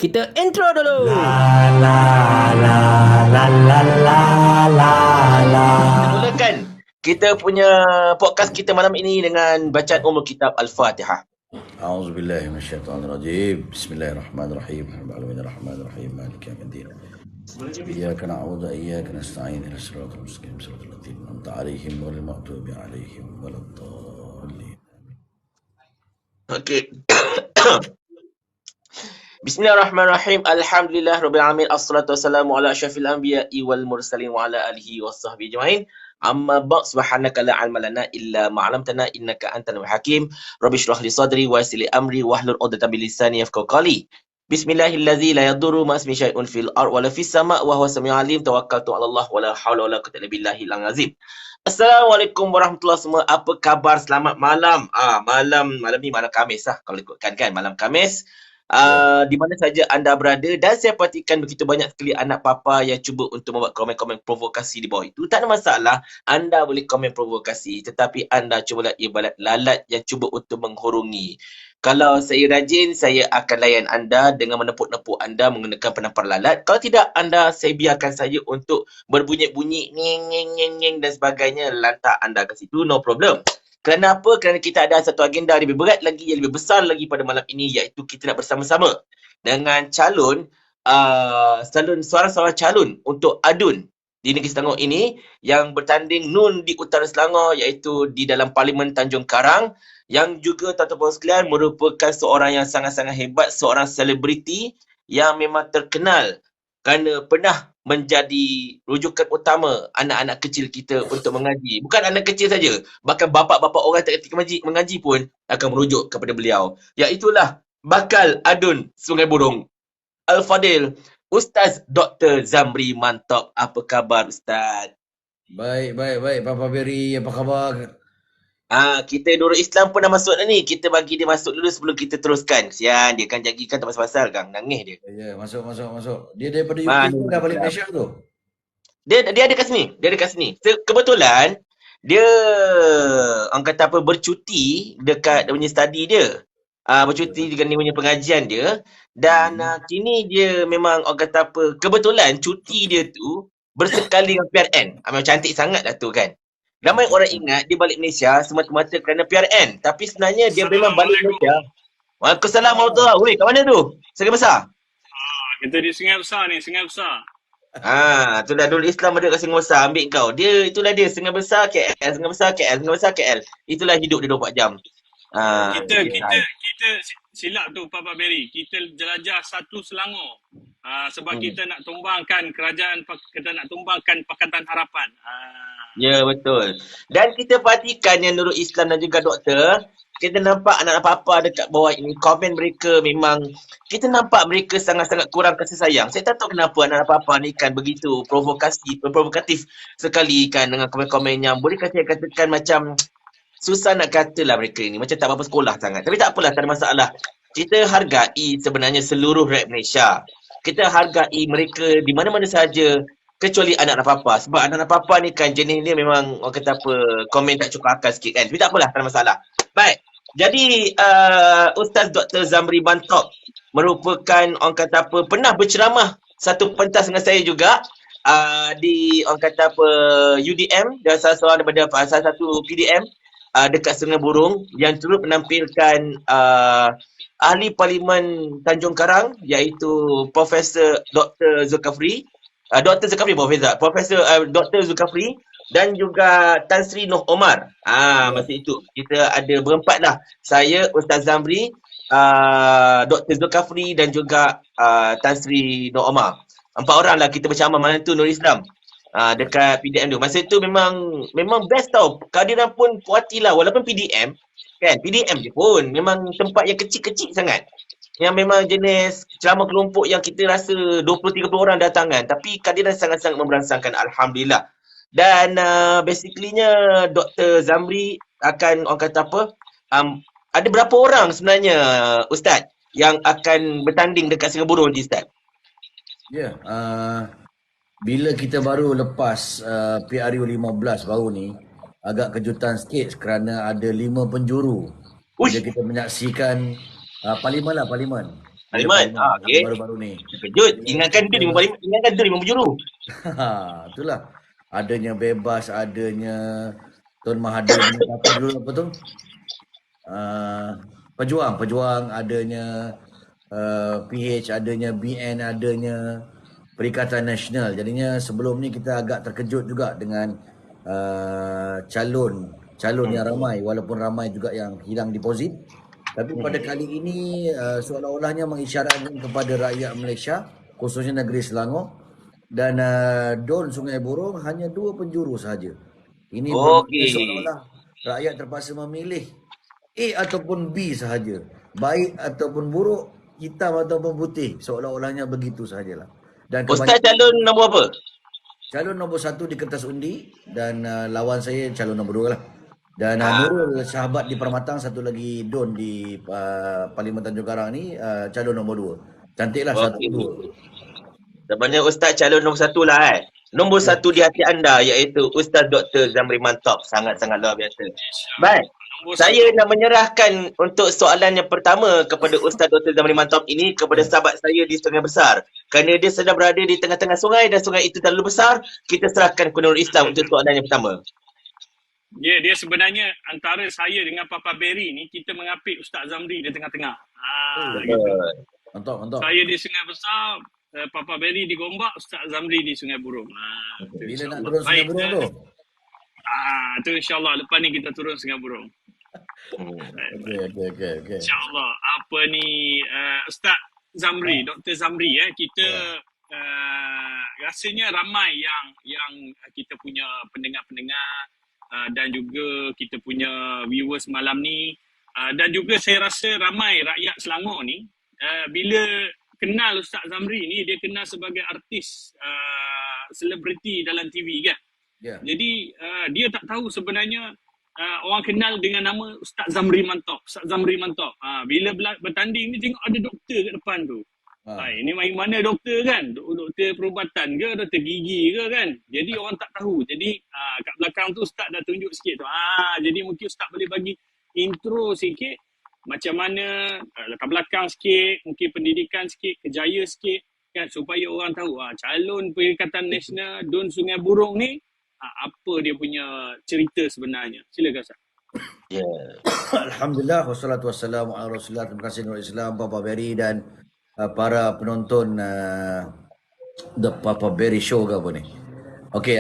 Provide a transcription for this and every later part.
Kita intro dulu. Kita mulakan kita punya podcast kita malam ini dengan bacaan Ummul Kitab Al-Fatihah. A'udzubillahi minasyaitonirrajim. Bismillahirrahmanirrahim. Alhamdulillahirrahmanirrahim. Maliki yaumiddin. Iyyaka na'budu wa iyyaka nasta'in. Ihdinas siratal mustaqim. Siratal ladzina an'amta 'alaihim ghairil maghdubi 'alaihim waladdallin. Okey. Bismillahirrahmanirrahim. Alhamdulillahirabbil alamin. Assalatu wassalamu ala asyrafil anbiya'i wal mursalin wa ala alihi washabbihi ajmain. Amma ba'd, subhanaka la 'ilma lana illa ma 'allamtana innaka antal hakim. Rabbi shrah li sadri wa yassir li amri wahlul 'uqdatam min lisani yafqahu qawli. Bismillahirrazi la yadurru ma ismi syai'un fil ard wa la fis sama' wa huwa samiul alim. Tawakkaltu 'ala Allah wa la haula wa la quwwata illa billahil azim. Assalamualaikum warahmatullahi semua. Apa khabar? Selamat malam. Malam ni malam Khamis lah kalau ikutkan kan, malam Khamis. Di mana saja anda berada, dan saya perhatikan begitu banyak sekali anak papa yang cuba untuk membuat komen-komen provokasi di bawah itu. Tak ada masalah, anda boleh komen provokasi, tetapi anda cubalah ibarat lalat yang cuba untuk menghurungi. Kalau saya rajin, saya akan layan anda dengan menepuk-nepuk anda menggunakan penampar lalat. Kalau tidak, saya biarkan saja untuk berbunyi-bunyi nyeng dan sebagainya, lantak anda ke situ, no problem. Kerana apa? Kerana kita ada satu agenda lebih berat lagi, yang lebih besar lagi pada malam ini, iaitu kita nak bersama-sama dengan seorang calon untuk adun di Negeri Selangor ini yang bertanding nun di utara Selangor, iaitu di dalam Parlimen Tanjung Karang, yang juga tuan-tuan sekalian merupakan seorang yang sangat-sangat hebat, seorang selebriti yang memang terkenal kerana pernah menjadi rujukan utama anak-anak kecil kita untuk mengaji. Bukan anak kecil saja, bahkan bapa-bapa orang tak ketika mengaji pun akan merujuk kepada beliau. Iaitulah bakal adun Sungai Burung, Al-Fadil, Ustaz Dr. Zamri Mantop. Apa khabar Ustaz? Baik, Papa Berry, apa khabar? Kita Nurul Islam pun dah masuk dah ni. Kita bagi dia masuk dulu sebelum kita teruskan. Sian, dia kan jagikan tak pasal-pasal kan. Nangis dia. Ya, masuk. Dia daripada UK ke dah balik Malaysia tu? Dia ada kat sini. Kebetulan dia orang kata apa, bercuti dekat dia punya study dia. Bercuti dengan dia punya pengajian dia, dan kini dia memang orang kata apa, kebetulan cuti dia tu bersekali dengan PRN. Memang cantik sangat lah tu kan. Ramai orang ingat dia balik Malaysia semata-mata kerana PRN, tapi sebenarnya dia memang balik Malaysia. Waalaikumsalam warahmatullahi wabarakatuh. Weh, kat mana tu? Sungai Besar? Kita di Sungai Besar ni, Sungai Besar. Tu dah Nurul Islam ada kat Sungai Besar, ambil kau. Itulah dia, Sungai Besar KL, Sungai Besar KL. Itulah hidup dia 24 jam. Kita silap tu Papa Berry. Kita jelajah satu Selangor. Sebab kita nak tumbangkan kerajaan, kita nak tumbangkan Pakatan Harapan. Ya, betul. Dan kita perhatikan yang Nurul Islam dan juga doktor, kita nampak anak-anak papa dekat bawah ini, komen mereka memang, kita nampak mereka sangat-sangat kurang kasih sayang. Saya tak tahu kenapa anak-anak papa ni kan begitu provokatif sekali kan, dengan komen-komen yang boleh katakan macam susah nak katalah mereka ni, macam tak apa sekolah sangat. Tapi tak apalah, tak ada masalah. Kita hargai sebenarnya seluruh rakyat Malaysia. Kita hargai mereka di mana-mana sahaja, kecuali anak-anak papa. Sebab anak-anak papa ni kan jenis dia memang orang kata apa, komen tak cukup akal sikit kan. Tapi tak apalah, tak ada masalah. Baik. Jadi Ustaz Dr. Zamri Mantop merupakan orang kata apa, pernah berceramah satu pentas dengan saya juga di orang kata apa, UDM, dan salah seorang daripada salah satu PDM dekat Sungai Burung, yang turut menampilkan ahli Parlimen Tanjung Karang, iaitu Profesor Dr. Zulkafli, Profesor Dr. Zulkafli, dan juga Tan Sri Noh Omar. Masa itu kita ada berempat lah. Saya, Ustaz Zamri, Dr. Zulkafli dan juga Tan Sri Noh Omar. 4 orang lah kita berceramah malam tu Nurul Islam. Dekat PDM tu. Masa tu memang best tau. Kehadiran pun puatilah, walaupun PDM kan, PDM je pun memang tempat yang kecil-kecil sangat. Yang memang jenis ceramah kelompok yang kita rasa 20-30 orang datang kan. Tapi kehadiran sangat-sangat memberangsangkan, alhamdulillah. Dan basically-nya Dr. Zamri akan orang kata apa, ada berapa orang sebenarnya Ustaz yang akan bertanding dekat Sungai Buruh ni Ustaz? Ya, bila kita baru lepas PRU 15 baru ni, agak kejutan sikit kerana ada 5 penjuru. Bila kita menyaksikan Parlimen. Parlimen. Okey. baru-baru ni. Terkejut. Ingatkan tu 5 parlimen, ingatkan tu 5 penjuru. Itulah. Adanya bebas, adanya Tun Mahathir dengan apa dulu apa tu? Pejuang, adanya PH, adanya BN, adanya Perikatan Nasional. Jadinya sebelum ni kita agak terkejut juga dengan calon yang ramai, walaupun ramai juga yang hilang deposit. Tapi pada kali ini seolah-olahnya mengisyaratkan kepada rakyat Malaysia, khususnya negeri Selangor dan Don Sungai Buloh hanya 2 penjuru sahaja. Ini bermakna seolah-olah rakyat terpaksa memilih A ataupun B sahaja. Baik ataupun buruk, hitam ataupun putih. Seolah-olahnya begitu sahajalah. Dan Ustaz calon nombor apa? Calon nombor 1 di kertas undi dan lawan saya calon nombor 2 lah. Dan Nurul sahabat di Permatang, satu lagi Don di Parlimen Tanjung Karang ni calon nombor 2. Cantiklah satu dua. Sebenarnya Ustaz calon nombor 1 lah Nombor 1 di hati anda iaitu Ustaz Dr. Zamri Mantop. Sangat-sangat luar biasa. Baik. Saya nak menyerahkan untuk soalan yang pertama kepada Ustaz Dr. Zamri Mantop ini kepada sahabat saya di Sungai Besar. Kerana dia sedang berada di tengah-tengah sungai dan sungai itu terlalu besar, kita serahkan kepada Nurul Islam untuk soalan yang pertama. Ya, dia sebenarnya antara saya dengan Papa Berry ni, kita mengapit Ustaz Zamri di tengah-tengah. Gitu. Mantap. Saya di Sungai Besar, Papa Berry di Gombak, Ustaz Zamri di Sungai Burung. Bila nak turun Sungai Burung tu? Tu insyaAllah. Lepas ni kita turun Sungai Burung. Okey. InsyaAllah. Apa ni, Ustaz Zamri, Dr. Zamri, kita rasanya ramai yang kita punya pendengar-pendengar dan juga kita punya viewers malam ni, dan juga saya rasa ramai rakyat Selangor ni bila kenal Ustaz Zamri ni, dia kenal sebagai artis selebriti dalam TV kan. Jadi dia tak tahu sebenarnya orang kenal dengan nama Ustaz Zamri Mantop. Bila bertanding ni tengok ada doktor kat depan tu. Ini main mana doktor kan? Doktor perubatan ke, doktor gigi ke kan? Jadi orang tak tahu. Jadi kat belakang tu Ustaz dah tunjuk sikit tu. Jadi mungkin Ustaz boleh bagi intro sikit macam mana latar belakang sikit, mungkin pendidikan sikit, kejaya sikit kan, supaya orang tahu calon Perikatan Nasional Don Sungai Burung ni apa dia punya cerita sebenarnya. Silakan Ustaz. Alhamdulillah, wassalatu wassalamu ala Rasulillah. Terima kasih Nurul Islam, Papa Berry dan para penonton The Papa Berry Show ke apa ni. Okey,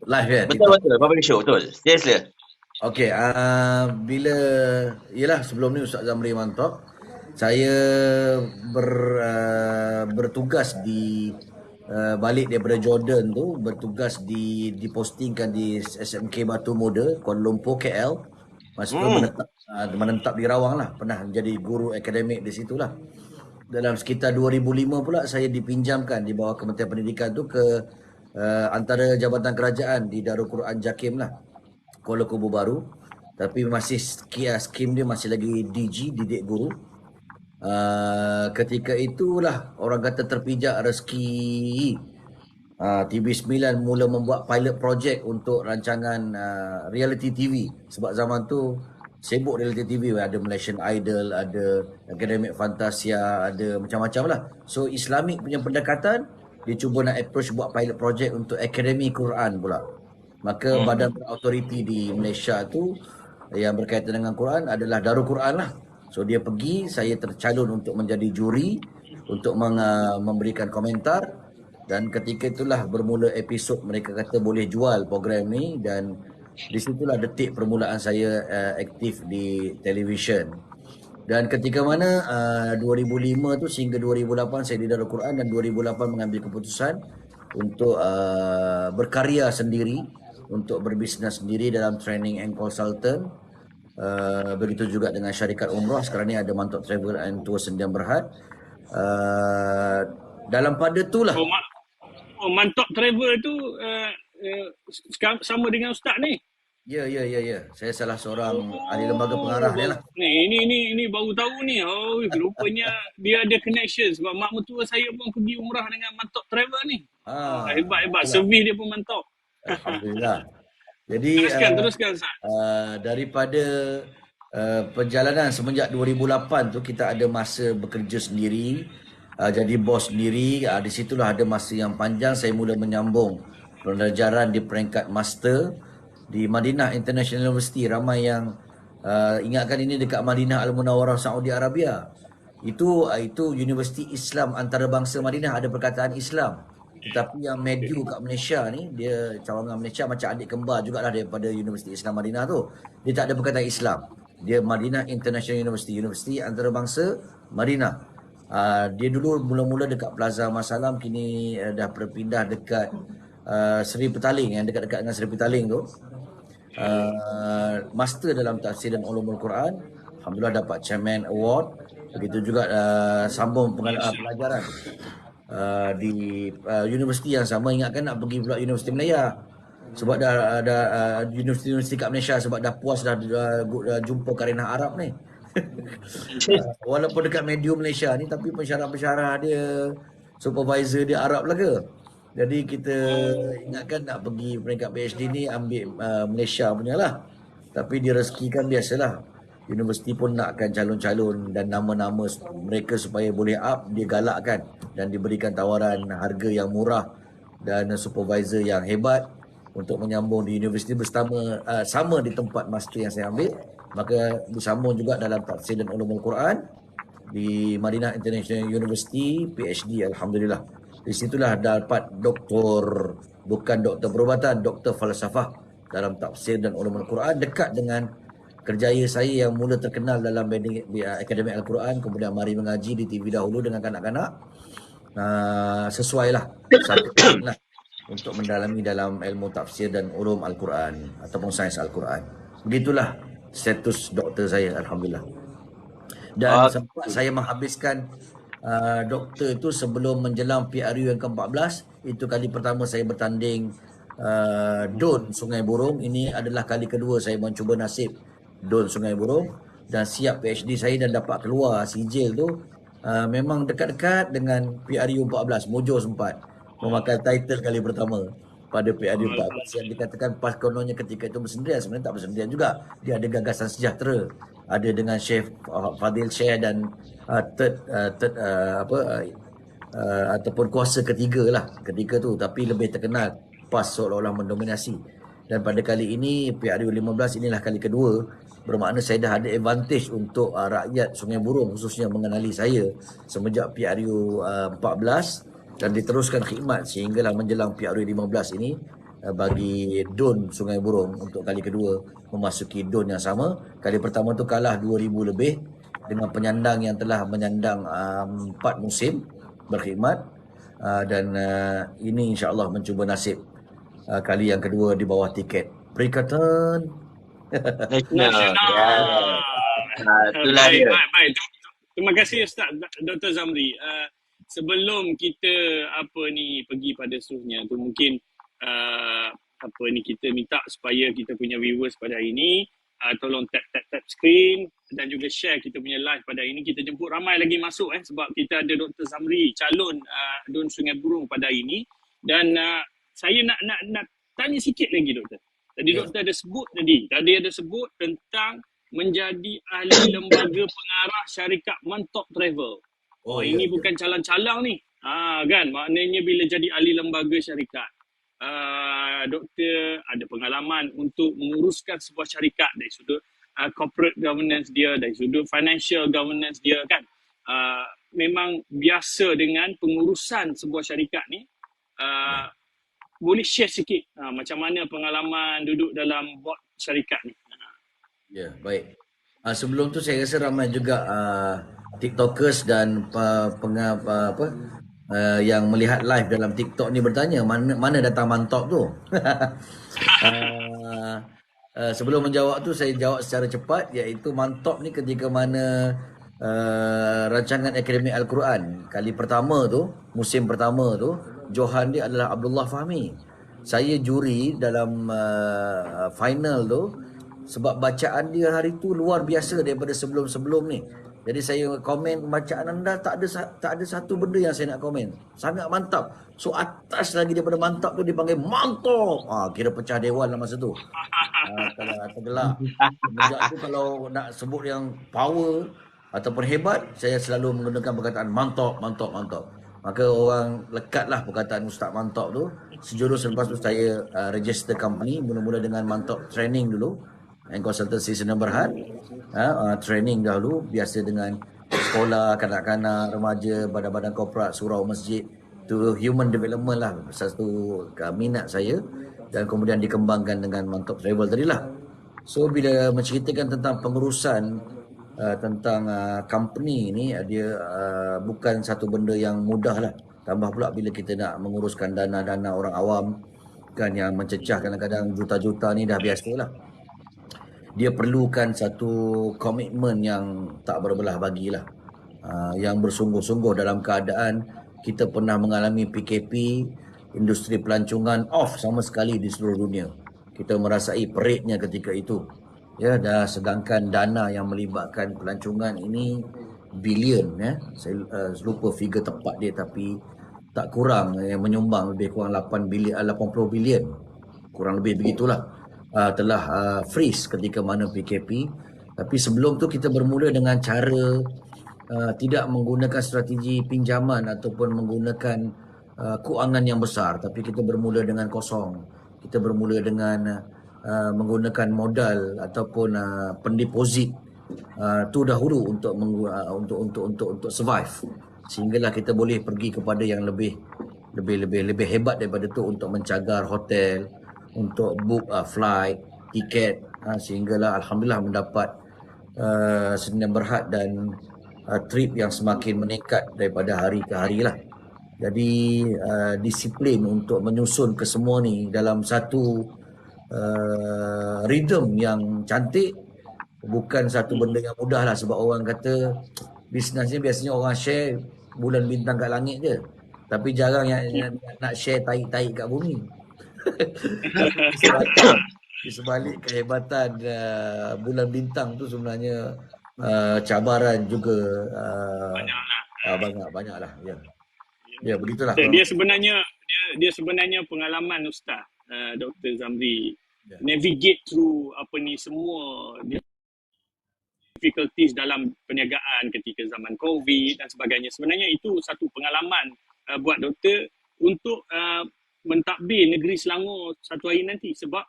live kan? Betul, Papa Berry Show, betul. Sila. Okey, yelah sebelum ni Ustaz Zamri Mantop, saya bertugas di balik daripada Jordan tu, bertugas dipostingkan di SMK Batu Muda, Kuala Lumpur, KL. Masa tu menetap di Rawang lah, pernah menjadi guru akademik di situ lah. Dalam sekitar 2005 pula saya dipinjamkan di bawah Kementerian Pendidikan tu ke antara jabatan kerajaan di Darul Quran Jakim lah, Kuala Kubu Baru. Tapi masih skim dia masih lagi DG, didik guru. Ketika itulah orang kata terpijak rezeki. TV9 mula membuat pilot project untuk rancangan reality TV. Sebab zaman tu sibuk reality TV, ada Malaysian Idol, ada Academic Fantasia, ada macam-macam lah. So Islamic punya pendekatan, dia cuba nak approach buat pilot project untuk Akademi Quran pula. Maka badan authority di Malaysia tu yang berkaitan dengan Quran adalah Darul Quran lah. So dia pergi, saya tercalon untuk menjadi juri, untuk memberikan komentar. Dan ketika itulah bermula episod mereka kata boleh jual program ni, dan di situlah detik permulaan saya aktif di televisyen. Dan ketika mana 2005 tu sehingga 2008 saya di Darul Quran, dan 2008 mengambil keputusan untuk berkarya sendiri, untuk berbisnes sendiri dalam training and consultant. Begitu juga dengan syarikat umrah. Sekarang ni ada Mantop Travel and Tour Sendian Berhad. Dalam pada itulah Mantop Travel tu sama dengan Ustaz ni? Ya. Saya salah seorang ahli lembaga pengarah dia lah. Ini baru tahu ni. Rupanya dia ada connection. Sebab mak mertua saya pun pergi umrah dengan Mantop Travel ni. Hebat. Servis dia pun mantap. Alhamdulillah. Jadi teruskan Ustaz. daripada perjalanan semenjak 2008 tu kita ada masa bekerja sendiri, jadi bos sendiri. Di situlah ada masa yang panjang saya mula menyambung pelajaran di peringkat master di Madinah International University. Ramai yang ingatkan ini dekat Madinah Al-Munawwarah, Saudi Arabia. Itu Universiti Islam Antarabangsa Madinah, ada perkataan Islam. Tetapi yang Medu kat Malaysia ni, dia cawangan Malaysia macam adik kembar jugalah daripada Universiti Islam Madinah tu. Dia tak ada perkataan Islam. Dia Madinah International University, Universiti Antarabangsa Madinah. Dia dulu mula-mula dekat Plaza Masalam, kini dah berpindah dekat Seri Petaling, yang dekat-dekat dengan Seri Petaling tu. Master dalam tafsir dan ulumul Quran. Alhamdulillah dapat Chairman Award. Begitu juga sambung pelajaran di universiti yang sama. Ingatkan nak pergi pula Universiti Malaya sebab dah universiti kat Malaysia, sebab dah puas dah jumpa Karinah Arab ni. Walaupun dekat medium Malaysia ni, tapi pensyarah-pensyarah dia, supervisor dia Arab lah ke. Jadi kita ingatkan nak pergi peringkat PhD ni ambil Malaysia punya lah. Tapi direzekikan, biasalah universiti pun nakkan calon-calon dan nama-nama mereka supaya boleh up, dia galakkan dan diberikan tawaran harga yang murah dan supervisor yang hebat untuk menyambung di universiti bersama, sama di tempat master yang saya ambil. Maka disambung juga dalam tafsir dan ulumul Quran di Madinah International University, PhD, Alhamdulillah. Di situlah dapat doktor, bukan doktor perubatan, doktor falsafah dalam tafsir dan ulumul Quran, dekat dengan kerjaya saya yang mula terkenal dalam Akademi Al-Quran, kemudian mari mengaji di TV dahulu dengan kanak-kanak. Sesuailah satu lah untuk mendalami dalam ilmu tafsir dan ulum Al-Quran ataupun sains Al-Quran. Begitulah status doktor saya, Alhamdulillah. Dan sempat saya menghabiskan doktor itu sebelum menjelang PRU yang ke-14. Itu kali pertama saya bertanding DUN Sungai Burung. Ini adalah kali kedua saya mencuba nasib DUN Sungai Burung dan siap PhD saya dan dapat keluar sijil tu. Memang dekat-dekat dengan PRU 14. Mojo sempat memakai title kali pertama pada PRU 14 yang dikatakan pas kononnya ketika itu bersendirian. Sebenarnya tak bersendirian juga. Dia ada gagasan sejahtera. Ada dengan Syekh Fadil Syekh dan ataupun kuasa ketiga lah ketika tu, tapi lebih terkenal PAS seolah-olah mendominasi. Dan pada kali ini PRU 15 inilah kali kedua, bermakna saya dah ada advantage untuk rakyat Sungai Burung khususnya mengenali saya semenjak PRU 14 dan diteruskan khidmat sehinggalah menjelang PRU 15 ini bagi DUN Sungai Burung untuk kali kedua memasuki DUN yang sama. Kali pertama tu kalah 2000 lebih dengan penyandang yang telah menyandang 4 musim berkhidmat, dan ini insya-Allah mencuba nasib kali yang kedua di bawah tiket Perikatan Nasional. Itulah dia. Baik. Terima kasih Ustaz Dr. Zamri. Sebelum kita pergi pada seterusnya tu, mungkin kita minta supaya kita punya viewers pada hari ini tolong tap screen dan juga share kita punya live pada hari ini. Kita jemput ramai lagi masuk sebab kita ada Dr. Zamri, calon DUN Sungai Burung pada hari ini. Dan saya nak tanya sikit lagi doktor. Tadi doktor ada sebut tentang menjadi ahli lembaga pengarah syarikat Mantap Travel. Ini bukan calang-calang ni. Kan, maknanya bila jadi ahli lembaga syarikat, doktor ada pengalaman untuk menguruskan sebuah syarikat dari sudut corporate governance dia, dari sudut financial governance dia kan. Memang biasa dengan pengurusan sebuah syarikat ni. Boleh share sikit macam mana pengalaman duduk dalam board syarikat ni? Ya, baik. Sebelum tu saya rasa ramai juga TikTokers dan yang melihat live dalam TikTok ni bertanya mana datang Mantap tu. Sebelum menjawab tu saya jawab secara cepat, iaitu Mantap ni ketika mana rancangan Akademi Al-Quran kali pertama tu, musim pertama tu, Johan dia adalah Abdullah Fahmi. Saya juri dalam final tu sebab bacaan dia hari tu luar biasa daripada sebelum-sebelum ni. Jadi saya komen bacaan anda, tak ada satu benda yang saya nak komen. Sangat mantap. So atas lagi daripada mantap tu dipanggil mantap. Kira pecah dewan lah masa tu. Tergelak. Semenjak tu kalau nak sebut yang power ataupun hebat, saya selalu menggunakan perkataan mantap, mantap, mantap. Maka orang lekatlah perkataan Ustaz Mantap tu. Sejurus selepas tu saya register company, mula-mula dengan Mantap Training dulu. And consultancy Sdn Bhd. Training dahulu, biasa dengan sekolah, kanak-kanak, remaja, badan-badan korporat, surau, masjid. Itu human development lah, satu minat saya. Dan kemudian dikembangkan dengan Mantap Travel tadi lah. So bila menceritakan tentang pengurusan tentang company ni, dia bukan satu benda yang mudah lah. Tambah pula bila kita nak menguruskan dana-dana orang awam kan, yang mencecah kadang-kadang juta-juta ni dah biasa lah. Dia perlukan satu komitmen yang tak berbelah bagilah, yang bersungguh-sungguh dalam keadaan kita pernah mengalami PKP, industri pelancongan off sama sekali di seluruh dunia. Kita merasai peritnya ketika itu. Ya, dah sedangkan dana yang melibatkan pelancongan ini bilion, ya. Saya lupa figure tepat dia, tapi tak kurang yang menyumbang lebih kurang 80 bilion. Kurang lebih begitulah. Telah freeze ketika mana PKP. Tapi sebelum tu kita bermula dengan cara tidak menggunakan strategi pinjaman ataupun menggunakan kewangan yang besar, tapi kita bermula dengan kosong. Kita bermula dengan menggunakan modal ataupun pendeposit tu dahulu untuk survive, sehinggalah kita boleh pergi kepada yang lebih hebat daripada tu, untuk mencagar hotel, untuk book flight, tiket, sehinggalah alhamdulillah mendapat Sdn Bhd dan trip yang semakin meningkat daripada hari ke hari lah. Jadi disiplin untuk menyusun ke semua ni dalam satu rhythm yang cantik bukan satu benda yang mudah lah, sebab orang kata bisnes ni biasanya orang share bulan bintang kat langit je, tapi jarang yang nak share taik-taik kat bumi. Di sebalik kehebatan bulan bintang tu sebenarnya cabaran juga banyak lah. Ya, begitulah. Dia sebenarnya pengalaman Ustaz Dr. Zamri navigate through semua difficulties dalam perniagaan ketika zaman COVID dan sebagainya. Sebenarnya itu satu pengalaman buat doktor untuk mentadbir negeri Selangor satu hari nanti, sebab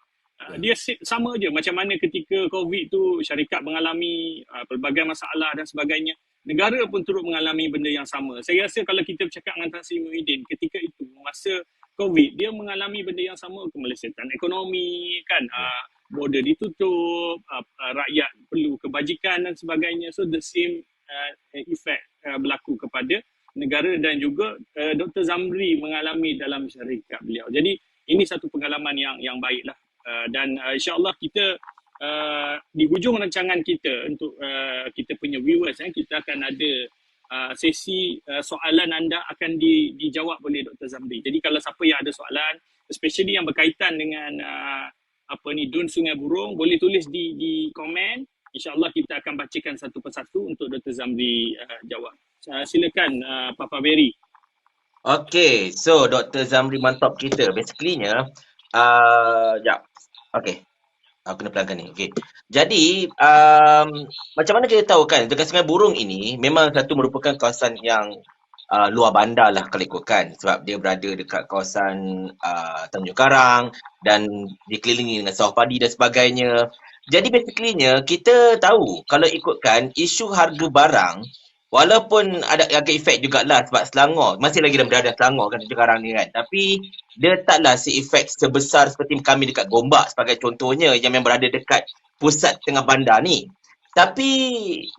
dia sama je macam mana ketika COVID tu syarikat mengalami pelbagai masalah dan sebagainya. Negara pun turut mengalami benda yang sama. Saya rasa kalau kita bercakap dengan Tan Sri Muhyiddin ketika itu, masa COVID, dia mengalami benda yang sama, kemelesatan ekonomi kan, border ditutup, rakyat perlu kebajikan dan sebagainya. So the same effect berlaku kepada negara, dan juga Dr. Zamri mengalami dalam syarikat beliau. Jadi ini satu pengalaman yang baiklah, dan insyaAllah kita di hujung rancangan kita untuk kita punya viewers, kita akan ada sesi soalan anda akan dijawab oleh Dr. Zamri. Jadi kalau siapa yang ada soalan, especially yang berkaitan dengan Dun Sungai Burung, boleh tulis di komen. InsyaAllah kita akan bacakan satu persatu untuk Dr. Zamri jawab. Silakan Papa Berry. Okay, so Dr. Zamri Mantap kita basically-nya okay. Aku kena pelanggan ni. Okay. Jadi, macam mana kita tahu kan, dekat Sungai Burung ini memang satu merupakan kawasan yang luar bandar lah kalau ikutkan. Sebab dia berada dekat kawasan Tanjung Karang dan dikelilingi dengan sawah padi dan sebagainya. Jadi basically-nya kita tahu kalau ikutkan isu harga barang, walaupun ada agak efek jugalah sebab Selangor, masih lagi dalam berada Selangor kan, Tanjung Karang ni kan. Tapi dia taklah se-efek sebesar seperti kami dekat Gombak sebagai contohnya yang berada dekat pusat tengah bandar ni. Tapi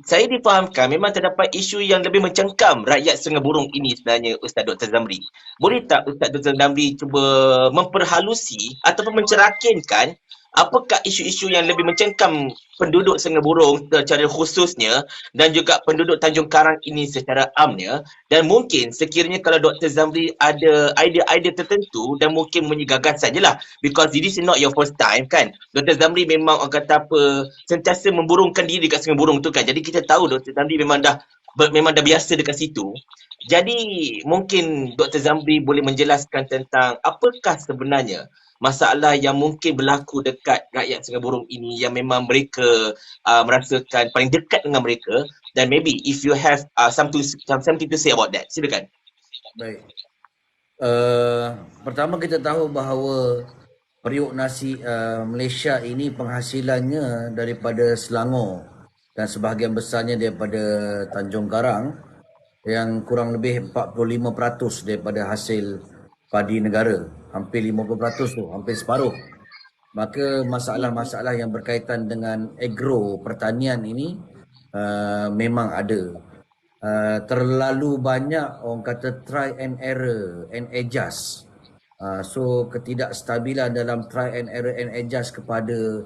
saya difahamkan memang terdapat isu yang lebih mencengkam rakyat Sungai Burung ini sebenarnya, Ustaz Dr. Zamri. Boleh tak Ustaz Dr. Zamri cuba memperhalusi ataupun mencerakinkan apakah isu-isu yang lebih mencengkam penduduk Sungai Buloh secara khususnya dan juga penduduk Tanjung Karang ini secara amnya, dan mungkin sekiranya kalau Dr. Zamri ada idea-idea tertentu dan mungkin punya gagasan je lah, because this is not your first time kan. Dr. Zamri memang orang kata apa, sentiasa memburungkan diri dekat Sungai Buloh tu kan. Jadi kita tahu Dr. Zamri memang dah biasa dekat situ. Jadi mungkin Dr. Zamri boleh menjelaskan tentang apakah sebenarnya masalah yang mungkin berlaku dekat rakyat Sungai Buloh ini yang memang mereka merasakan paling dekat dengan mereka, dan maybe if you have something to say about that, silakan. Baik. Pertama kita tahu bahawa periuk nasi Malaysia ini penghasilannya daripada Selangor dan sebahagian besarnya daripada Tanjung Karang, yang kurang lebih 45% daripada hasil padi negara. Hampir 50% tu, hampir separuh. Maka masalah-masalah yang berkaitan dengan agro pertanian ini memang ada. Terlalu banyak orang kata try and error and adjust. So ketidakstabilan dalam try and error and adjust kepada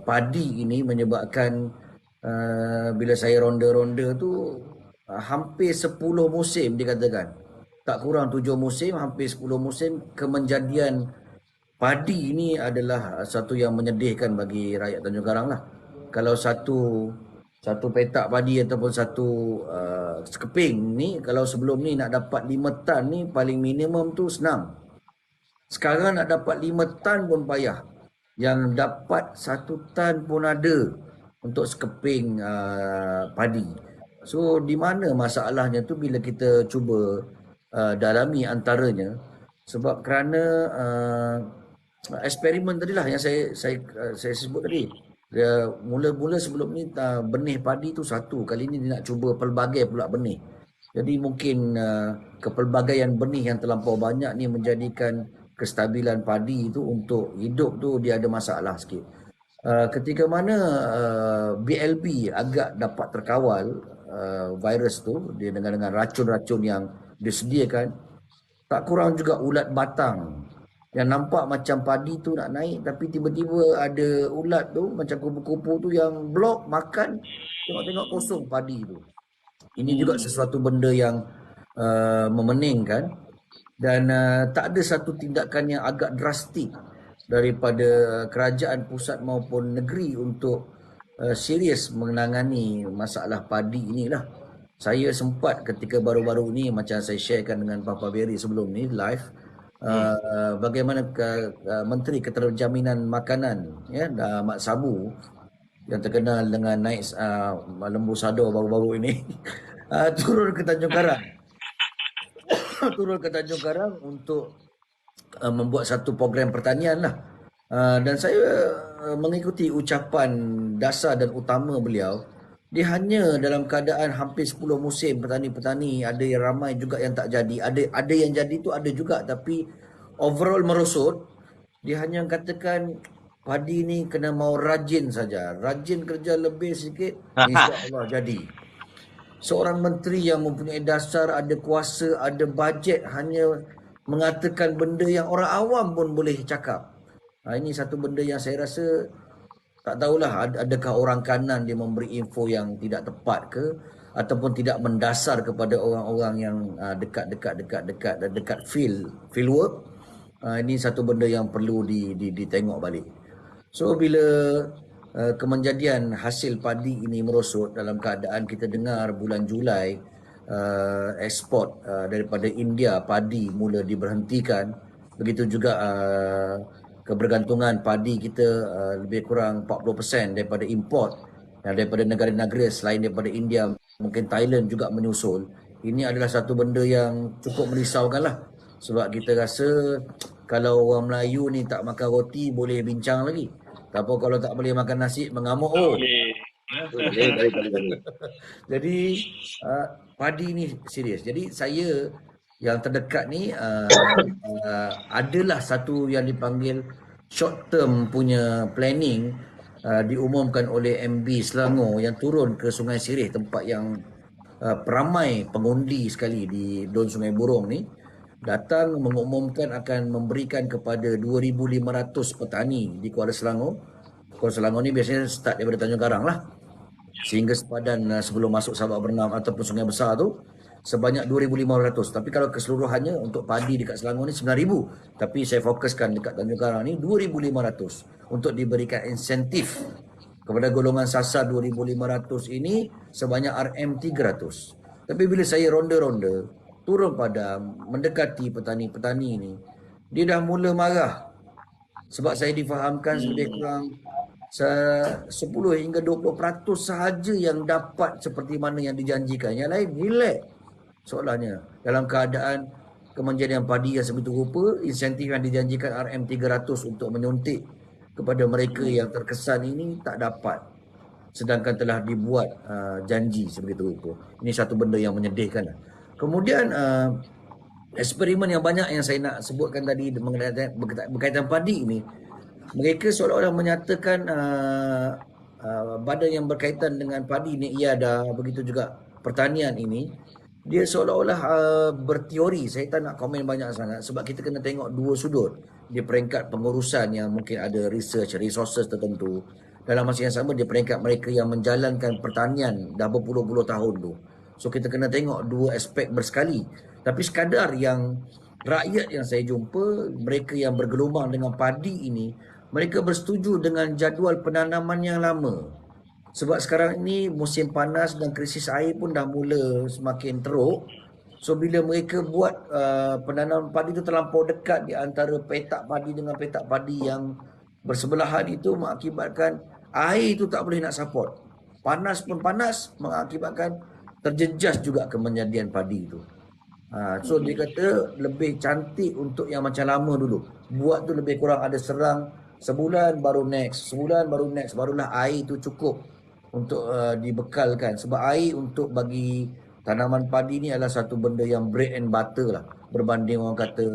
padi ini menyebabkan bila saya ronda-ronda tu hampir 10 musim dikatakan. Tak kurang 7 musim, hampir 10 musim kemenjadian padi ini adalah satu yang menyedihkan bagi rakyat Tanjung Karang lah. Kalau satu petak padi ataupun satu sekeping ni, kalau sebelum ni nak dapat 5 tan ni paling minimum tu senang. Sekarang nak dapat 5 tan pun payah. Yang dapat 1 tan pun ada untuk sekeping padi. So di mana masalahnya tu bila kita cuba dalami antaranya, sebab kerana eksperimen tadilah yang saya sebut tadi. Dia mula-mula sebelum ni benih padi tu satu, kali ni dia nak cuba pelbagai pula benih. Jadi mungkin kepelbagaian benih yang terlampau banyak ni menjadikan kestabilan padi tu untuk hidup tu dia ada masalah sikit. Ketika mana BLB agak dapat terkawal virus tu dia dengan racun-racun yang disediakan, tak kurang juga ulat batang yang nampak macam padi tu nak naik, tapi tiba-tiba ada ulat tu macam kupu-kupu tu yang blok makan, tengok-tengok kosong padi tu. Ini juga sesuatu benda yang memeningkan, dan tak ada satu tindakan yang agak drastik daripada kerajaan pusat maupun negeri untuk serius menangani masalah padi inilah. Saya sempat ketika baru-baru ni, macam saya sharekan dengan Papa Berry sebelum ni live, bagaimana Menteri Keterjaminan Makanan ya, Mat Sabu yang terkenal dengan naik lembu sado baru-baru ini turun ke Tanjung Karang untuk membuat satu program pertanian lah. Dan saya mengikuti ucapan dasar dan utama beliau. Dia hanya dalam keadaan hampir 10 musim petani-petani, ada yang ramai juga yang tak jadi, ada yang jadi tu ada juga, tapi overall merosot. Dia hanya katakan padi ni kena mau rajin saja, rajin kerja lebih sikit, insya-Allah jadi. Seorang menteri yang mempunyai dasar, ada kuasa, ada bajet, hanya mengatakan benda yang orang awam pun boleh cakap. Ini satu benda yang saya rasa tak tahulah adakah orang kanan dia memberi info yang tidak tepat ke, ataupun tidak mendasar kepada orang-orang yang dekat field work. Ini satu benda yang perlu ditengok balik. So bila kemenjadian hasil padi ini merosot dalam keadaan kita dengar bulan Julai ekspor daripada India padi mula diberhentikan, begitu juga kebergantungan padi kita lebih kurang 40% daripada import dan daripada negara-negara selain daripada India, mungkin Thailand juga menyusul. Ini adalah satu benda yang cukup merisaukan lah, sebab kita rasa kalau orang Melayu ni tak makan roti boleh bincang lagi, tapi kalau tak boleh makan nasi mengamuk. Jadi padi ni serius. Jadi saya yang terdekat ni adalah satu yang dipanggil short term punya planning, diumumkan oleh MB Selangor yang turun ke Sungai Sirih, tempat yang peramai pengundi sekali di Don Sungai Burong ni. datang mengumumkan akan memberikan kepada 2,500 petani di Kuala Selangor. Kuala Selangor ni biasanya start daripada Tanjung Karang lah, sehingga sepadan sebelum masuk Sabak Bernam ataupun Sungai Besar tu sebanyak 2,500. Tapi kalau keseluruhannya untuk padi dekat Selangor ni 9,000. Tapi saya fokuskan dekat Tanjung Karang ni 2,500 untuk diberikan insentif kepada golongan sasar 2,500 ini sebanyak RM300. Tapi bila saya ronda-ronda, turun padam, mendekati petani-petani ni, dia dah mula marah. Sebab saya difahamkan lebih kurang 10 hingga 20% sahaja yang dapat seperti mana yang dijanjikan. Yang lain relax. Soalannya, dalam keadaan kemenjadian padi yang sebegitu rupa, insentif yang dijanjikan RM300 untuk menyuntik kepada mereka yang terkesan ini tak dapat. Sedangkan telah dibuat janji sebegitu rupa. Ini satu benda yang menyedihkan. Kemudian eksperimen yang banyak yang saya nak sebutkan tadi berkaitan padi ini, mereka seolah-olah menyatakan badan yang berkaitan dengan padi ni, IADA, begitu juga pertanian ini, dia seolah-olah berteori. Saya tak nak komen banyak sangat sebab kita kena tengok dua sudut. Di peringkat pengurusan yang mungkin ada resources tertentu. Dalam masa yang sama, di peringkat mereka yang menjalankan pertanian dah berpuluh-puluh tahun tu. So kita kena tengok dua aspek bersekali. Tapi sekadar yang rakyat yang saya jumpa, mereka yang bergelumang dengan padi ini, mereka bersetuju dengan jadual penanaman yang lama. Sebab sekarang ini musim panas dan krisis air pun dah mula semakin teruk. So bila mereka buat penanaman padi itu terlampau dekat di antara petak padi dengan petak padi yang bersebelahan, itu mengakibatkan air itu tak boleh nak support. Panas pun panas, mengakibatkan terjejas juga kemenjadian padi itu. So dia kata lebih cantik untuk yang macam lama dulu. Buat tu lebih kurang ada serang sebulan baru next, sebulan baru next, barulah air tu cukup untuk dibekalkan. Sebab air untuk bagi tanaman padi ni adalah satu benda yang bread and butter lah. Berbanding orang kata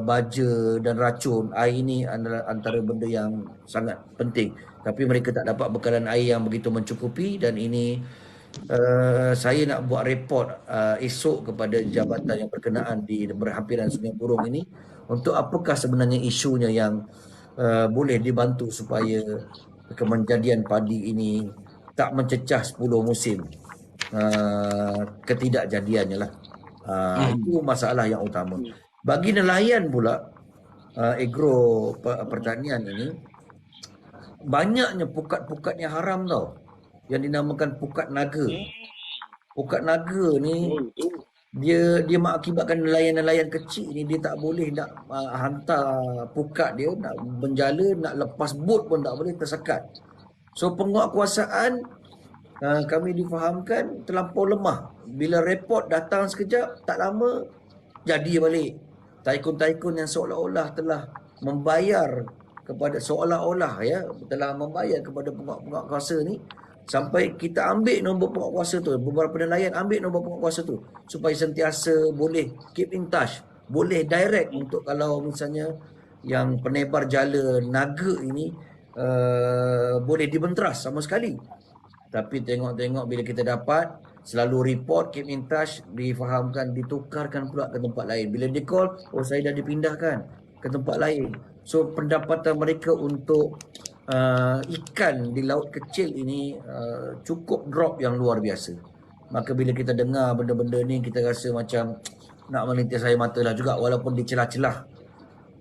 baja dan racun, air ni adalah antara benda yang sangat penting. Tapi mereka tak dapat bekalan air yang begitu mencukupi, dan ini saya nak buat report esok kepada jabatan yang berkenaan di berhampiran Sungai Burong ini untuk apakah sebenarnya isunya yang boleh dibantu supaya kemenjadian padi ini tak mencecah 10 musim ketidakjadiannya lah. Itu masalah yang utama. Bagi nelayan pula, agro pertanian ini, banyaknya pukat-pukat yang haram tau, yang dinamakan pukat naga. Pukat naga ni dia mengakibatkan nelayan-nelayan kecil ni dia tak boleh nak hantar pukat dia, nak menjala, nak lepas bot pun tak boleh, tersekat. So penguatkuasaan kami difahamkan terlampau lemah. Bila report datang sekejap, tak lama jadi balik. Taikun-taikun yang seolah-olah telah membayar kepada, seolah-olah ya, telah membayar kepada penguatkuasa ni, sampai kita ambil nombor penguatkuasa tu, beberapa nelayan ambil nombor penguatkuasa tu supaya sentiasa boleh keep in touch, boleh direct untuk kalau misalnya yang penebar jala naga ini boleh dibentras sama sekali. Tapi tengok-tengok bila kita dapat, selalu report, keep in touch, difahamkan, ditukarkan pula ke tempat lain. Bila di call, oh saya dah dipindahkan ke tempat lain. So pendapatan mereka untuk ikan di laut kecil ini cukup drop yang luar biasa. Maka bila kita dengar benda-benda ni, kita rasa macam nak melintas air mata lah juga. Walaupun di celah-celah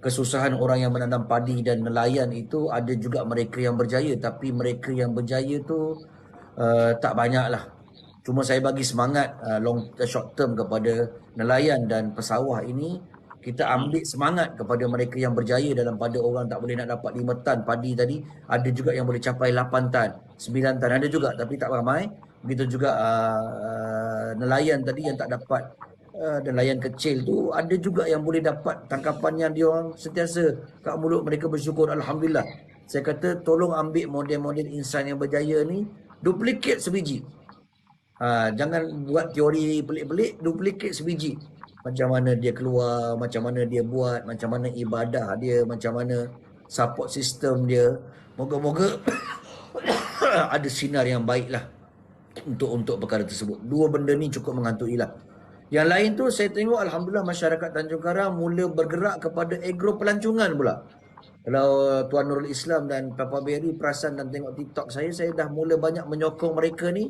kesusahan orang yang menanam padi dan nelayan itu, ada juga mereka yang berjaya. Tapi mereka yang berjaya tu tak banyak lah. Cuma saya bagi semangat short term kepada nelayan dan pesawah ini. Kita ambil semangat kepada mereka yang berjaya. Dalam pada orang tak boleh nak dapat 5 tan padi tadi, ada juga yang boleh capai 8 tan, 9 tan, ada juga tapi tak ramai. Begitu juga nelayan tadi yang tak dapat, nelayan kecil tu ada juga yang boleh dapat tangkapan yang dia orang sentiasa kat mulut mereka bersyukur, Alhamdulillah. Saya kata tolong ambil model-model insan yang berjaya ni, duplicate sebiji. Jangan buat teori pelik-pelik, duplicate sebiji. Macam mana dia keluar, macam mana dia buat, macam mana ibadah dia, macam mana support system dia. Moga-moga ada sinar yang baik lah untuk perkara tersebut. Dua benda ni cukup menghantui lah. Yang lain tu saya tengok alhamdulillah masyarakat Tanjung Karang mula bergerak kepada agro pelancongan pula. Kalau Tuan Nurul Islam dan Papa Berry perasan dan tengok TikTok saya dah mula banyak menyokong mereka ni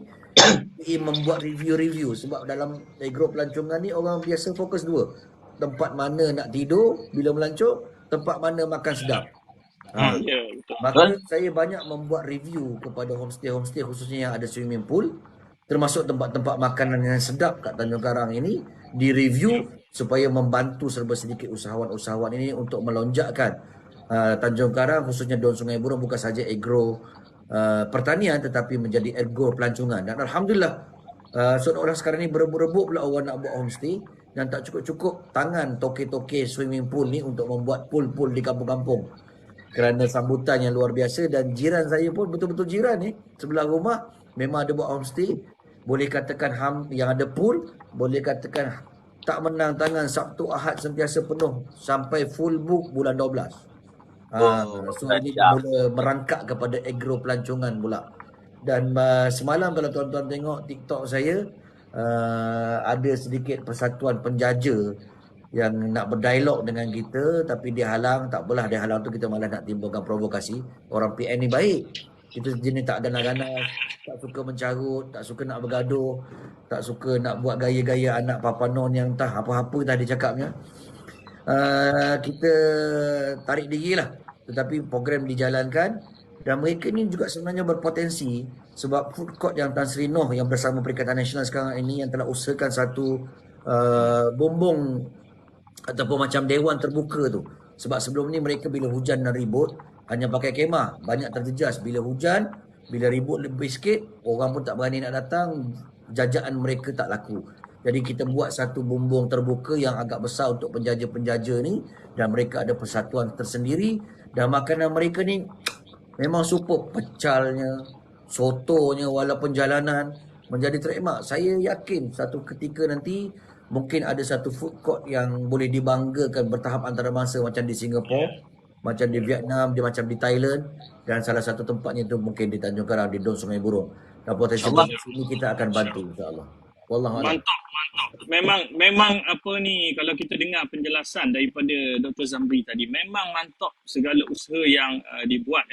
membuat review-review. Sebab dalam agro pelancongan ni orang biasa fokus dua. Tempat mana nak tidur bila melancong, tempat mana makan sedap. Ya, betul. Maka saya banyak membuat review kepada homestay-homestay khususnya yang ada swimming pool, termasuk tempat-tempat makanan yang sedap kat Tanjung Karang ini, direview supaya membantu serba sedikit usahawan-usahawan ini untuk melonjakkan Tanjung Karang khususnya Don Sungai Burom bukan saja agro pertanian tetapi menjadi agro pelancongan. Dan alhamdulillah seorang sekarang ni berebut-rebut pula orang nak buat homestay dan tak cukup-cukup tangan toke-toke swimming pool ni untuk membuat pool-pool di kampung-kampung. Kerana sambutan yang luar biasa dan jiran saya pun betul-betul jiran ni sebelah rumah memang ada buat homestay. Boleh katakan yang ada pool, boleh katakan tak menang tangan Sabtu Ahad sentiasa penuh sampai full book bulan 12. So ini mula merangkak kepada agro pelancongan pula. Dan semalam kalau tuan-tuan tengok TikTok saya, ada sedikit persatuan penjaja yang nak berdialog dengan kita tapi dia halang. Tak apalah, dia halang tu kita malah nak timbulkan provokasi. Orang PN ni baik, kita jenis tak ganas-ganas, tak suka mencarut, tak suka nak bergaduh, tak suka nak buat gaya-gaya anak Papa Non yang entah apa-apa tadi cakapnya. Kita tarik diri lah. Tetapi program dijalankan dan mereka ni juga sebenarnya berpotensi sebab food court yang Tan Sri Noh yang bersama Perikatan Nasional sekarang ini yang telah usahakan satu bumbung ataupun macam dewan terbuka tu. Sebab sebelum ni mereka bila hujan dan ribut hanya pakai kemah, banyak terjejas. Bila hujan, bila ribut lebih sikit, orang pun tak berani nak datang, jajaan mereka tak laku. Jadi kita buat satu bumbung terbuka yang agak besar untuk penjaja-penjaja ni dan mereka ada persatuan tersendiri dan makanan mereka ni memang superb. Pecalnya, sotonya walaupun jalanan menjadi terikmat. Saya yakin satu ketika nanti mungkin ada satu food court yang boleh dibanggakan bertahap antarabangsa macam di Singapura, macam di Vietnam, macam di Thailand dan salah satu tempatnya tu mungkin di Tanjung Karang, di Don Sungai Burom. Dan potensi ini kita akan bantu insya-Allah. Wallahualam. Mantap. Memang apa ni, kalau kita dengar penjelasan daripada Dr. Zamri tadi, memang mantap segala usaha yang dibuat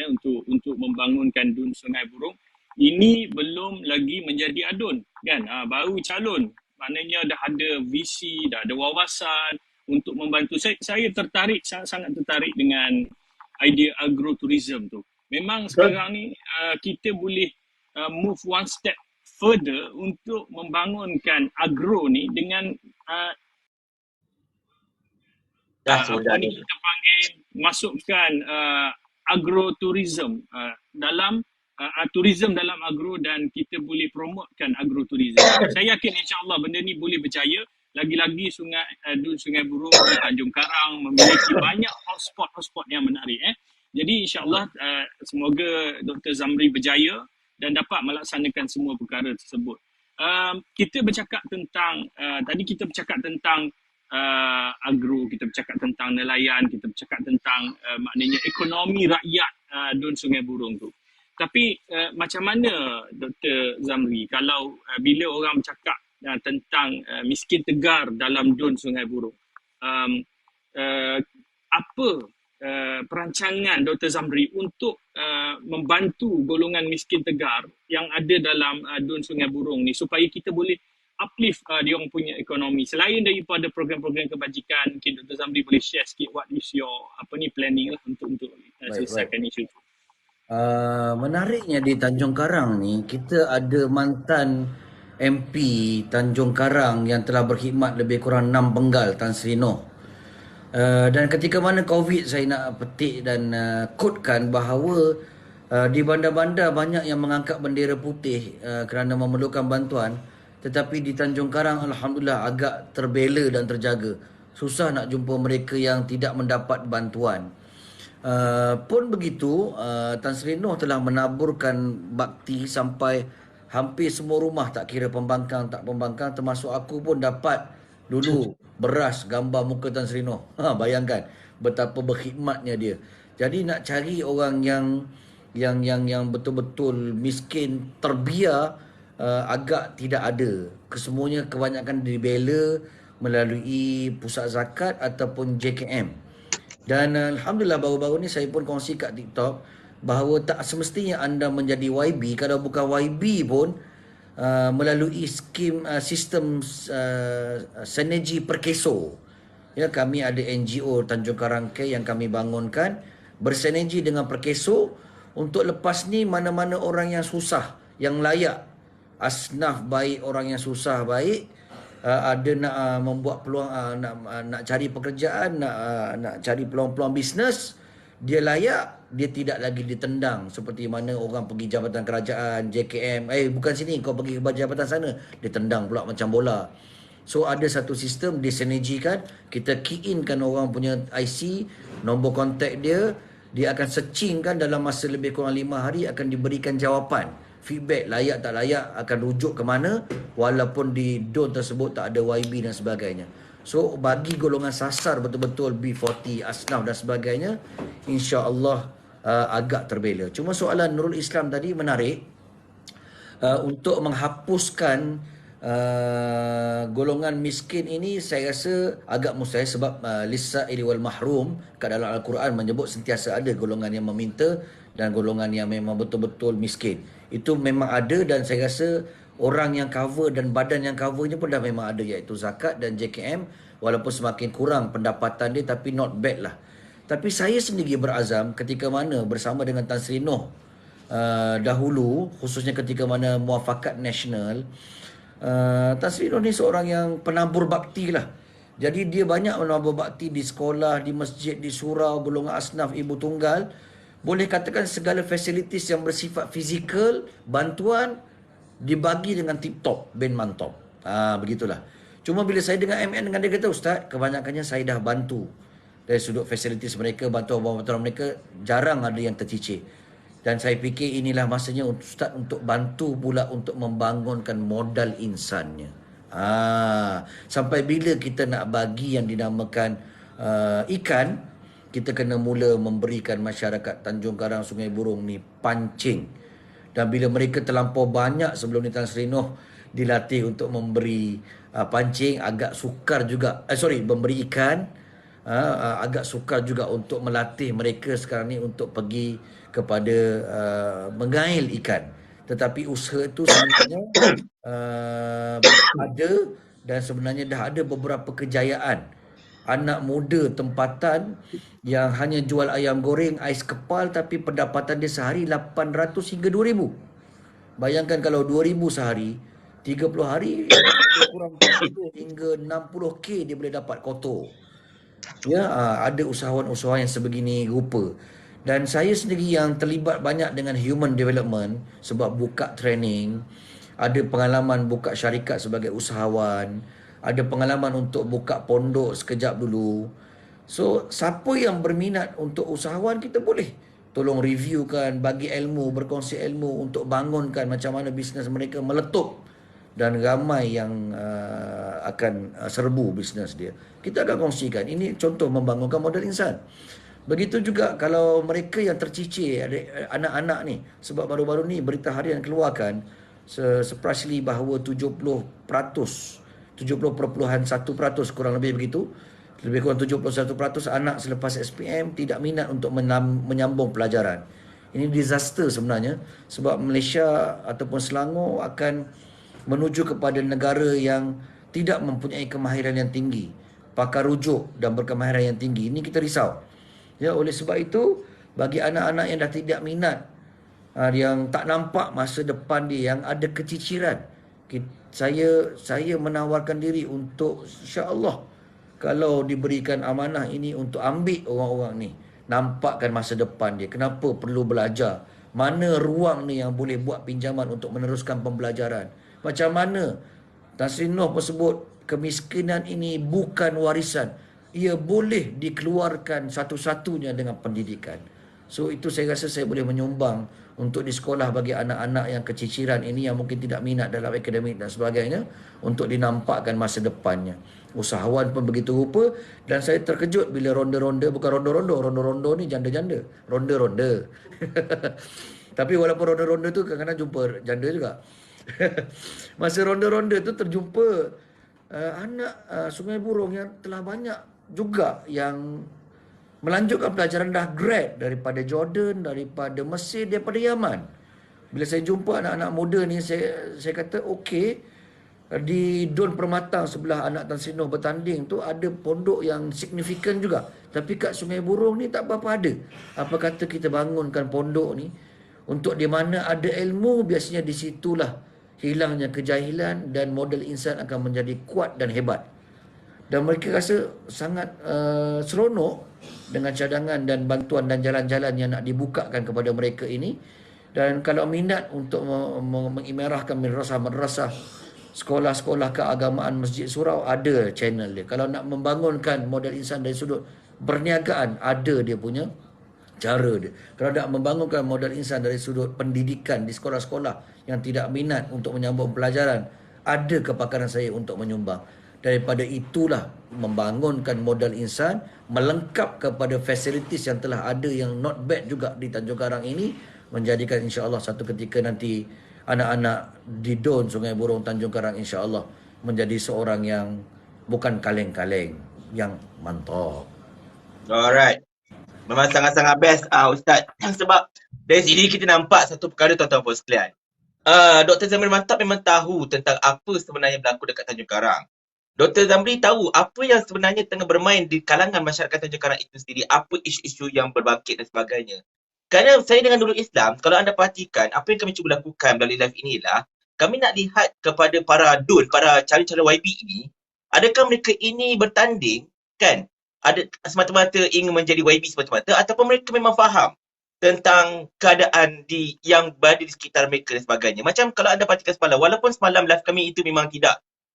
untuk membangunkan Dun Sungai Burom. Ini belum lagi menjadi adun kan, baru calon, maknanya dah ada visi, dah ada wawasan untuk membantu. Saya tertarik, sangat tertarik dengan idea agrotourism tu. Memang sekarang ni kita boleh move one step further untuk membangunkan agro ni dengan apa ni kita panggil masukkan agrotourism dalam tourism dalam agro dan kita boleh promotekan agrotourism. Saya yakin insya-Allah benda ni boleh berjaya. Lagi-lagi Sungai Burom, Tanjung Karang memiliki banyak hotspot yang menarik. Jadi insya-Allah semoga Dr. Zamri berjaya dan dapat melaksanakan semua perkara tersebut. Kita bercakap tentang, tadi kita bercakap tentang agro, kita bercakap tentang nelayan, kita bercakap tentang maknanya ekonomi rakyat Dun Sungai Burom tu. Tapi macam mana Dr. Zamri kalau bila orang bercakap tentang miskin tegar dalam Dun Sungai Burom, apa perancangan Dr. Zamri untuk membantu golongan miskin tegar yang ada dalam Dun Sungai Burom ni supaya kita boleh uplift dia orang punya ekonomi selain daripada program-program kebajikan? Mungkin Dr. Zamri boleh share sikit what is your planning lah untuk selesaikan isu tu. Menariknya di Tanjung Karang ni kita ada mantan MP Tanjung Karang yang telah berkhidmat lebih kurang 6 penggal, Tan Sri Noh. Dan ketika mana COVID saya nak petik dan kodkan bahawa di bandar-bandar banyak yang mengangkat bendera putih kerana memerlukan bantuan, tetapi di Tanjung Karang alhamdulillah agak terbela dan terjaga. Susah nak jumpa mereka yang tidak mendapat bantuan. Pun begitu, Tan Sri Noh telah menaburkan bakti sampai hampir semua rumah, tak kira pembangkang tak pembangkang, termasuk aku pun dapat dulu beras gambar muka Tan Sri Noh. Bayangkan betapa berkhidmatnya dia. Jadi nak cari orang yang betul-betul miskin terbiar agak tidak ada. Kesemuanya kebanyakan dibela melalui pusat zakat ataupun JKM. Dan Alhamdulillah baru-baru ni saya pun kongsi kat TikTok bahawa tak semestinya anda menjadi YB. Kalau bukan YB pun melalui sistem sinergi perkeso. Ya, kami ada NGO Tanjung Karangkai yang kami bangunkan bersinergi dengan perkeso untuk lepas ni mana-mana orang yang susah, yang layak, asnaf baik, orang yang susah baik, ada nak membuat peluang, nak cari pekerjaan, nak cari peluang-peluang bisnes, dia layak, dia tidak lagi ditendang seperti mana orang pergi jabatan kerajaan, JKM, bukan sini, kau pergi ke jabatan sana, ditendang pula macam bola. So ada satu sistem disinergikan, kita key in kan orang punya IC, nombor kontak dia, dia akan searchingkan dalam masa lebih kurang 5 hari akan diberikan jawapan. Feedback layak tak layak akan rujuk ke mana, walaupun di DON tersebut tak ada YB dan sebagainya. So bagi golongan sasar betul-betul B40, asnaf dan sebagainya, insya-Allah agak terbela. Cuma soalan Nurul Islam tadi menarik, untuk menghapuskan golongan miskin ini saya rasa agak mustahil sebab lis-sa'ili wal mahrum kat dalam Al-Quran menyebut sentiasa ada golongan yang meminta dan golongan yang memang betul-betul miskin. Itu memang ada dan saya rasa orang yang cover dan badan yang covernya pun dah memang ada, iaitu zakat dan JKM, walaupun semakin kurang pendapatan dia tapi not bad lah. Tapi saya sendiri berazam ketika mana bersama dengan Tan Sri Noh dahulu, khususnya ketika mana muafakat nasional, Tan Sri Noh ni seorang yang penabur bakti lah. Jadi dia banyak menabur bakti di sekolah, di masjid, di surau, golongan asnaf, ibu tunggal. Boleh katakan segala fasilitis yang bersifat fizikal, bantuan dibagi dengan tip-top, ben mantap. Begitulah. Cuma bila saya dengan MN dengan dia kata, Ustaz, kebanyakannya saya dah bantu. Dari sudut fasilitis mereka, bantuan-bantuan mereka, jarang ada yang tercicir. Dan saya fikir inilah masanya Ustaz untuk bantu pula untuk membangunkan modal insannya. Sampai bila kita nak bagi yang dinamakan ikan, kita kena mula memberikan masyarakat Tanjung Karang, Sungai Burung ni pancing. Dan bila mereka terlampau banyak sebelum ni, Tan Sri Noh dilatih untuk memberi pancing, agak sukar juga. Memberi ikan, agak sukar juga untuk melatih mereka sekarang ni untuk pergi kepada mengail ikan. Tetapi usaha itu sebenarnya ada dan sebenarnya dah ada beberapa kejayaan. Anak muda tempatan yang hanya jual ayam goreng, ais kepal, tapi pendapatan dia sehari 800 hingga 2000. Bayangkan kalau 2000 sehari, 30 hari kurang 40 hingga 60k dia boleh dapat kotor. Ya, ada usahawan-usahawan yang sebegini rupa. Dan saya sendiri yang terlibat banyak dengan human development sebab buka training, ada pengalaman buka syarikat sebagai usahawan, ada pengalaman untuk buka pondok sekejap dulu. So, siapa yang berminat untuk usahawan, kita boleh tolong reviewkan, bagi ilmu, berkongsi ilmu untuk bangunkan macam mana bisnes mereka meletup. Dan ramai yang akan serbu bisnes dia. Kita akan kongsikan. Ini contoh membangunkan modal insan. Begitu juga kalau mereka yang tercicir, anak-anak ni. Sebab baru-baru ni berita harian keluarkan, surprisingly bahawa 70.1% kurang lebih begitu. Lebih kurang 71% anak selepas SPM tidak minat untuk menyambung pelajaran. Ini disaster sebenarnya. Sebab Malaysia ataupun Selangor akan menuju kepada negara yang tidak mempunyai kemahiran yang tinggi, pakar rujuk dan berkemahiran yang tinggi. Ini kita risau. Ya, oleh sebab itu, bagi anak-anak yang dah tidak minat, yang tak nampak masa depan dia, yang ada keciciran, saya menawarkan diri untuk, insya-Allah, kalau diberikan amanah ini untuk ambil orang-orang ni, nampakkan masa depan dia. Kenapa perlu belajar? Mana ruang ni yang boleh buat pinjaman untuk meneruskan pembelajaran? Macam mana Tan Sri Noh pun sebut kemiskinan ini bukan warisan. Ia boleh dikeluarkan satu-satunya dengan pendidikan. So itu saya rasa saya boleh menyumbang untuk di sekolah bagi anak-anak yang keciciran ini, yang mungkin tidak minat dalam akademik dan sebagainya, untuk dinampakkan masa depannya. Usahawan pun begitu rupa. Dan saya terkejut bila ronda-ronda, bukan ronda-rondo ni janda-janda, ronda-ronda. Tapi walaupun ronda-ronda tu kadang-kadang jumpa janda juga. Masa ronda-ronda tu terjumpa anak Sungai Burong yang telah banyak juga yang melanjutkan pelajaran dah grad daripada Jordan, daripada Mesir, daripada Yaman. Bila saya jumpa anak-anak muda ni, saya kata okey, di Don Permatang sebelah anak Tan Sri Noh bertanding tu ada pondok yang signifikan juga. Tapi kat Sungai Burong ni tak berapa ada. Apa kata kita bangunkan pondok ni untuk di mana ada ilmu, biasanya di situlah hilangnya kejahilan dan modal insan akan menjadi kuat dan hebat. Dan mereka rasa sangat seronok dengan cadangan dan bantuan dan jalan-jalan yang nak dibukakan kepada mereka ini. Dan kalau minat untuk mengimarahkan madrasah-madrasah, sekolah-sekolah keagamaan Masjid Surau, ada channel dia. Kalau nak membangunkan modal insan dari sudut perniagaan, ada dia punya cara dia. Kalau nak membangunkan modal insan dari sudut pendidikan di sekolah-sekolah yang tidak minat untuk menyambung pelajaran, ada kepakaran saya untuk menyumbang. Daripada itulah membangunkan modal insan, melengkap kepada fasilitis yang telah ada yang not bad juga di Tanjung Karang ini, menjadikan insya-Allah satu ketika nanti anak-anak di Don Sungai Burong Tanjung Karang insya-Allah menjadi seorang yang bukan kaleng-kaleng, yang mantap. Alright. Memang sangat-sangat best Ustaz. Sebab dari sini kita nampak satu perkara tuan-tuan puan sekalian. Dr. Zamri Mantap memang tahu tentang apa sebenarnya berlaku dekat Tanjung Karang. Dr. Zamri tahu apa yang sebenarnya tengah bermain di kalangan masyarakat Tanjung Karang itu sendiri, apa isu-isu yang berbangkit dan sebagainya. Kerana saya dengan Nurul Islam, kalau anda perhatikan, apa yang kami cuba lakukan melalui live inilah, kami nak lihat kepada para DUN, para calon-calon YB ini, adakah mereka ini bertanding, kan? Ada semata-mata ingin menjadi YB semata-mata, ataupun mereka memang faham tentang keadaan yang berada di sekitar mereka dan sebagainya. Macam kalau anda perhatikan semalam, walaupun semalam live kami itu memang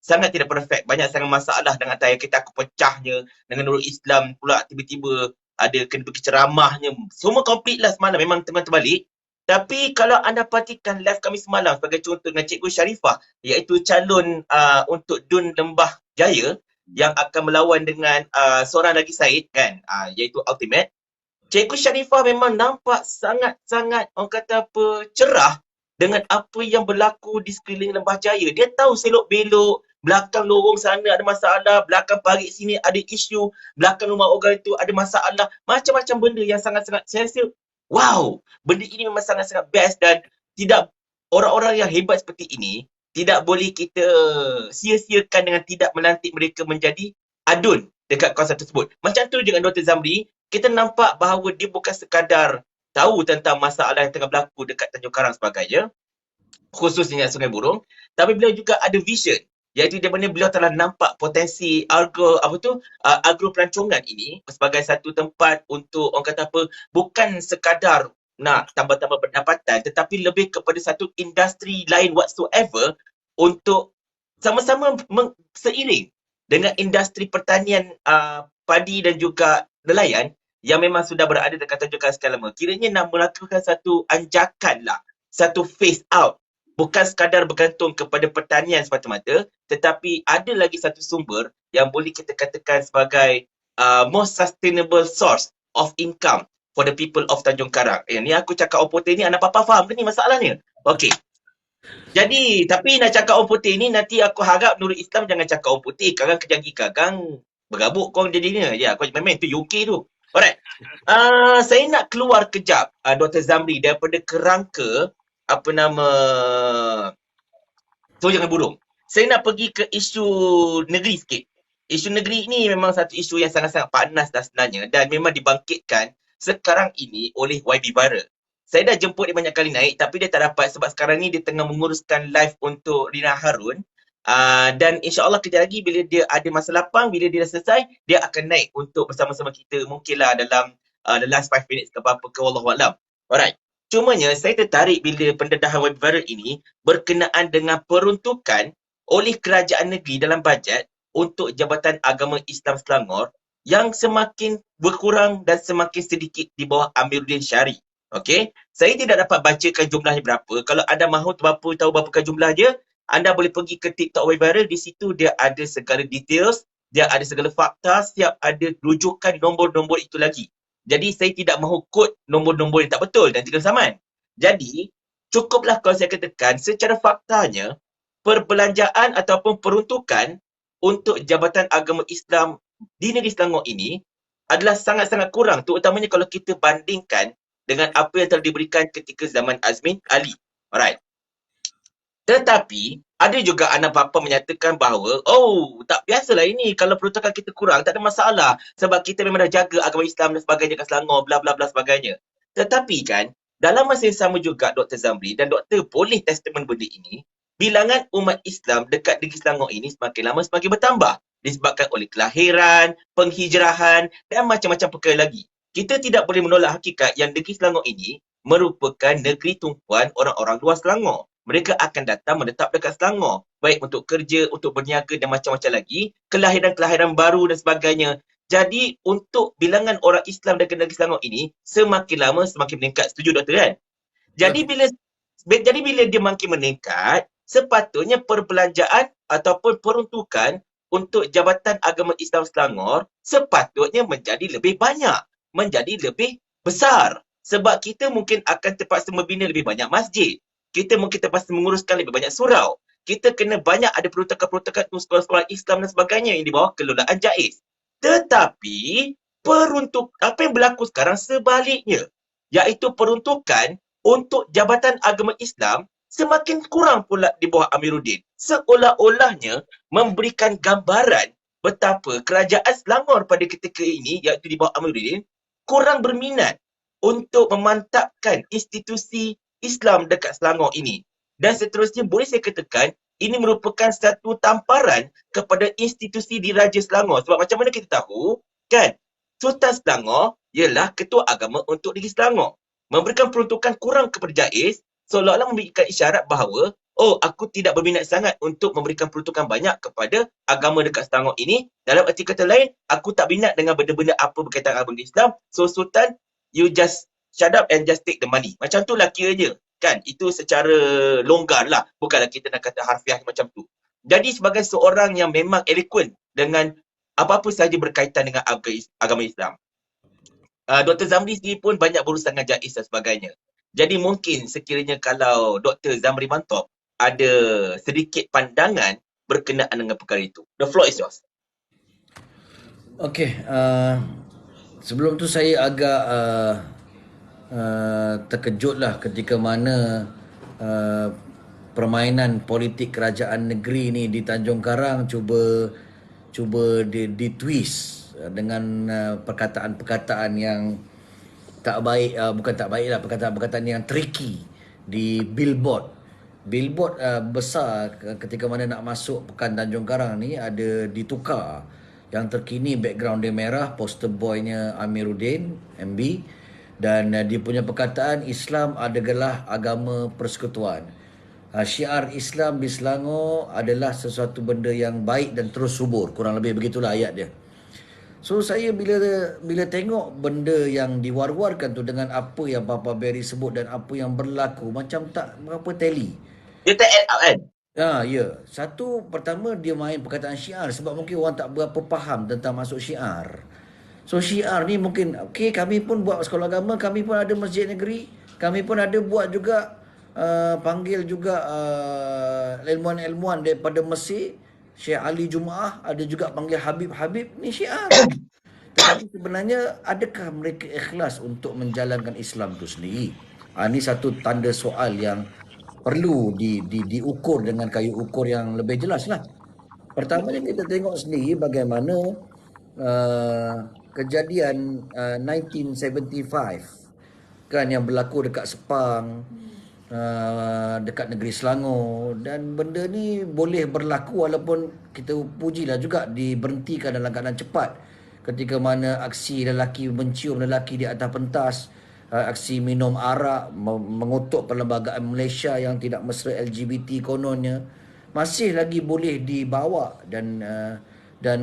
sangat tidak perfect. Banyak sangat masalah dengan tayar kita, aku pecahnya. Dengan Nurul Islam pula tiba-tiba ada kena pergi ceramahnya. Semua complete lah semalam. Memang terbalik. Tapi kalau anda perhatikan live kami semalam sebagai contoh dengan Cikgu Sharifah, iaitu calon untuk DUN Lembah Jaya yang akan melawan dengan seorang lagi Syed kan, iaitu Ultimate. Cikgu Sharifah memang nampak sangat-sangat orang kata apa, cerah dengan apa yang berlaku di sekeliling Lembah Jaya. Dia tahu selok-belok, belakang lorong sana ada masalah, belakang parit sini ada isu, belakang rumah orang itu ada masalah. Macam-macam benda yang sangat-sangat, saya rasa, wow, benda ini memang sangat-sangat best dan tidak, orang-orang yang hebat seperti ini, tidak boleh kita sia-siakan dengan tidak melantik mereka menjadi adun dekat kawasan tersebut. Macam tu dengan Dr. Zamri, kita nampak bahawa dia bukan sekadar tahu tentang masalah yang tengah berlaku dekat Tanjung Karang sebagainya, khususnya Sungai Burong, tapi beliau juga ada vision, iaitu di mana beliau telah nampak potensi agro pelancongan ini sebagai satu tempat untuk orang kata apa, bukan sekadar nak tambah-tambah pendapatan, tetapi lebih kepada satu industri lain whatsoever untuk sama-sama seiring dengan industri pertanian padi dan juga nelayan yang memang sudah berada dekat Tanjung Karang sekian lama. Kiranya nak melakukan satu anjakan lah, satu phase out. Bukan sekadar bergantung kepada pertanian semata-mata, tetapi ada lagi satu sumber yang boleh kita katakan sebagai most sustainable source of income for the people of Tanjung Karang. Ni aku cakap orang putih ni, anak papa faham ke ni masalahnya? Okey. Jadi, tapi nak cakap orang putih ni, nanti aku harap Nurul Islam jangan cakap orang putih. Kadang kejang kagang, bergabuk kau jadinya. Ya, kau memang tu UK tu. Alright. Saya nak keluar kejap, Dr. Zamri, daripada kerangka, jangan burung. Saya nak pergi ke isu negeri sikit. Isu negeri ni memang satu isu yang sangat-sangat panas dah sebenarnya dan memang dibangkitkan sekarang ini oleh YB Bara. Saya dah jemput dia banyak kali naik tapi dia tak dapat sebab sekarang ni dia tengah menguruskan live untuk Rina Harun. Dan insyaAllah kejap lagi bila dia ada masa lapang, bila dia dah selesai, dia akan naik untuk bersama-sama kita mungkinlah dalam the last 5 minutes ke apa-apa ke Wallahualam. Alright. Cumanya saya tertarik bila pendedahan YB Bara ini berkenaan dengan peruntukan oleh kerajaan negeri dalam bajet untuk Jabatan Agama Islam Selangor yang semakin berkurang dan semakin sedikit di bawah Amiruddin Syari. Okey, saya tidak dapat bacakan jumlahnya berapa. Kalau anda mahu tahu berapa jumlah dia, anda boleh pergi ke TikTok YB Bara. Di situ dia ada segala details, dia ada segala fakta, siap ada rujukan nombor-nombor itu lagi. Jadi saya tidak mahu quote nombor-nombor yang tak betul dan tidak saman. Jadi cukuplah kalau saya katakan secara faktanya perbelanjaan ataupun peruntukan untuk Jabatan Agama Islam di Negeri Selangor ini adalah sangat-sangat kurang, terutamanya kalau kita bandingkan dengan apa yang telah diberikan ketika zaman Azmin Ali. Alright. Tetapi ada juga anak bapa menyatakan bahawa tak biasalah ini, kalau peruntukan kita kurang tak ada masalah sebab kita memang dah jaga agama Islam dan sebagainya kat Selangor, bla bla bla sebagainya. Tetapi kan dalam masa yang sama juga Dr. Zamri dan Dr. boleh testament benda ini, bilangan umat Islam dekat negeri Selangor ini semakin lama semakin bertambah disebabkan oleh kelahiran, penghijrahan dan macam-macam perkara lagi. Kita tidak boleh menolak hakikat yang negeri Selangor ini merupakan negeri tumpuan orang-orang luar Selangor. Mereka akan datang menetap dekat Selangor, baik untuk kerja, untuk berniaga dan macam-macam lagi, kelahiran-kelahiran baru dan sebagainya. Jadi untuk bilangan orang Islam dekat negeri Selangor ini semakin lama semakin meningkat. Setuju Doktor kan? Jadi bila dia makin meningkat, sepatutnya perbelanjaan ataupun peruntukan untuk Jabatan Agama Islam Selangor sepatutnya menjadi lebih banyak, menjadi lebih besar. Sebab kita mungkin akan terpaksa membina lebih banyak masjid. Kita mungkin terpaksa menguruskan lebih banyak surau. Kita kena banyak ada peruntukan-peruntukan untuk sekolah-sekolah Islam dan sebagainya yang di bawah kelolaan JAIS. Tetapi apa yang berlaku sekarang sebaliknya, iaitu peruntukan untuk Jabatan Agama Islam semakin kurang pula di bawah Amiruddin. Seolah-olahnya memberikan gambaran betapa kerajaan Selangor pada ketika ini, iaitu di bawah Amiruddin, kurang berminat untuk memantapkan institusi Islam dekat Selangor ini. Dan seterusnya boleh saya katakan ini merupakan satu tamparan kepada institusi Diraja Selangor. Sebab macam mana kita tahu kan, Sultan Selangor ialah ketua agama untuk negeri Selangor. Memberikan peruntukan kurang kepada JAIS seolah-olah memberikan isyarat bahawa aku tidak berminat sangat untuk memberikan peruntukan banyak kepada agama dekat Selangor ini. Dalam arti kata lain, aku tak minat dengan benda-benda apa berkaitan agama Islam. So Sultan, you just shut up and just take the money. Macam tu lah kiranya. Kan? Itu secara longgar lah. Bukanlah kita nak kata harfiah macam tu. Jadi sebagai seorang yang memang eloquent dengan apa-apa sahaja berkaitan dengan agama Islam, Dr. Zamri sendiri pun banyak berurusan dengan JAIS dan sebagainya. Jadi mungkin sekiranya kalau Dr. Zamri Mantop ada sedikit pandangan berkenaan dengan perkara itu. The floor is yours. Okey, sebelum tu saya agak terkejutlah ketika mana permainan politik kerajaan negeri ni di Tanjung Karang cuba ditwist dengan perkataan-perkataan yang tak baik, bukan tak baik lah, perkataan-perkataan yang tricky di billboard besar ketika mana nak masuk Pekan Tanjung Karang ni ada ditukar. Yang terkini background dia merah, poster boynya Amiruddin MB, dan dia punya perkataan Islam adalah agama persekutuan. Syiar Islam di Selangor adalah sesuatu benda yang baik dan terus subur. Kurang lebih begitulah ayat dia. So saya bila tengok benda yang diwar-warkan tu dengan apa yang Papa Barry sebut dan apa yang berlaku, macam tak berapa tally. Dia tak add up kan? Ya. Satu, pertama dia main perkataan syiar sebab mungkin orang tak berapa faham tentang masuk syiar. So syiar ni mungkin, okey, kami pun buat sekolah agama, kami pun ada masjid negeri, kami pun ada buat juga panggil juga ilmuwan-ilmuwan daripada Mesir, Syekh Ali Jumaah, ada juga panggil Habib-Habib, ni syiar. Tetapi sebenarnya adakah mereka ikhlas untuk menjalankan Islam tu sendiri? Ini satu tanda soal yang perlu diukur dengan kayu ukur yang lebih jelas lah. Pertamanya kita tengok sendiri bagaimana kejadian 1975 kan yang berlaku dekat Sepang, dekat negeri Selangor, dan benda ni boleh berlaku walaupun kita pujilah juga diberhentikan dalam keadaan cepat ketika mana aksi lelaki mencium lelaki di atas pentas, aksi minum arak, mengutuk perlembagaan Malaysia yang tidak mesra LGBT kononnya masih lagi boleh dibawa, dan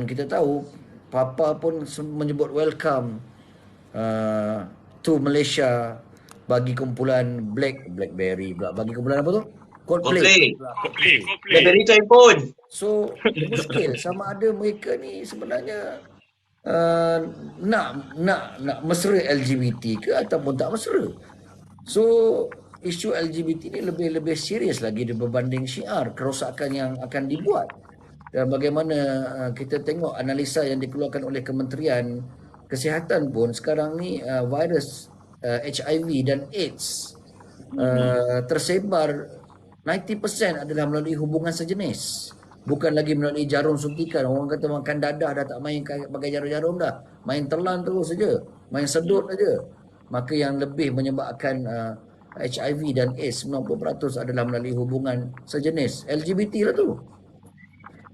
kita tahu Papa pun menyebut welcome to Malaysia bagi kumpulan Blackberry pula, bagi kumpulan apa tu? Coldplay. Blackberry tu handphone. So muskil sama ada mereka ni sebenarnya nak mesra LGBT ke ataupun tak mesra. So isu LGBT ni lebih serius lagi berbanding syiar, kerosakan yang akan dibuat. Dan bagaimana kita tengok analisa yang dikeluarkan oleh Kementerian Kesihatan pun sekarang ni virus HIV dan AIDS tersebar 90% adalah melalui hubungan sejenis. Bukan lagi melalui jarum suntikan. Orang kata makan dadah dah tak main pakai jarum-jarum dah. Main telan terus saja. Main sedut saja. Maka yang lebih menyebabkan HIV dan AIDS 90% adalah melalui hubungan sejenis. LGBT lah tu.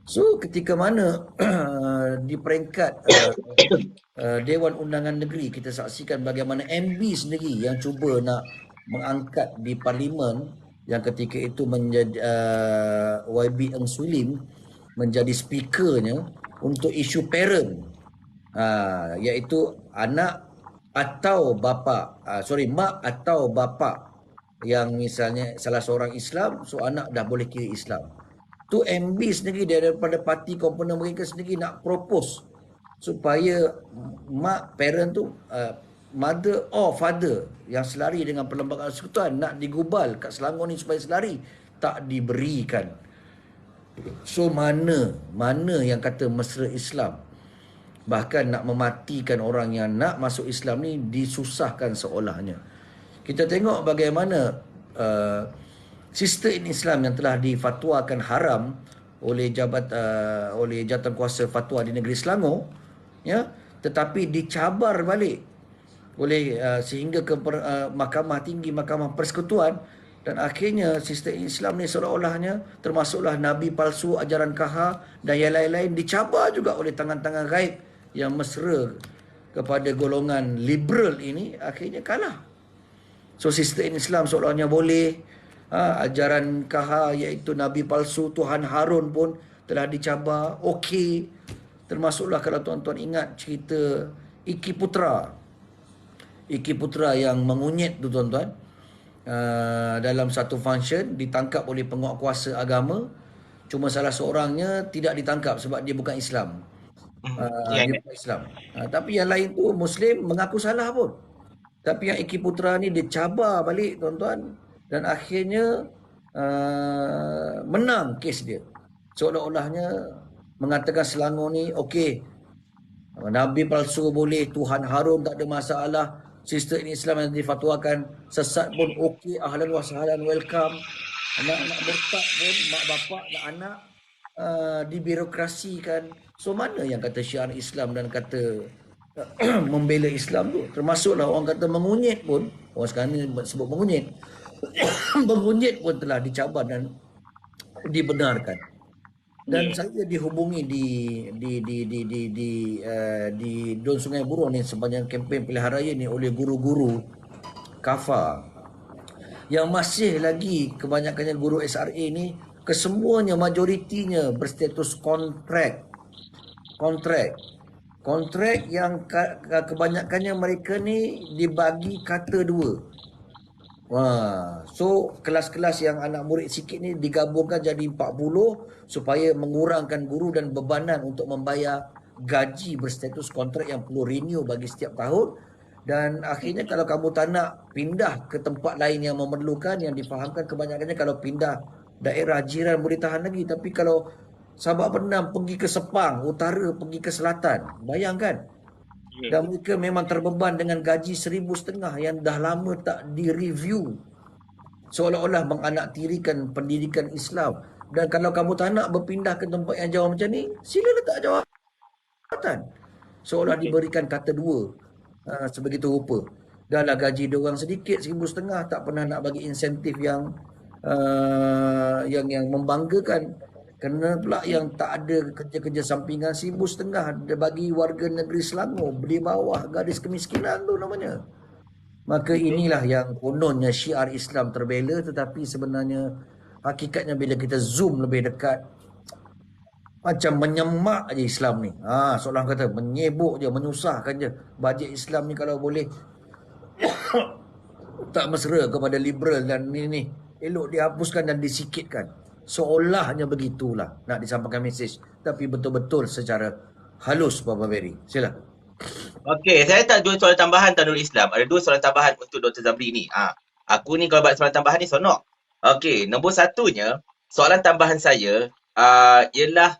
So ketika mana di peringkat Dewan Undangan Negeri kita saksikan bagaimana MB sendiri yang cuba nak mengangkat di parlimen yang ketika itu menjadi YB Eng Sulim menjadi speakernya untuk isu parent, iaitu anak atau bapa, mak atau bapa yang misalnya salah seorang Islam, so anak dah boleh kira Islam. Tu MB sendiri daripada parti komponen mereka sendiri nak propose supaya mak, parent tu, mother or father yang selari dengan Perlembagaan Persekutuan nak digubal kat Selangor ni supaya selari, tak diberikan. So mana yang kata mesra Islam? Bahkan nak mematikan orang yang nak masuk Islam ni disusahkan seolahnya. Kita tengok bagaimana sistem Islam yang telah difatwakan haram oleh oleh Jawatankuasa Fatwa di negeri Selangor, ya, tetapi dicabar balik oleh sehingga ke Mahkamah Tinggi, Mahkamah Persekutuan, dan akhirnya sistem Islam ni seolah-olahnya termasuklah nabi palsu, ajaran Kaha dan yang lain-lain dicabar juga oleh tangan-tangan gaib yang mesra kepada golongan liberal ini, akhirnya kalah. So sistem Islam seolah-olahnya boleh, ajaran Kaha iaitu nabi palsu Tuhan Harun pun telah dicabar, okey. Termasuklah kalau tuan-tuan ingat cerita Iki Putra yang mengunyit tu tuan-tuan, dalam satu function ditangkap oleh penguatkuasa agama, cuma salah seorangnya tidak ditangkap sebab dia bukan Islam. Dia bukan Islam. Tapi yang lain tu Muslim mengaku salah pun. Tapi yang Iki Putra ni dia cabar balik tuan-tuan, dan akhirnya menang kes dia. Seolah-olahnya mengatakan Selangor ni okey, nabi palsu boleh, Tuhan Harun tak ada masalah, sistem Islam yang difatwakan sesat pun okey, ahlan wa sahlan, welcome. Anak-anak murtad pun, mak bapak nak anak dibirokrasikan. So mana yang kata syiar Islam dan kata membela Islam tu? Termasuklah orang kata mengunyit pun, orang sekarang ni sebut mengunyit. Mengunyit pun telah dicabar dan dibenarkan. Dan saya dihubungi di Don Sungai Buruh ni sepanjang kempen pilihan raya ni oleh guru-guru Kafa yang masih lagi kebanyakannya guru SRA ni, kesemuanya majoritinya berstatus kontrak yang kebanyakannya mereka ni dibagi kata 2. So kelas-kelas yang anak murid sikit ni digabungkan jadi 40 supaya mengurangkan guru dan bebanan untuk membayar gaji berstatus kontrak yang perlu renew bagi setiap tahun. Dan akhirnya kalau kamu tak nak pindah ke tempat lain yang memerlukan, yang difahamkan kebanyakannya kalau pindah daerah jiran boleh tahan lagi, tapi kalau Sabak Penam pergi ke Sepang, utara pergi ke selatan, bayangkan. Dan mereka memang terbeban dengan gaji 1,500 yang dah lama tak direview, seolah-olah menganaktirikan pendidikan Islam. Dan kalau kamu tak nak berpindah ke tempat yang jauh macam ni, sila letak jawatan, seolah diberikan kata 2 sebegitu rupa. Dah lah gaji diorang sedikit, 1,500, tak pernah nak bagi insentif yang membanggakan. Kerana pula yang tak ada kerja-kerja sampingan, 1,500 dia bagi warga negeri Selangor di bawah garis kemiskinan tu namanya. Maka inilah yang kononnya syiar Islam terbela, tetapi sebenarnya hakikatnya bila kita zoom lebih dekat, macam menyemak je Islam ni. Seolah kata menyebuk je, menyusahkan je. Bajet Islam ni kalau boleh tak mesra kepada liberal dan ni elok dihapuskan dan disikitkan. Seolahnya begitulah nak disampaikan mesej, tapi betul-betul secara halus, Bapa Ferry. Sila. Okey, saya tak 2 soalan tambahan Tanul Islam. Ada 2 soalan tambahan untuk Dr. Zamri ni. Aku ni kalau buat soalan tambahan ni sonok. Okey, nombor satunya, soalan tambahan saya ialah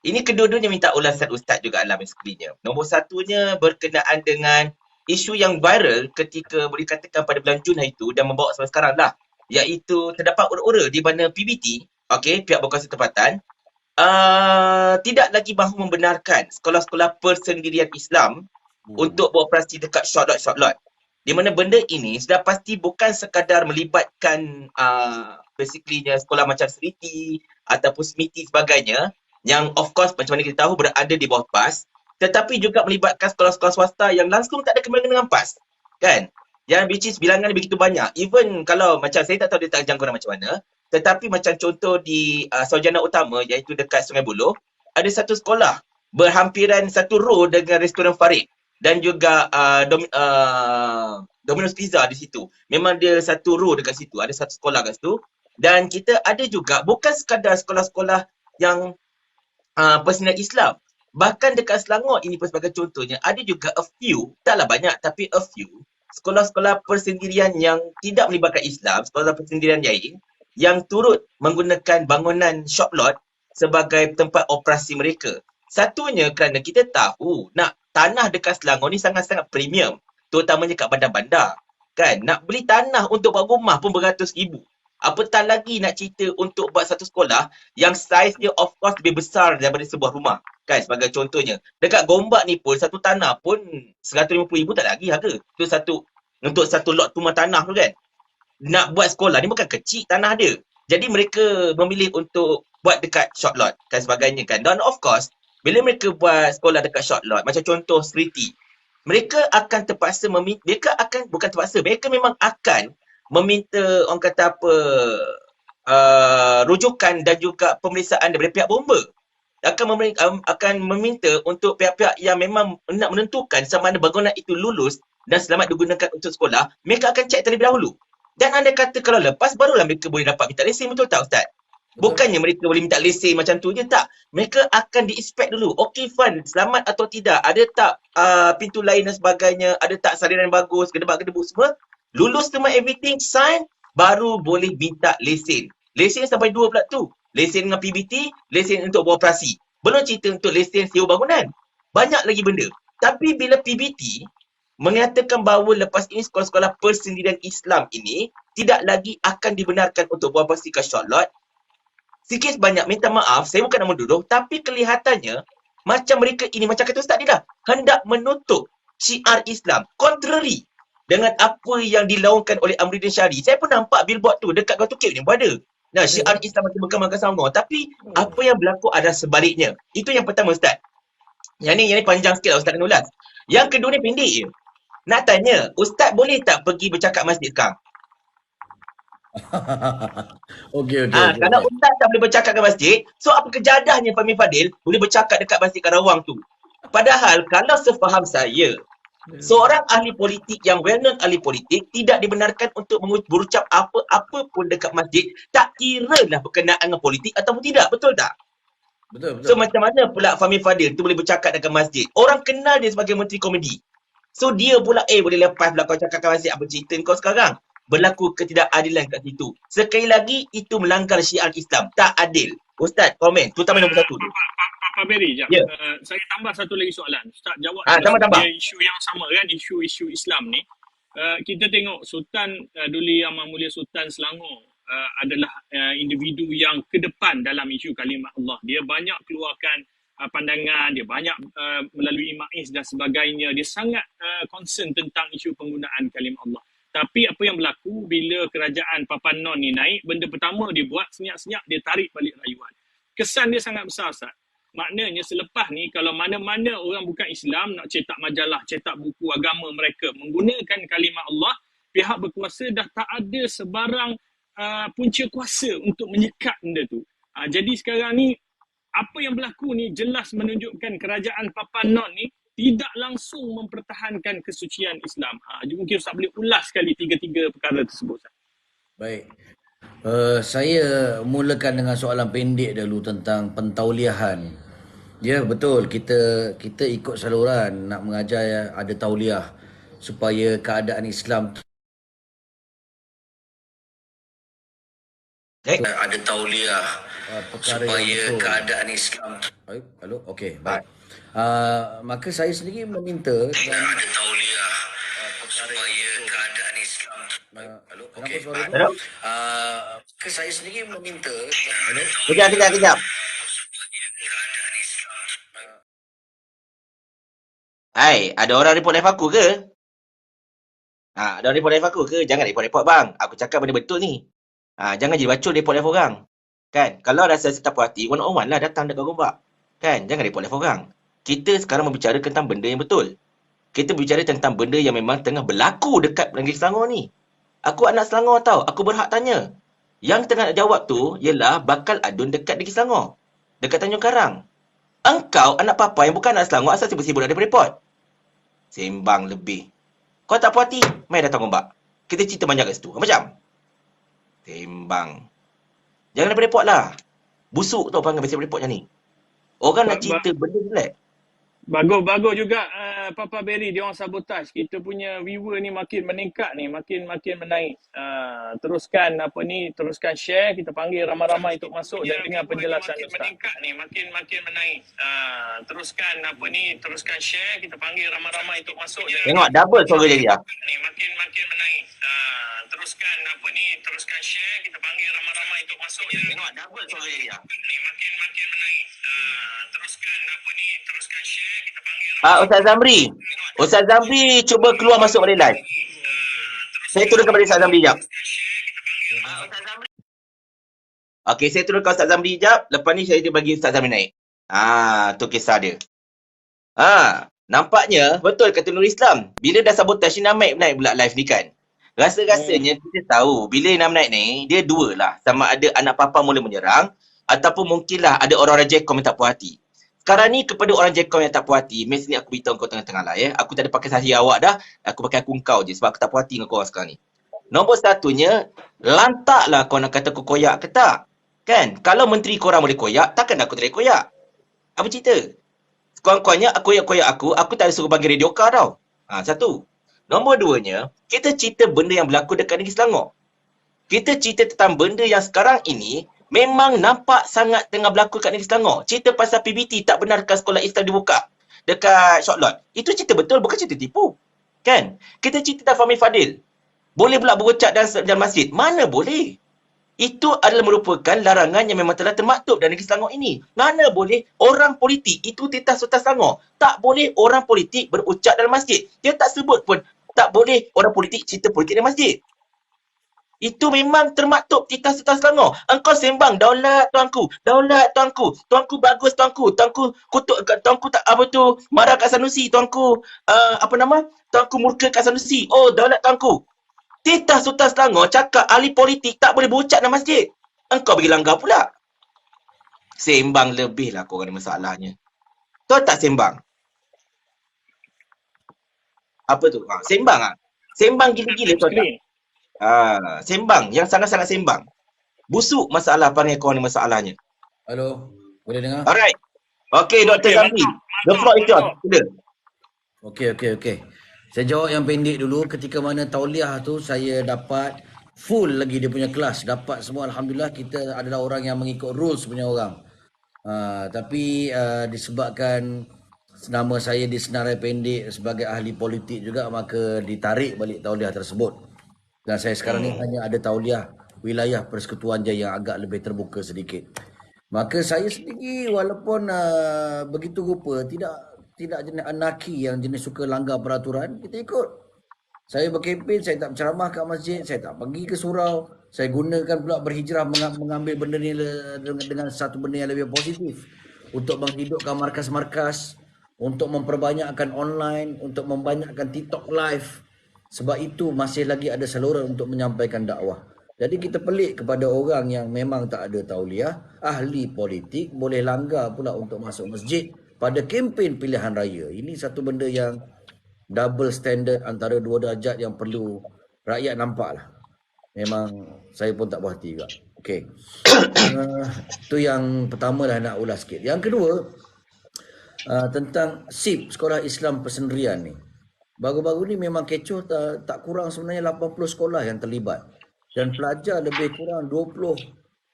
ini kedua-duanya minta ulasan Ustaz juga lah basically-nya. Nombor satunya berkenaan dengan isu yang viral ketika boleh katakan pada bulan Jun hari itu dan membawa sampai sekarang lah. Iaitu terdapat ura-ura di mana PBT, okey, pihak berkuasa tempatan, tidak lagi mahu membenarkan sekolah-sekolah persendirian Islam untuk beroperasi dekat short lot. Di mana benda ini sudah pasti bukan sekadar melibatkan basically-nya sekolah macam Seriti ataupun Smiti sebagainya, yang of course macam mana kita tahu berada di bawah PAS, tetapi juga melibatkan sekolah-sekolah swasta yang langsung tak ada kaitan dengan PAS, kan? Yang which is bilangan begitu banyak. Even kalau macam saya tak tahu dia tak jangkauan macam mana, tetapi macam contoh di Sarjana Utama iaitu dekat Sungai Buloh, ada satu sekolah berhampiran satu row dengan restoran Farid dan juga Domino's Pizza di situ. Memang dia satu row dekat situ, ada satu sekolah kat situ. Dan kita ada juga bukan sekadar sekolah-sekolah yang persendirian Islam. Bahkan dekat Selangor ini pun sebagai contohnya, ada juga a few, taklah banyak tapi a few, sekolah-sekolah persendirian yang tidak melibatkan Islam, sekolah persendirian lain, yang turut menggunakan bangunan shop lot sebagai tempat operasi mereka. Satunya kerana kita tahu nak tanah dekat Selangor ni sangat-sangat premium, terutamanya kat bandar-bandar. Kan? Nak beli tanah untuk buat rumah pun beratus ribu. Apatah lagi nak cerita untuk buat satu sekolah yang saiz dia of course lebih besar daripada sebuah rumah. Kan, sebagai contohnya. Dekat Gombak ni pun, satu tanah pun RM150,000 tak lagi harga. Itu untuk satu lot rumah tanah tu kan. Nak buat sekolah ni bukan kecil tanah dia. Jadi mereka memilih untuk buat dekat short lot dan sebagainya kan. Dan of course, bila mereka buat sekolah dekat short lot, macam contoh Seriti, mereka akan terpaksa mereka memang akan meminta orang kata apa rujukan dan juga pemeriksaan daripada pihak bomba. Akan meminta untuk pihak-pihak yang memang nak menentukan sama ada bangunan itu lulus dan selamat digunakan untuk sekolah, mereka akan cek terlebih dahulu. Dan anda kata kalau lepas barulah mereka boleh dapat minta lesen, betul tak Ustaz? Bukannya mereka boleh minta lesen macam tu je, tak. Mereka akan di-inspect dulu. Okey, fine, selamat atau tidak, ada tak pintu lain dan sebagainya, ada tak salinan bagus, gedebak-gedebuk semua. Lulus semua everything, sign, baru boleh minta lesen. Lesen sampai 2 pula tu. Lesen dengan PBT, lesen untuk beroperasi. Belum cerita untuk lesen sewa bangunan. Banyak lagi benda. Tapi bila PBT mengatakan bahawa lepas ini sekolah-sekolah persendirian Islam ini tidak lagi akan dibenarkan untuk beroperasi ke short lot, sikit banyak minta maaf, saya bukan nak menduduh, tapi kelihatannya macam mereka ini, macam kata Ustaz ni dah, hendak menutup syiar Islam. Contrary dengan apa yang dilaungkan oleh Amruddin Syari. Saya pun nampak billboard tu dekat Batu Cape ni pun ada. Nah, syiar Islam macam berkembang Selangor. Tapi apa yang berlaku adalah sebaliknya. Itu yang pertama Ustaz. Yang ni panjang sikit lah Ustaz kena ulas. Yang kedua ni pendek je. Nak tanya, Ustaz boleh tak pergi bercakap masjid sekarang? Okey. Kalau Ustaz tak boleh bercakap ke masjid, so apa kejadahnya Fahmi Fadil boleh bercakap dekat Masjid Karawang tu? Padahal kalau sefaham saya, seorang ahli politik yang well-known ahli politik tidak dibenarkan untuk berucap apa-apa pun dekat masjid, tak kira lah berkenaan dengan politik ataupun tidak. Betul tak? Betul. So macam mana pula Fahmi Fadil tu boleh bercakap dekat masjid? Orang kenal dia sebagai Menteri Komedi. So dia pula boleh lepas pula kau cakap kat masjid, apa cerita kau sekarang? Berlaku ketidakadilan kat situ. Sekali lagi, itu melanggar syiar Islam. Tak adil. Ustaz, komen. Terutama nombor satu tu. Pak Berry, jap. Ya. Saya tambah satu lagi soalan. Ustaz jawab tambah. isu yang sama kan, isu-isu Islam ni. Kita tengok Sultan Duli Yang Mulia Sultan Selangor adalah individu yang ke depan dalam isu kalimat Allah. Dia banyak keluarkan pandangan, dia banyak melalui MAIS dan sebagainya. Dia sangat concern tentang isu penggunaan kalimat Allah. Tapi apa yang berlaku bila kerajaan Papan Non ni naik, benda pertama dia buat, senyap-senyap dia tarik balik rayuan. Kesan dia sangat besar, Ustaz. Maknanya selepas ni kalau mana-mana orang bukan Islam nak cetak majalah, cetak buku agama mereka menggunakan kalimat Allah, pihak berkuasa dah tak ada sebarang punca kuasa untuk menyekat benda tu. Jadi sekarang ni apa yang berlaku ni jelas menunjukkan kerajaan Papan Non ni tidak langsung mempertahankan kesucian Islam. Mungkin Ustaz boleh ulas sekali tiga-tiga perkara tersebut. Baik. Saya mulakan dengan soalan pendek dulu tentang pentauliahan. Ya, betul. Kita ikut saluran nak mengajar ada tauliah supaya keadaan Islam Ada tauliah supaya keadaan Islam. Halo, okey, baik. Maka saya sendiri meminta ada tauliah supaya keadaan Islam. Halo, okey, baik. Hello? Maka saya sendiri meminta Kejap. Hai, ada orang report live aku ke? Ada orang report live aku ke? Jangan report-report bang. Aku cakap benda betul ni. Jangan jadi bacul report live orang. Kan? Kalau rasa tak puas hati, one on one lah datang dekat Gombak. Kan? Jangan report live orang. Kita sekarang membicarakan tentang benda yang betul. Kita berbicara tentang benda yang memang tengah berlaku dekat Negeri Selangor ni. Aku anak Selangor tau. Aku berhak tanya. Yang tengah nak jawab tu ialah bakal adun dekat Negeri Selangor. Dekat Tanjung Karang. Engkau anak papa yang bukan anak Selangor asal sibuk-sibuk ada report. Sembang lebih. Kau tak puas hati? Mai datang Gombak. Kita cerita banyak kat situ. Macam? Sembang. Jangan report lah. Busuk tau panggil biasa report macam ni. Orang nak cerita benda jelek. Bagus juga Papa Berry, dia orang sabotaj. Kita punya viewer ni makin meningkat ni, makin menaik. Teruskan teruskan share, kita panggil ramai-ramai untuk masuk dan dengar penjelasan Ustaz. Meningkat ni, makin menaik. Teruskan teruskan share, kita panggil ramai-ramai untuk masuk. Tengok double suara dia dia. Ni makin menaik. Teruskan teruskan share, kita panggil ramai-ramai untuk masuk. Tengok double suara dia dia. Ni makin menaik. Teruskan teruskan share, kita panggil Ustaz Zamri cuba keluar masuk balik live. Saya turunkan balik Ustaz Zamri jap. Okey, saya turunkan Ustaz Zamri jap. Lepas ni saya bagi Ustaz Zamri naik. Tu kisah dia. Nampaknya betul kata Nur Islam. Bila dah sabotaj ni naik pula live ni kan. Rasa-rasanya kita tahu bila Nam naik ni, dia dua lah. Sama ada anak papa mula menyerang ataupun mungkinlah ada orang-orang Jekkom yang tak puas hati. Sekarang ni kepada orang Jekkom yang tak puas hati, mes ni aku beritahu kau tengah-tengah lah ya. Aku tak ada pakai sahaja awak dah. Aku pakai aku kau je sebab aku tak puas hati dengan korang sekarang ni. Nombor satunya, lantaklah kau nak kata aku koyak ke tak. Kan? Kalau menteri korang boleh koyak, takkan aku tak boleh koyak. Apa cerita? Sekurang-kurangnya koyak-koyak aku tak ada suruh bagi radio car tau. Satu. Nombor duanya, kita cerita benda yang berlaku dekat Negeri Selangor. Kita cerita tentang benda yang sekarang ini memang nampak sangat tengah berlaku kat Negeri Selangor. Cerita pasal PBT tak benarkan sekolah Islam dibuka dekat Shotlot. Itu cerita betul, bukan cerita tipu. Kan? Kita cerita tentang Fahmi Fadil. Boleh pula berucap dalam masjid. Mana boleh? Itu adalah merupakan larangan yang memang telah termaktub dalam Negeri Selangor ini. Mana boleh orang politik, itu titah sultan Selangor. Tak boleh orang politik berucap dalam masjid. Dia tak sebut pun tak boleh orang politik cerita politik dalam masjid. Itu memang termaktub titah sultan Selangor. Engkau sembang daulat tuanku, tuanku bagus tuanku kutuk tuanku tak marah kat Sanusi tuanku tuanku murka kat Sanusi. Oh daulat tuanku. Titah sultan Selangor cakap ahli politik tak boleh berucap dalam masjid. Engkau bagi langgar pula. Sembang lebih lah korang ada masalahnya. Kau tak sembang? Apa tu? Sembang ah. Sembang gila-gila kau tak? Sembang, yang sangat-sangat sembang. Busuk masalah panggil kau ni masalahnya. Halo, boleh dengar? Alright. Okey, Dr. Zamri. The floor is yours. Sila. Okey. Saya jawab yang pendek dulu. Ketika mana tauliah tu saya dapat full lagi dia punya kelas. Dapat semua, Alhamdulillah. Kita adalah orang yang mengikut rules punya orang. Tapi disebabkan nama saya disenarai pendek sebagai ahli politik juga, maka ditarik balik tauliah tersebut. Dan saya sekarang ni hanya ada tauliah wilayah Persekutuan Jaya yang agak lebih terbuka sedikit. Maka saya sendiri walaupun begitu rupa tidak jenis anarki yang jenis suka langgar peraturan, kita ikut. Saya berkempen, saya tak berceramah kat masjid, saya tak pergi ke surau. Saya gunakan pula berhijrah mengambil benda ni dengan satu benda yang lebih positif. Untuk menghidupkan markas-markas, untuk memperbanyakkan online, untuk membanyakkan TikTok live. Sebab itu masih lagi ada saluran untuk menyampaikan dakwah. Jadi kita pelik kepada orang yang memang tak ada tauliah, ahli politik boleh langgar pula untuk masuk masjid pada kempen pilihan raya. Ini satu benda yang double standard antara dua darjat yang perlu rakyat nampak lah. Memang saya pun tak puas hati juga. Okey. Itu yang pertama lah nak ulas sikit. Yang kedua, tentang SIP, Sekolah Islam Persendirian ni. Baru-baru ni memang kecoh, tak kurang sebenarnya 80 sekolah yang terlibat. Dan pelajar lebih kurang 20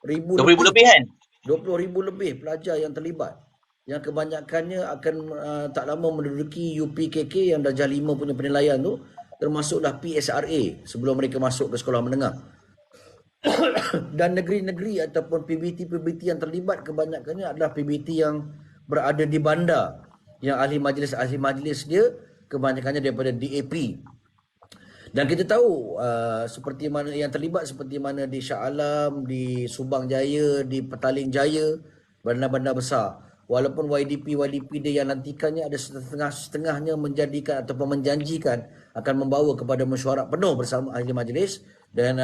ribu 20,000 lebih. lebih kan? 20,000 lebih pelajar yang terlibat. Yang kebanyakannya akan tak lama menduduki UPKK yang darjah 5 punya penilaian tu, termasuklah PSRA sebelum mereka masuk ke sekolah menengah. Dan negeri-negeri ataupun PBT yang terlibat kebanyakannya adalah PBT yang berada di bandar, yang ahli majlis dia kebanyakannya daripada DAP. Dan kita tahu seperti mana yang terlibat, seperti mana di Shah Alam, di Subang Jaya, di Petaling Jaya, bandar-bandar besar. Walaupun YDP dia yang nantikannya ada setengahnya menjadikan ataupun menjanjikan akan membawa kepada mesyuarat penuh bersama ahli majlis dan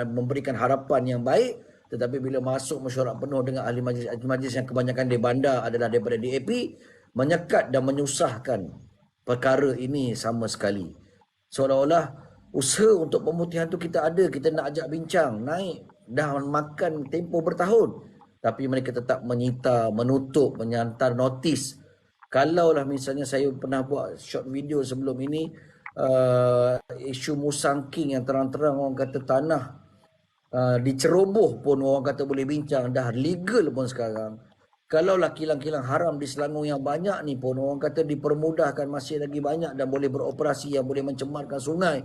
memberikan harapan yang baik, tetapi bila masuk mesyuarat penuh dengan ahli majlis yang kebanyakan di bandar adalah daripada DAP, menyekat dan menyusahkan perkara ini sama sekali. Seolah-olah usaha untuk pemutihan tu kita ada, kita nak ajak bincang, naik, dah makan tempoh bertahun. Tapi mereka tetap menyita, menutup, menyantar notis. Kalaulah misalnya saya pernah buat short video sebelum ini, isu Musangking yang terang-terang orang kata tanah diceroboh pun orang kata boleh bincang, dah legal pun sekarang. Kalaulah kilang-kilang haram di Selangor yang banyak ni pun orang kata dipermudahkan, masih lagi banyak dan boleh beroperasi yang boleh mencemarkan sungai.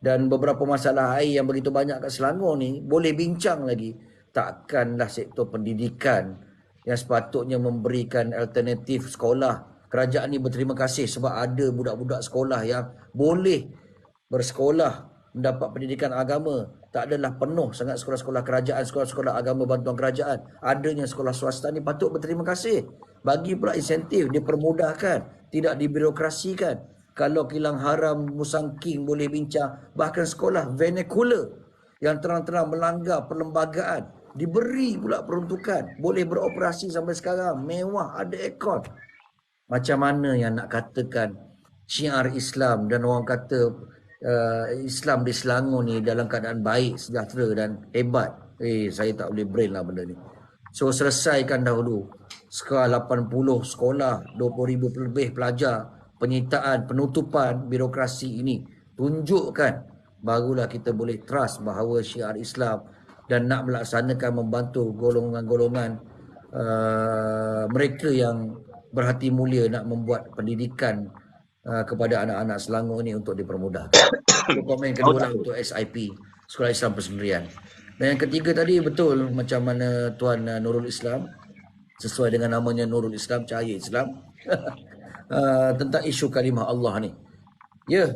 Dan beberapa masalah air yang begitu banyak kat Selangor ni boleh bincang lagi. Takkanlah sektor pendidikan yang sepatutnya memberikan alternatif sekolah. Kerajaan ni berterima kasih sebab ada budak-budak sekolah yang boleh bersekolah, mendapat pendidikan agama. Tak adalah penuh sangat sekolah-sekolah kerajaan, sekolah-sekolah agama bantuan kerajaan. Adanya sekolah swasta ni patut berterima kasih. Bagi pula insentif, dipermudahkan, tidak dibirokrasikan. Kalau kilang haram, Musangking boleh bincang, bahkan sekolah vernacular yang terang-terang melanggar perlembagaan diberi pula peruntukan, boleh beroperasi sampai sekarang, mewah, ada aircon. Macam mana yang nak katakan syiar Islam dan orang kata Islam di Selangor ni dalam keadaan baik, sejahtera dan hebat? Saya tak boleh brain lah benda ni. So selesaikan dahulu sekolah 80 sekolah, 20,000 lebih pelajar, penyitaan, penutupan birokrasi ini. Tunjukkan, barulah kita boleh trust bahawa syiar Islam dan nak melaksanakan, membantu golongan-golongan mereka yang berhati mulia nak membuat pendidikan kepada anak-anak Selangor ini untuk dipermudahkan. Itu komen kedua lah untuk SIP, Sekolah Islam Persendirian. Dan yang ketiga tadi betul macam mana Tuan Nurul Islam, sesuai dengan namanya Nurul Islam, cahaya Islam, tentang isu kalimah Allah ni. Ya,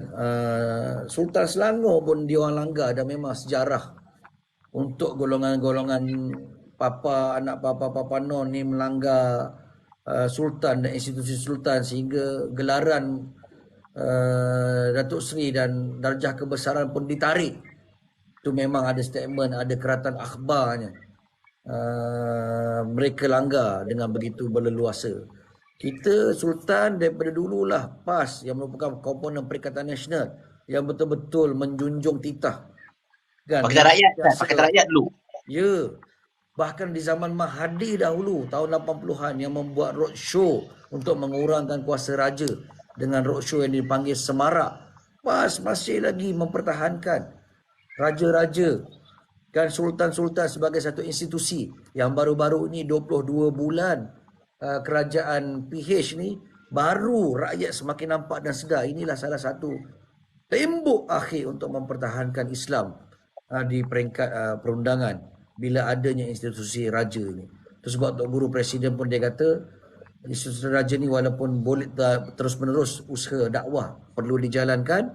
Sultan Selangor pun dia orang langgar, dan memang sejarah untuk golongan-golongan anak Papa Non ni melanggar Sultan dan institusi Sultan, sehingga gelaran Datuk Seri dan darjah kebesaran pun ditarik. Itu memang ada statement, ada keratan akhbarnya. Mereka langgar dengan begitu berleluasa. Kita Sultan daripada dululah PAS yang merupakan komponen Perikatan Nasional yang betul-betul menjunjung titah. Kan? Pakatan Rakyat dulu. Ya. Bahkan di zaman Mahathir dahulu, tahun 80-an, yang membuat roadshow untuk mengurangkan kuasa raja dengan roadshow yang dipanggil Semarak. PAS masih lagi mempertahankan raja-raja dan sultan-sultan sebagai satu institusi. Yang baru-baru ini 22 bulan kerajaan PH ni, baru rakyat semakin nampak dan sedar inilah salah satu tembok akhir untuk mempertahankan Islam di peringkat perundangan bila adanya institusi raja ni. Itu sebab Tok Guru Presiden pun dia kata institusi raja ni walaupun boleh terus-menerus usaha dakwah perlu dijalankan,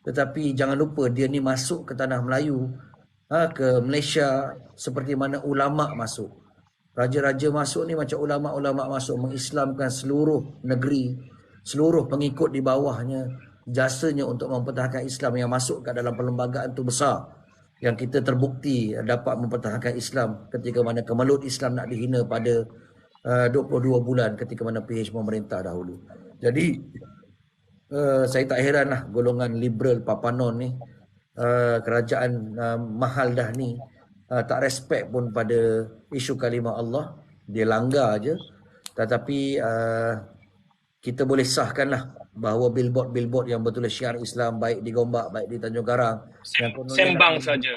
tetapi jangan lupa dia ni masuk ke tanah Melayu, ke Malaysia seperti mana ulama masuk. Raja-raja masuk ni macam ulama-ulama masuk, mengislamkan seluruh negeri, seluruh pengikut di bawahnya. Jasanya untuk mempertahankan Islam yang masuk ke dalam perlembagaan tu besar. Yang kita terbukti dapat mempertahankan Islam ketika mana kemelut Islam nak dihina pada 22 bulan ketika mana PH memerintah dahulu. Jadi saya tak heran lah golongan liberal Papa Non ni, kerajaan mahal dah ni, tak respect pun pada isu kalimah Allah. Dia langgar je. Tetapi kita boleh sahkan lah bahawa billboard yang betul syiar Islam baik di Gombak, baik di Tanjung Karang yang kononnya nak Sembang saja.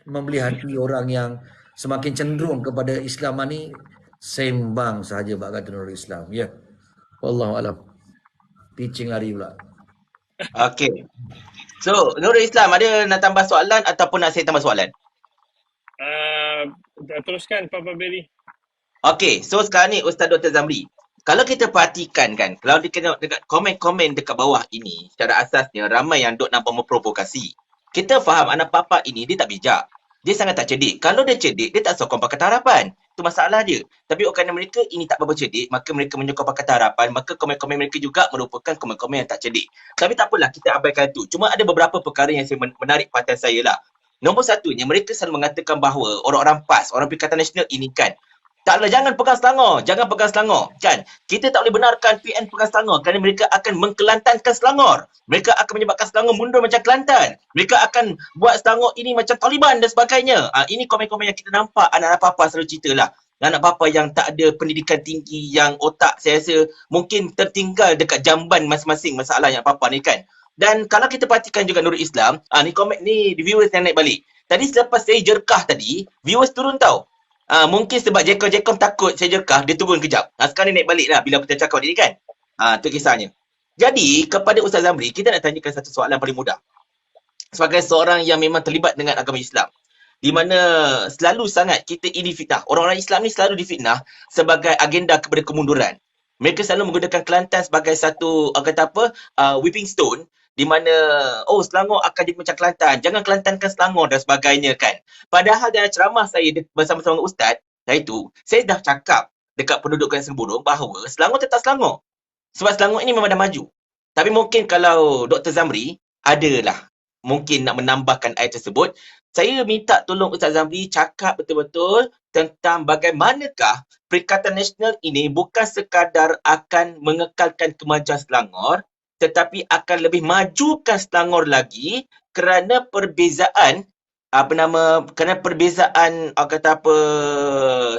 memberi hati orang yang semakin cenderung kepada Islam ni, sembang sahaja bak kata Nurul Islam. Ya. Wallahu alam. Pitching lari pula. Okey. So, Nurul Islam ada nak tambah soalan ataupun nak saya tambah soalan? Teruskan Papa Berry. Okey, so sekarang ni Ustaz Dr. Zamri. Kalau kita perhatikan kan, kalau kita tengok dekat komen-komen dekat bawah ini, secara asasnya ramai yang duk nampak memprovokasi. Kita faham anak papa ini dia tak bijak. Dia sangat tak cerdik. Kalau dia cerdik, dia tak sokong Pakatan Harapan. Itu masalah dia. Tapi kerana mereka ini tak berapa cerdik, maka mereka menyokong Pakatan Harapan, maka komen-komen mereka juga merupakan komen-komen yang tak cerdik. Tapi tak apalah, kita abaikan itu. Cuma ada beberapa perkara yang saya menarik perhatian saya lah. Nombor satunya, mereka selalu mengatakan bahawa orang-orang PAS, orang Perikatan Nasional ini kan, taklah, jangan pegang Selangor. Jangan pegang Selangor. Kan? Kita tak boleh benarkan PN pegang Selangor kerana mereka akan mengkelantankan Selangor. Mereka akan menyebabkan Selangor mundur macam Kelantan. Mereka akan buat Selangor ini macam Taliban dan sebagainya. Ini komen-komen yang kita nampak anak-anak papa selalu cerita lah. Anak papa yang tak ada pendidikan tinggi, yang otak saya rasa mungkin tertinggal dekat jamban masing-masing masalah yang papa ni kan. Dan kalau kita perhatikan juga Nurul Islam, ni komen ni viewers yang naik balik. Tadi selepas saya jerkah tadi, viewers turun tau. Mungkin sebab Jekon takut saya jerkah, dia turun kejap. Sekarang dia naik balik lah bila kita cakap ni kan. Itu kisahnya. Jadi, kepada Ustaz Zamri, kita nak tanyakan satu soalan paling mudah. Sebagai seorang yang memang terlibat dengan agama Islam, di mana selalu sangat kita ini fitnah. Orang-orang Islam ni selalu difitnah sebagai agenda kepada kemunduran. Mereka selalu menggunakan Kelantan sebagai satu, whipping stone, di mana, Selangor akan jadi macam Kelantan. Jangan Kelantankan Selangor dan sebagainya kan. Padahal dalam ceramah saya bersama-sama Ustaz, saya dah cakap dekat penduduk Kelantan Burung bahawa Selangor tetap Selangor. Sebab Selangor ini memang dah maju. Tapi mungkin kalau Dr. Zamri adalah mungkin nak menambahkan ayat tersebut, saya minta tolong Ustaz Zamri cakap betul-betul tentang bagaimanakah Perikatan Nasional ini bukan sekadar akan mengekalkan kemajuan Selangor, tetapi akan lebih majukan Selangor lagi kerana perbezaan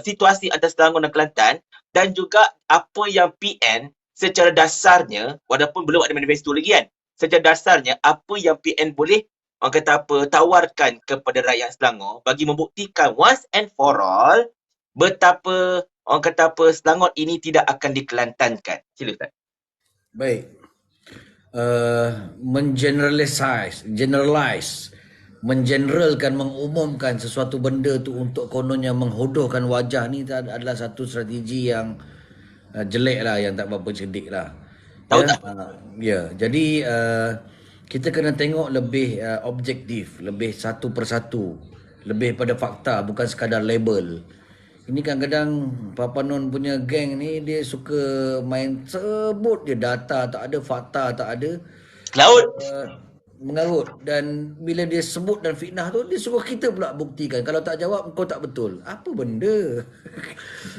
situasi antara Selangor dan Kelantan, dan juga apa yang PN secara dasarnya, walaupun belum ada manifesto lagi kan, secara dasarnya apa yang PN boleh tawarkan kepada rakyat Selangor bagi membuktikan once and for all betapa Selangor ini tidak akan dikelantankan. Sila Ustaz. Baik. Mengeneralkan, mengumumkan sesuatu benda tu untuk kononnya menghodohkan wajah ni adalah satu strategi yang jelek lah, yang tak berapa cerdik lah. Tahu tak? Jadi kita kena tengok lebih objektif, lebih satu persatu, lebih pada fakta, bukan sekadar label. Ini kadang-kadang Papa Non punya geng ni dia suka main sebut je data tak ada, fakta tak ada. Laut. Mengarut. Dan bila dia sebut dan fitnah tu, dia suruh kita pula buktikan. Kalau tak jawab, kau tak betul. Apa benda?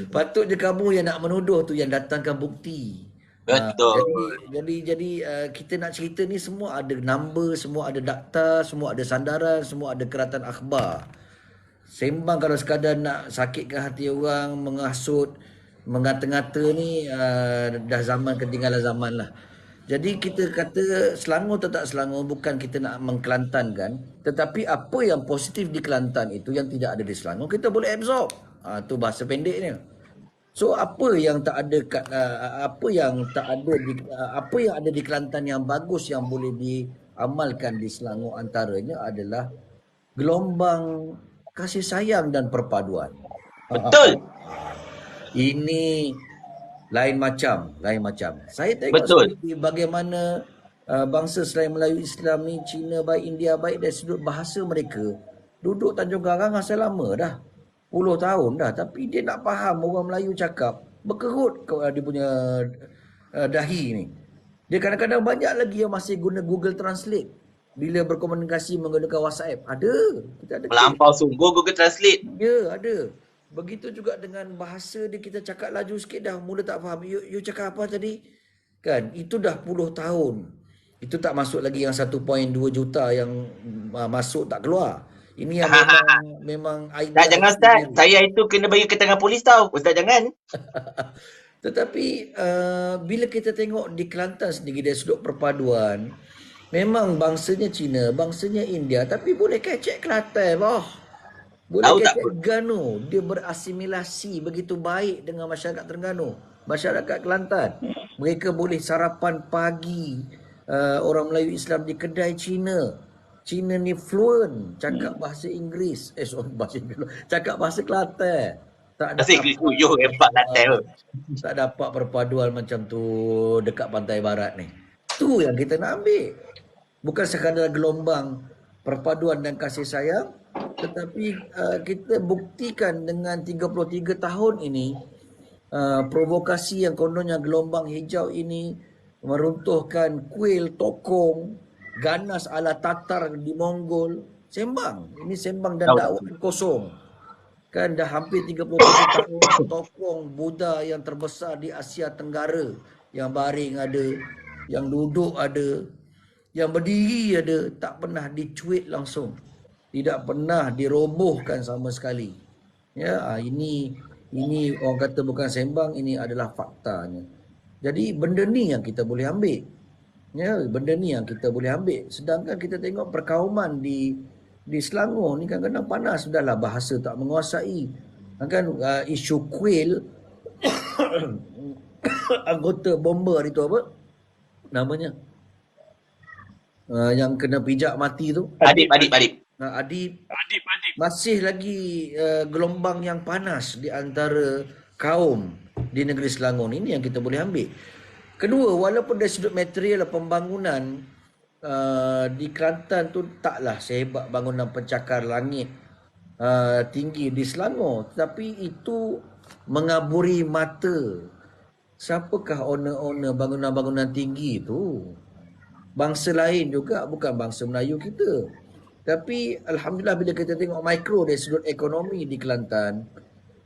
Patutnya kamu yang nak menuduh tu yang datangkan bukti. Betul. Jadi kita nak cerita ni semua ada number, semua ada data, semua ada sandaran, semua ada keratan akhbar. Sembang kalau sekadar nak sakitkan hati orang, menghasut, mengata-ngata ni dah zaman ketinggalan zaman lah. Jadi kita kata Selangor tetap Selangor, bukan kita nak mengkelantankan, tetapi apa yang positif di Kelantan itu yang tidak ada di Selangor kita boleh absorb. Tu bahasa pendeknya. So apa yang ada di Kelantan yang bagus yang boleh diamalkan di Selangor, antaranya adalah gelombang kasih sayang dan perpaduan. Betul. Ini lain macam. Saya tengok sendiri bagaimana bangsa selain Melayu Islam ni, Cina baik, India baik, dari sudut bahasa mereka duduk Tanjung Karang asal lama dah, puluh tahun dah, tapi dia nak faham orang Melayu cakap, berkerut dia punya dahi ni. Dia kadang-kadang banyak lagi yang masih guna Google Translate bila berkomunikasi menggunakan WhatsApp. Kita ada. Melampau sungguh Google Translate. Ya, ada. Begitu juga dengan bahasa dia, kita cakap laju sikit dah mula tak faham. You cakap apa tadi? Kan, itu dah puluh tahun. Itu tak masuk lagi yang 1.2 juta yang masuk tak keluar. Ini yang memang Tak, jangan Ustaz. Saya itu kena bagi ke tangan polis tau. Ustaz jangan. Tetapi bila kita tengok di Kelantan sendiri dari sudut perpaduan, memang bangsanya Cina, bangsanya India, tapi boleh kecek Kelantan, boleh Tahu tak kecek pun. Terengganu. Dia berasimilasi begitu baik dengan masyarakat Terengganu, masyarakat Kelantan. Mereka boleh sarapan pagi, orang Melayu Islam di kedai Cina. Cina ni fluent cakap bahasa Inggeris. Bahasa Inggeris. Cakap bahasa Kelantan. Tak Bahasa dapat Inggeris puyuh hebat Kelantan tu. tak dapat perpaduan macam tu dekat pantai barat ni. Tu yang kita nak ambil. Bukan sekadar gelombang perpaduan dan kasih sayang, tetapi kita buktikan dengan 33 tahun ini, provokasi yang kononnya gelombang hijau ini meruntuhkan kuil tokong, ganas ala Tatar di Mongol. Sembang. Ini sembang dan Tahu tak dakwah pun. kosong. Kan dah hampir 33 tahun tokong Buddha yang terbesar di Asia Tenggara. Yang baring ada, yang duduk ada, yang berdiri ada, tak pernah dicuit langsung. Tidak pernah dirobohkan sama sekali. Ya, ini orang kata bukan sembang, ini adalah faktanya. Jadi benda ni yang kita boleh ambil. Ya, benda ni yang kita boleh ambil. Sedangkan kita tengok perkauman di Selangor ni kadang-kadang panas, sudahlah bahasa tak menguasai. Kan isu kuil anggota bomber itu apa namanya? Yang kena pijak mati tu. Adib. Adib Adib. masih lagi gelombang yang panas di antara kaum di negeri Selangor ni yang kita boleh ambil. Kedua, walaupun dari sudut material pembangunan di Kelantan tu taklah sehebat bangunan pencakar langit tinggi di Selangor, tetapi itu mengaburi mata. Siapakah owner-owner bangunan-bangunan tinggi tu? Bangsa lain juga, bukan bangsa Melayu kita. Tapi alhamdulillah bila kita tengok mikro dari sudut ekonomi di Kelantan,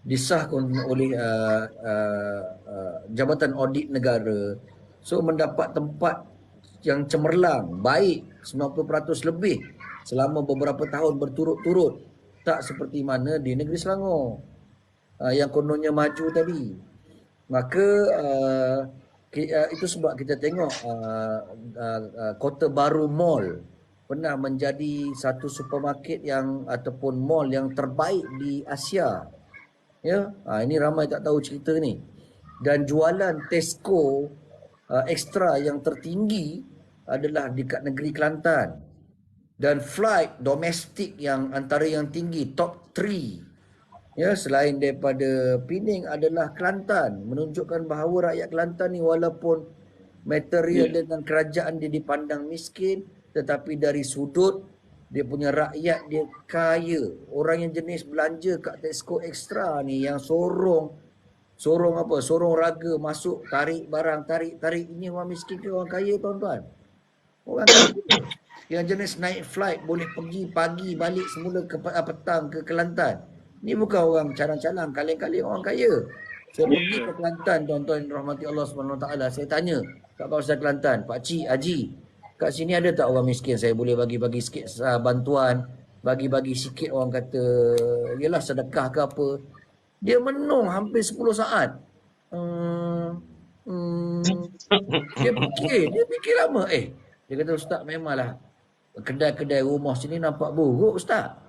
disahkan oleh Jabatan Audit Negara, so mendapat tempat yang cemerlang, baik 90% lebih selama beberapa tahun berturut-turut, tak seperti mana di negeri Selangor yang kononnya maju tadi. Maka itu sebab kita tengok Kota Baru Mall pernah menjadi satu supermarket yang ataupun mall yang terbaik di Asia. Ya, ini ramai tak tahu cerita ni. Dan jualan Tesco ekstra yang tertinggi adalah dekat negeri Kelantan. Dan flight domestik yang antara yang tinggi, top 3. Ya, selain daripada Pening adalah Kelantan. Menunjukkan bahawa rakyat Kelantan ni walaupun material dengan kerajaan dia dipandang miskin, tetapi dari sudut dia punya rakyat dia kaya. Orang yang jenis belanja kat Tesco Extra ni yang sorong raga masuk, tarik barang, tarik. Ini orang miskin ke orang kaya, tuan-tuan? Orang kaya. Yang jenis naik flight boleh pergi pagi balik semula ke petang ke Kelantan. Ni bukan orang calang-calang, kaleng-kaleng orang kaya. Saya pergi ke Kelantan, tuan-tuan rahmati Allah SWT. Saya tanya kat kawasan Kelantan, Pak Cik, Haji, kat sini ada tak orang miskin saya boleh bagi-bagi sikit bantuan, bagi-bagi sikit orang kata, yalah sedekah ke apa. Dia menung hampir 10 saat. Dia fikir lama. Dia kata, Ustaz memanglah kedai-kedai rumah sini nampak buruk, Ustaz.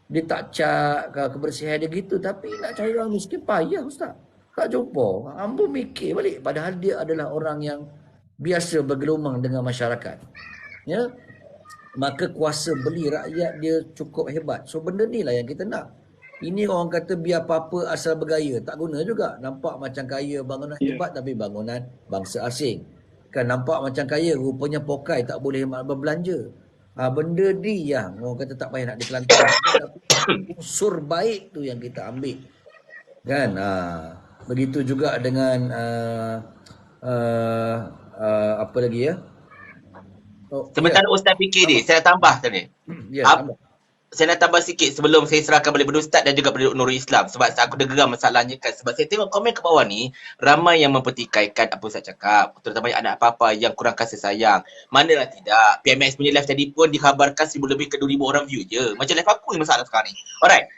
Dia tak cat kebersihan dia gitu, tapi nak cari orang miskin payah, Ustaz. Tak jumpa. Ambo mikir balik, padahal dia adalah orang yang biasa bergelumang dengan masyarakat. Ya. Maka kuasa beli rakyat dia cukup hebat. So benda ni lah yang kita nak. Ini orang kata biar apa-apa asal bergaya, tak guna juga. Nampak macam kaya bangunan hebat tapi bangunan bangsa asing. Kan nampak macam kaya, rupanya pokai tak boleh berbelanja. Benda ni yang orang kata tak payah nak dikelantarkan. Unsur baik tu yang kita ambil. Kan? Begitu juga dengan apa lagi ya? Sementara Ustaz fikir ni, saya tambah tadi. Saya nak tambah sikit sebelum saya serahkan balik pada Ustaz dan juga pada Nurul Islam. Sebab aku dah geram masalahnya kan. Sebab saya tengok komen ke bawah ni, ramai yang mempertikaikan apa Ustaz cakap. Terutama anak apa-apa yang kurang kasih sayang. Manalah tidak. PMS punya live tadi pun dikhabarkan 1,000 lebih ke 2,000 orang view je. Macam live aku ni masalah sekarang ni. Alright.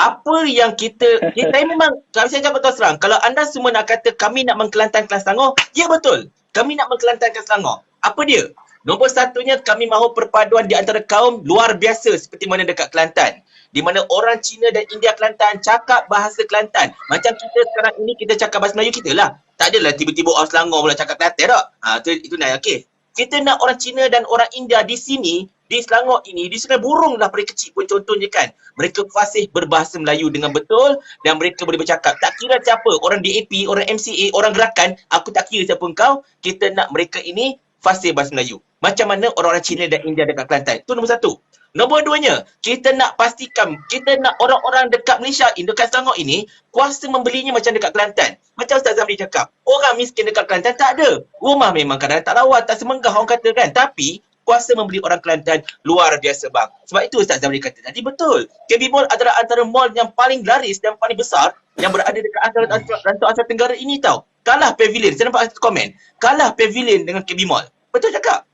Apa yang kita memang, kalau saya cakap terus terang, kalau anda semua nak kata kami nak mengkelantankan Selangor, ya betul. Kami nak mengkelantankan Selangor. Apa dia? Nombor satunya, kami mahu perpaduan di antara kaum luar biasa seperti mana dekat Kelantan. Di mana orang Cina dan India Kelantan cakap bahasa Kelantan. Macam kita sekarang ini, kita cakap bahasa Melayu kita lah. Tak adalah tiba-tiba orang Selangor pula cakap Kelantan tak? Itu nak okey. Kita nak orang Cina dan orang India di sini, di Selangor ini, di Sungai Burung lah mereka kecil pun contohnya kan. Mereka fasih berbahasa Melayu dengan betul dan mereka boleh bercakap. Tak kira siapa, orang DAP, orang MCA, orang gerakan, aku tak kira siapa kau, kita nak mereka ini fasih bahasa Melayu. Macam mana orang-orang Cina dan India dekat Kelantan. Itu nombor satu. Nombor duanya, kita nak pastikan, kita nak orang-orang dekat Malaysia ini, dekat Selangor ini, kuasa membelinya macam dekat Kelantan. Macam Ustaz Zamri cakap, orang miskin dekat Kelantan tak ada. Rumah memang kadang-kadang tak rawat, tak semenggah orang kata kan. Tapi, kuasa membeli orang Kelantan luar biasa bang. Sebab itu Ustaz Zamri kata tadi betul. KB Mall adalah antara mall yang paling laris dan paling besar yang berada dekat rantau Asia Tenggara ini tau. Kalah Pavilion. Saya nampak satu komen. Kalah Pavilion dengan KB Mall. Betul cakap?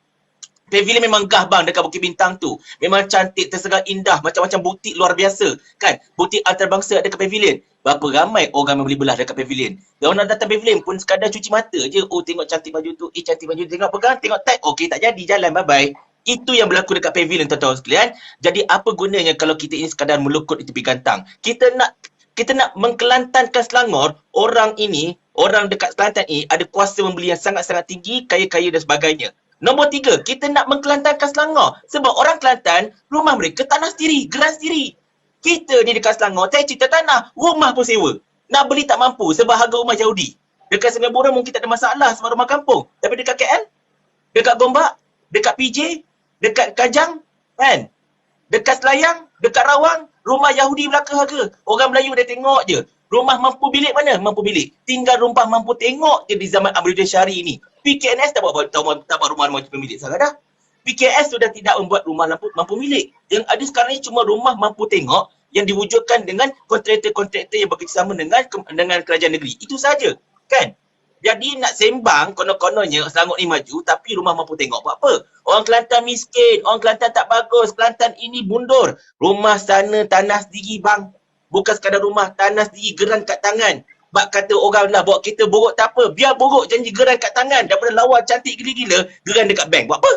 Pavilion memang gah bang dekat Bukit Bintang tu. Memang cantik, tersegar indah, macam-macam butik luar biasa. Kan? Butik antarabangsa dekat Pavilion. Berapa ramai orang yang beli belah dekat Pavilion. Dia orang datang Pavilion pun sekadar cuci mata je. Oh tengok cantik baju tu, cantik baju tu. Tengok pegang, tengok tag. Okey tak jadi, jalan bye-bye. Itu yang berlaku dekat Pavilion tuan-tuan sekalian. Jadi apa gunanya kalau kita ini sekadar melukut di tepi gantang. Kita nak mengkelantankan Selangor, orang dekat Kelantan ini ada kuasa membeli yang sangat-sangat tinggi, kaya-kaya dan sebagainya. Nombor 3, kita nak mengkelantankan Selangor. Sebab orang Kelantan, rumah mereka tanah sendiri, geran sendiri. Kita ni dekat Selangor, saya cerita tanah, rumah pun sewa. Nak beli tak mampu sebab harga rumah Yahudi. Dekat Sungai Burung mungkin tak ada masalah sebab rumah kampung. Tapi dekat KL, dekat Gombak, dekat PJ, dekat Kajang, kan? Dekat Selayang, dekat Rawang, rumah Yahudi belaka harga. Orang Melayu dia tengok je. Rumah mampu bilik mana? Mampu bilik. Tinggal rumah mampu tengok je di zaman Abdul Syari ni. PKNS tak buat rumah mampu milik sangat dah. PKS sudah tidak membuat rumah mampu milik. Yang ada sekarang ni cuma rumah mampu tengok yang diwujudkan dengan kontraktor-kontraktor yang bekerjasama dengan kerajaan negeri. Itu saja, kan? Jadi nak sembang konon-kononnya Selangor ni maju tapi rumah mampu tengok buat apa? Orang Kelantan miskin, orang Kelantan tak bagus, Kelantan ini mundur. Rumah sana tanah sendiri bang. Bukan sekadar rumah, tanah sendiri, geran kat tangan. Bak kata orang lah bawa kereta borok tak apa. Biar borok janji geran kat tangan. Daripada lawa cantik gila-gila, geran dekat bank. Buat apa?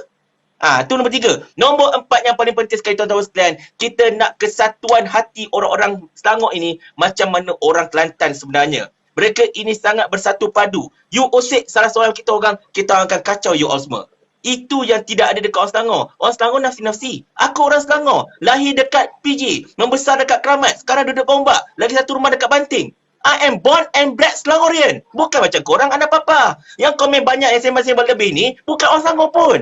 Itu nombor 3. Nombor 4 yang paling penting sekali tuan-tuan sekalian. Kita nak kesatuan hati orang-orang Selangor ini macam mana orang Kelantan sebenarnya. Mereka ini sangat bersatu padu. You usik salah seorang kita orang akan kacau you all semua. Itu yang tidak ada dekat orang Selangor. Orang Selangor nafsi-nafsi. Aku orang Selangor. Lahir dekat PJ. Membesar dekat Keramat. Sekarang duduk Gombak. Lagi satu rumah dekat Banting. I am born and bred Selangorian. Bukan macam korang anak papa. Yang komen banyak yang sembang-sembang lebih ni, bukan orang Selangor pun.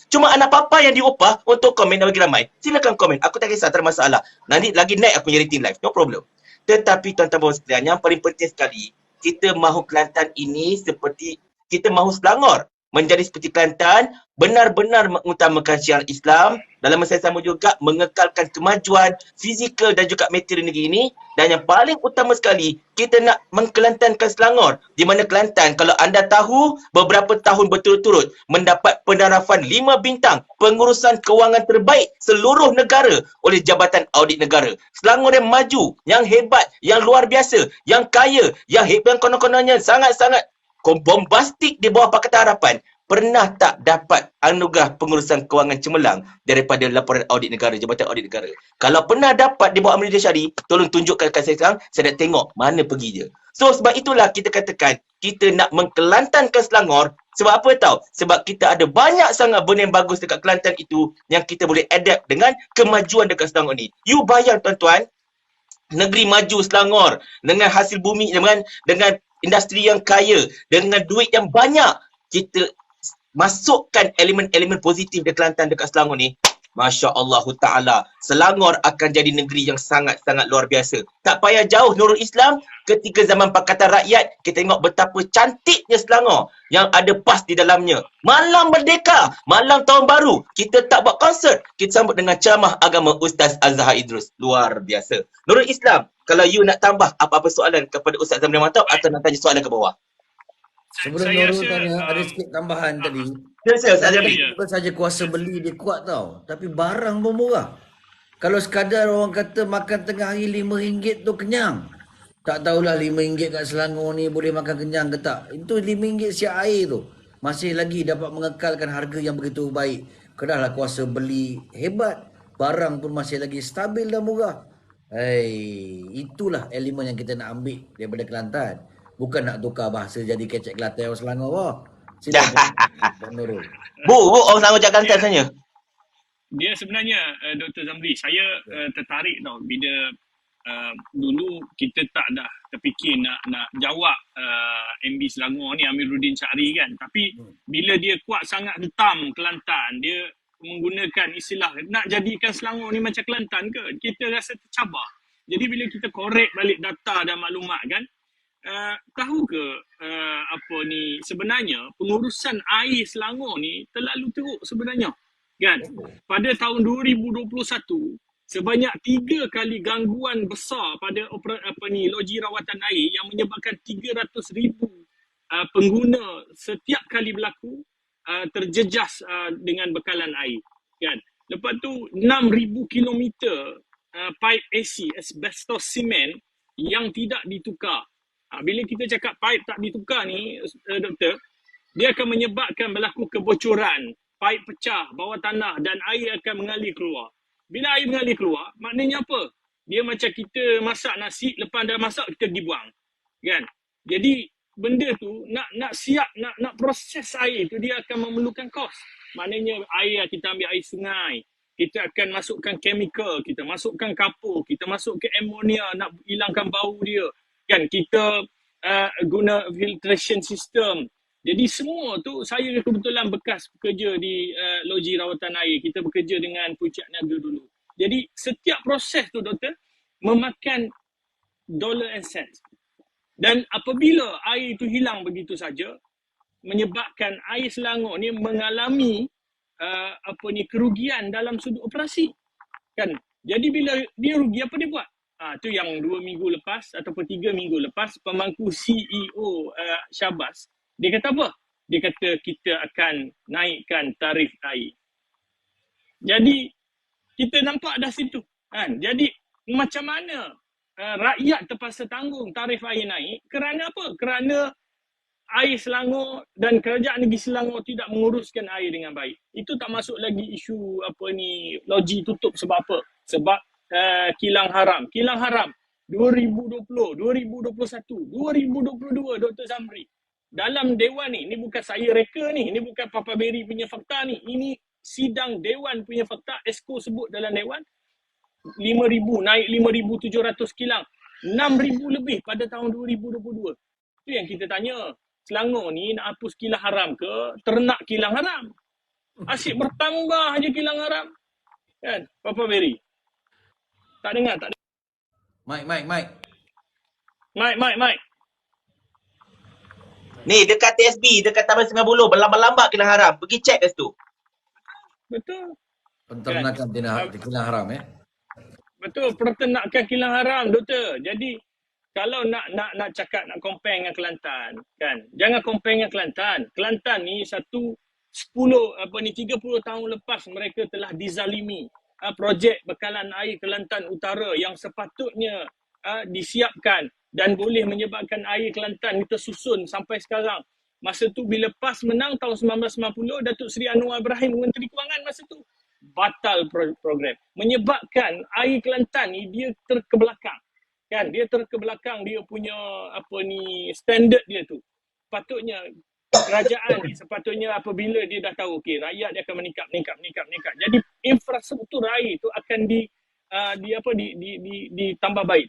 Cuma anak papa yang diupah untuk komen dan bagi ramai. Silakan komen. Aku tak kisah, tak ada masalah. Nanti lagi naik aku punya rating live. No problem. Tetapi tuan-tuan sekalian, yang paling penting sekali, kita mahu Kelantan ini seperti, kita mahu Selangor menjadi seperti Kelantan, benar-benar mengutamakan syiar Islam, dalam masa yang sama juga mengekalkan kemajuan fizikal dan juga material negeri ini. Dan yang paling utama sekali, kita nak mengkelantankan Selangor. Di mana Kelantan, kalau anda tahu, beberapa tahun berturut-turut mendapat pendarafan 5 bintang pengurusan kewangan terbaik seluruh negara oleh Jabatan Audit Negara. Selangor yang maju, yang hebat, yang luar biasa, yang kaya, yang hebat, yang konon-kononnya sangat-sangat bombastik di bawah Pakatan Harapan, pernah tak dapat anugerah pengurusan kewangan cemerlang daripada laporan audit negara, Jabatan Audit Negara. Kalau pernah dapat di bawah Amirul Syari, tolong tunjukkan kat saya sekarang, saya nak tengok mana pergi je. So sebab itulah kita katakan, kita nak mengkelantankan Selangor. Sebab apa tahu? Sebab kita ada banyak sangat benda yang bagus dekat Kelantan itu yang kita boleh adapt dengan kemajuan dekat Selangor ni. You bayang tuan-tuan, negeri maju Selangor dengan hasil bumi, dengan industri yang kaya, dengan duit yang banyak, kita masukkan elemen-elemen positif di Kelantan dekat Selangor ni, Masya Allah Ta'ala, Selangor akan jadi negeri yang sangat-sangat luar biasa. Tak payah jauh Nurul Islam, ketika zaman Pakatan Rakyat, kita tengok betapa cantiknya Selangor yang ada PAS di dalamnya. Malam Merdeka, malam Tahun Baru, kita tak buat konsert, kita sambut dengan ceramah agama Ustaz Azhar Idrus. Luar biasa. Nurul Islam, kalau you nak tambah apa-apa soalan kepada Ustaz Zamri Mantap atau nak tanya soalan ke bawah? Sebelum Nurul tanya, ada sikit tambahan tadi. Saya Bukan saja kuasa beli dia kuat tau, tapi barang pun murah. Kalau sekadar orang kata makan tengah hari RM5 tu kenyang. Tak tahulah RM5 kat Selangor ni boleh makan kenyang ke tak. Itu RM5 siap air tu. Masih lagi dapat mengekalkan harga yang begitu baik. Kenapa kuasa beli hebat. Barang pun masih lagi stabil dan murah. Hei, itulah elemen yang kita nak ambil daripada Kelantan. Bukan nak tukar bahasa jadi kecek Kelantan orang Selangor. Wah. Sila Puan Nurul. Bu, orang Selangor cakap Kelantan sebenarnya. Dia sebenarnya Dr. Zamri, saya tertarik tau bila dulu kita tak dah terfikir nak jawab MB Selangor ni Amiruddin Syahri kan, tapi bila dia kuat sangat hentam Kelantan, dia menggunakan istilah nak jadikan Selangor ni macam Kelantan ke, kita rasa tercabar. Jadi bila kita korek balik data dan maklumat kan, tahu ke apa ni sebenarnya pengurusan air Selangor ni terlalu teruk sebenarnya kan. Pada tahun 2021 sebanyak 3 kali gangguan besar pada loji rawatan air yang menyebabkan 300,000 pengguna setiap kali berlaku terjejas dengan bekalan air kan. Lepas tu 6,000 kilometer pipe AC asbestos semen yang tidak ditukar. Bila kita cakap pipe tak ditukar ni doktor, dia akan menyebabkan berlaku kebocoran, paip pecah bawah tanah dan air akan mengalir keluar. Bila air mengalir keluar, maknanya apa? Dia macam kita masak nasi, lepas dah masak kita pergi buang. Kan? Jadi benda tu nak siap nak proses air tu dia akan memerlukan kos. Maknanya air kita ambil air sungai, kita akan masukkan chemical, kita masukkan kapur, kita masukkan ammonia nak hilangkan bau dia. Kan kita guna filtration system. Jadi semua tu saya kebetulan bekas bekerja di loji rawatan air. Kita bekerja dengan Puncak Niaga dulu. Jadi setiap proses tu doktor memakan dollar and cents. Dan apabila air itu hilang begitu saja, menyebabkan air Selangor ni mengalami kerugian dalam sudut operasi. Kan? Jadi bila dia rugi, apa dia buat? Tu yang 2 minggu lepas ataupun 3 minggu lepas, pemangku CEO Syabas, dia kata apa? Dia kata kita akan naikkan tarif air. Jadi kita nampak dah situ. Kan? Jadi macam mana rakyat terpaksa tanggung tarif air naik? Kerana apa? Kerana air Selangor dan kerajaan negeri Selangor tidak menguruskan air dengan baik. Itu tak masuk lagi isu loji tutup sebab apa? Sebab kilang haram. Kilang haram 2020, 2021, 2022 Dr. Zamri. Dalam dewan ni bukan saya reka ni bukan Papa Berry punya fakta ni. Ini sidang dewan punya fakta. Esko sebut dalam dewan 5,000 naik 5,700 kilang. 6,000 lebih pada tahun 2022. Itu yang kita tanya. Selangor ni nak hapus kilang haram ke ternak kilang haram? Asyik bertambah aja kilang haram. Kan? Papa Berry. Tak dengar. Mike. Ni dekat TSB, dekat Taman Sungai Buloh, berlambak-lambak kilang haram. Pergi cek kat situ. Betul. Penternakan kilang haram Betul, peternakan kilang haram doktor. Jadi kalau nak cakap nak compare dengan Kelantan, kan? Jangan compare dengan Kelantan. Kelantan ni 30 tahun lepas mereka telah dizalimi. Projek bekalan air Kelantan Utara yang sepatutnya disiapkan dan boleh menyebabkan air Kelantan kita susun sampai sekarang. Masa tu bila PAS menang tahun 1990, Datuk Seri Anwar Ibrahim Menteri Kewangan masa tu batal program. Menyebabkan air Kelantan ni dia terkebelakang. Kan? Dia terkebelakang dia punya standard dia tu. Patutnya kerajaan ni sepatutnya apabila dia dah tahu okey rakyat dia akan meningkat. Jadi infrastruktur air tu akan ditambah baik.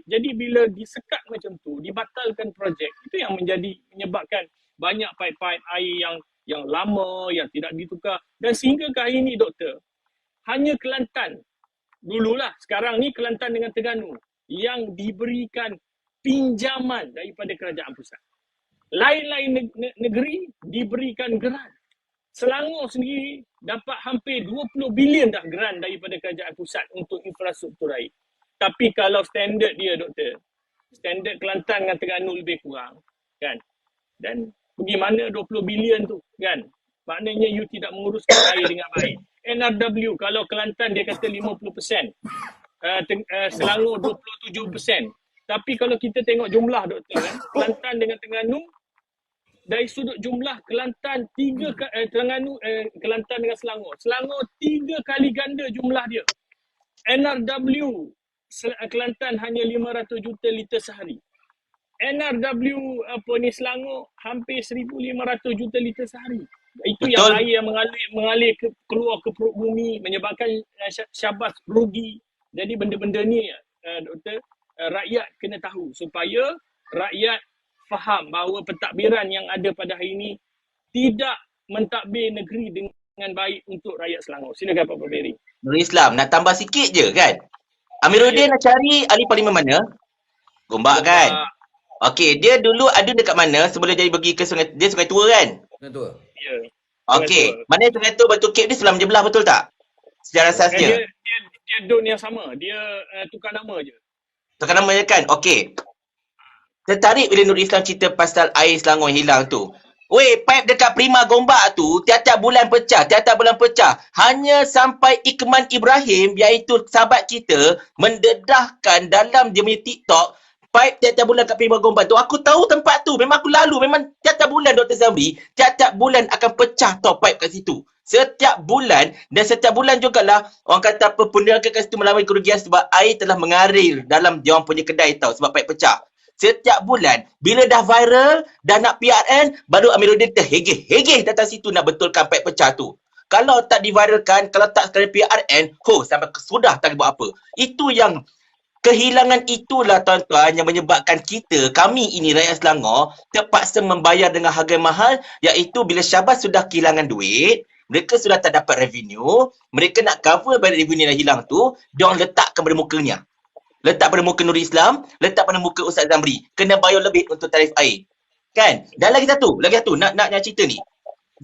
Jadi bila disekat macam tu, dibatalkan projek, itu yang menyebabkan banyak pipe-pipe air yang lama, yang tidak ditukar. Dan sehingga ke hari ini doktor, hanya Kelantan dululah, sekarang ni Kelantan dengan Terengganu yang diberikan pinjaman daripada kerajaan pusat. Lain-lain negeri diberikan geran. Selangor sendiri dapat hampir 20 bilion dah geran daripada kerajaan pusat untuk infrastruktur air. Tapi kalau standard dia doktor, standard Kelantan dengan Terengganu lebih kurang, kan? Dan bagaimana 20 bilion tu, kan? Maknanya you tidak menguruskan air dengan baik. NRW kalau Kelantan dia kata 50%, Selangor 27%. Tapi kalau kita tengok jumlah doktor kan, Kelantan dengan Terengganu, dari sudut jumlah Kelantan Kelantan dengan Selangor 3 kali ganda jumlah dia. NRW Kelantan hanya 500 juta liter sehari. NRW Selangor hampir 1,500 juta liter sehari. Itu Betul. yang air yang mengalir keluar ke perut bumi, menyebabkan Syabas rugi. Jadi benda-benda ni doktor, rakyat kena tahu supaya rakyat faham bahawa pentadbiran yang ada pada hari ini tidak mentadbir negeri dengan baik untuk rakyat Selangor. Silakan Pak Beri. Nurul Islam nak tambah sikit je kan. Amiruddin nak cari ahli parlimen mana? Gombak kan? Okey, dia dulu ada dekat mana sebelum dia pergi ke Sungai, dia Sungai Tua kan? Sungai Tua. Ya. Okey, mana Sungai Tua Batu Cape dia sebelah menjebelah betul tak? Sejarah asasnya. Dia don yang sama. Dia tukar nama je. Tukar nama je kan? Okey. Tertarik bila Nurul Islam cerita pasal air Selangor hilang tu. Weh, pipe dekat Prima Gombak tu tiap-tiap bulan pecah. Hanya sampai Ikman Ibrahim, iaitu sahabat kita, mendedahkan dalam dia punya TikTok, pipe tiap-tiap bulan kat Prima Gombak tu. Aku tahu tempat tu. Memang aku lalu. Memang tiap-tiap bulan Dr. Zamri, tiap-tiap bulan akan pecah tau pipe kat situ. Setiap bulan, dan setiap bulan jugalah orang kata apa, peniaga kat situ melalui kerugian sebab air telah mengalir dalam dia orang punya kedai tau sebab pipe pecah. Setiap bulan, bila dah viral, dah nak PRN, baru Amiruddin terhegeh-hegeh datang situ nak betulkan pipe pecah tu. Kalau tak diviralkan, kalau tak sekali PRN, sampai sudah tak buat apa. Itu yang, kehilangan itulah tuan-tuan yang menyebabkan kami ini rakyat Selangor terpaksa membayar dengan harga mahal, iaitu bila Syabas sudah kehilangan duit, mereka sudah tak dapat revenue, mereka nak cover balik revenue yang hilang tu, diorang letakkan pada mukanya. Letak pada muka Nurul Islam, letak pada muka Ustaz Zamri. Kena bayar lebih untuk tarif air. Kan? Dan lagi satu, nak cerita ni.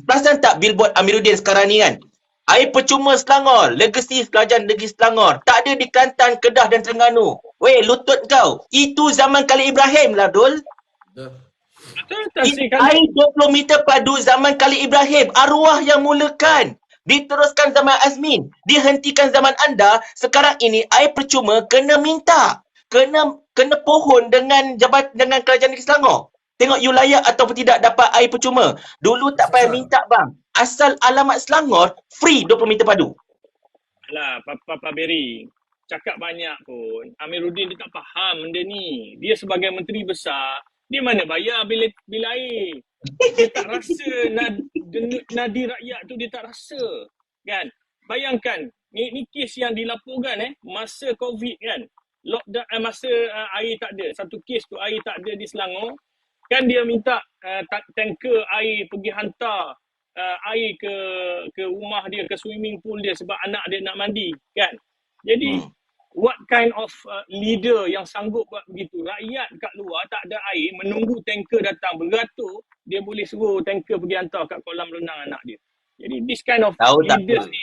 Perasan tak billboard Amiruddin sekarang ni kan? Air percuma Selangor, legasi kerajaan negeri Selangor. Tak ada di Kelantan, Kedah dan Terengganu. Weh, lutut kau. Itu zaman Khalil Ibrahim lah, Dul. Air 20 meter padu zaman Khalil Ibrahim. Arwah yang mulakan. Diteruskan zaman Azmin, dihentikan zaman anda. Sekarang ini air percuma kena minta, kena pohon dengan kerajaan negeri Selangor. Tengok you layak ataupun tidak dapat air percuma. Dulu tak payah minta bang. Asal alamat Selangor, free 20 meter padu. Alah, Papa Beri, cakap banyak pun. Amiruddin dia tak faham benda ni. Dia sebagai menteri besar, dia mana bayar bil air. Dia tak rasa nadi rakyat tu, dia tak rasa kan. Bayangkan ni kes yang dilaporkan masa COVID kan, lockdown, masa air tak ada, satu kes tu air tak ada di Selangor kan, dia minta tanker air pergi hantar air ke rumah dia, ke swimming pool dia sebab anak dia nak mandi kan. Jadi what kind of leader yang sanggup buat begitu? Rakyat kat luar tak ada air, menunggu tanker datang beratur, dia boleh suruh tanker pergi hantar kat kolam renang anak dia. Jadi this kind of leaders ni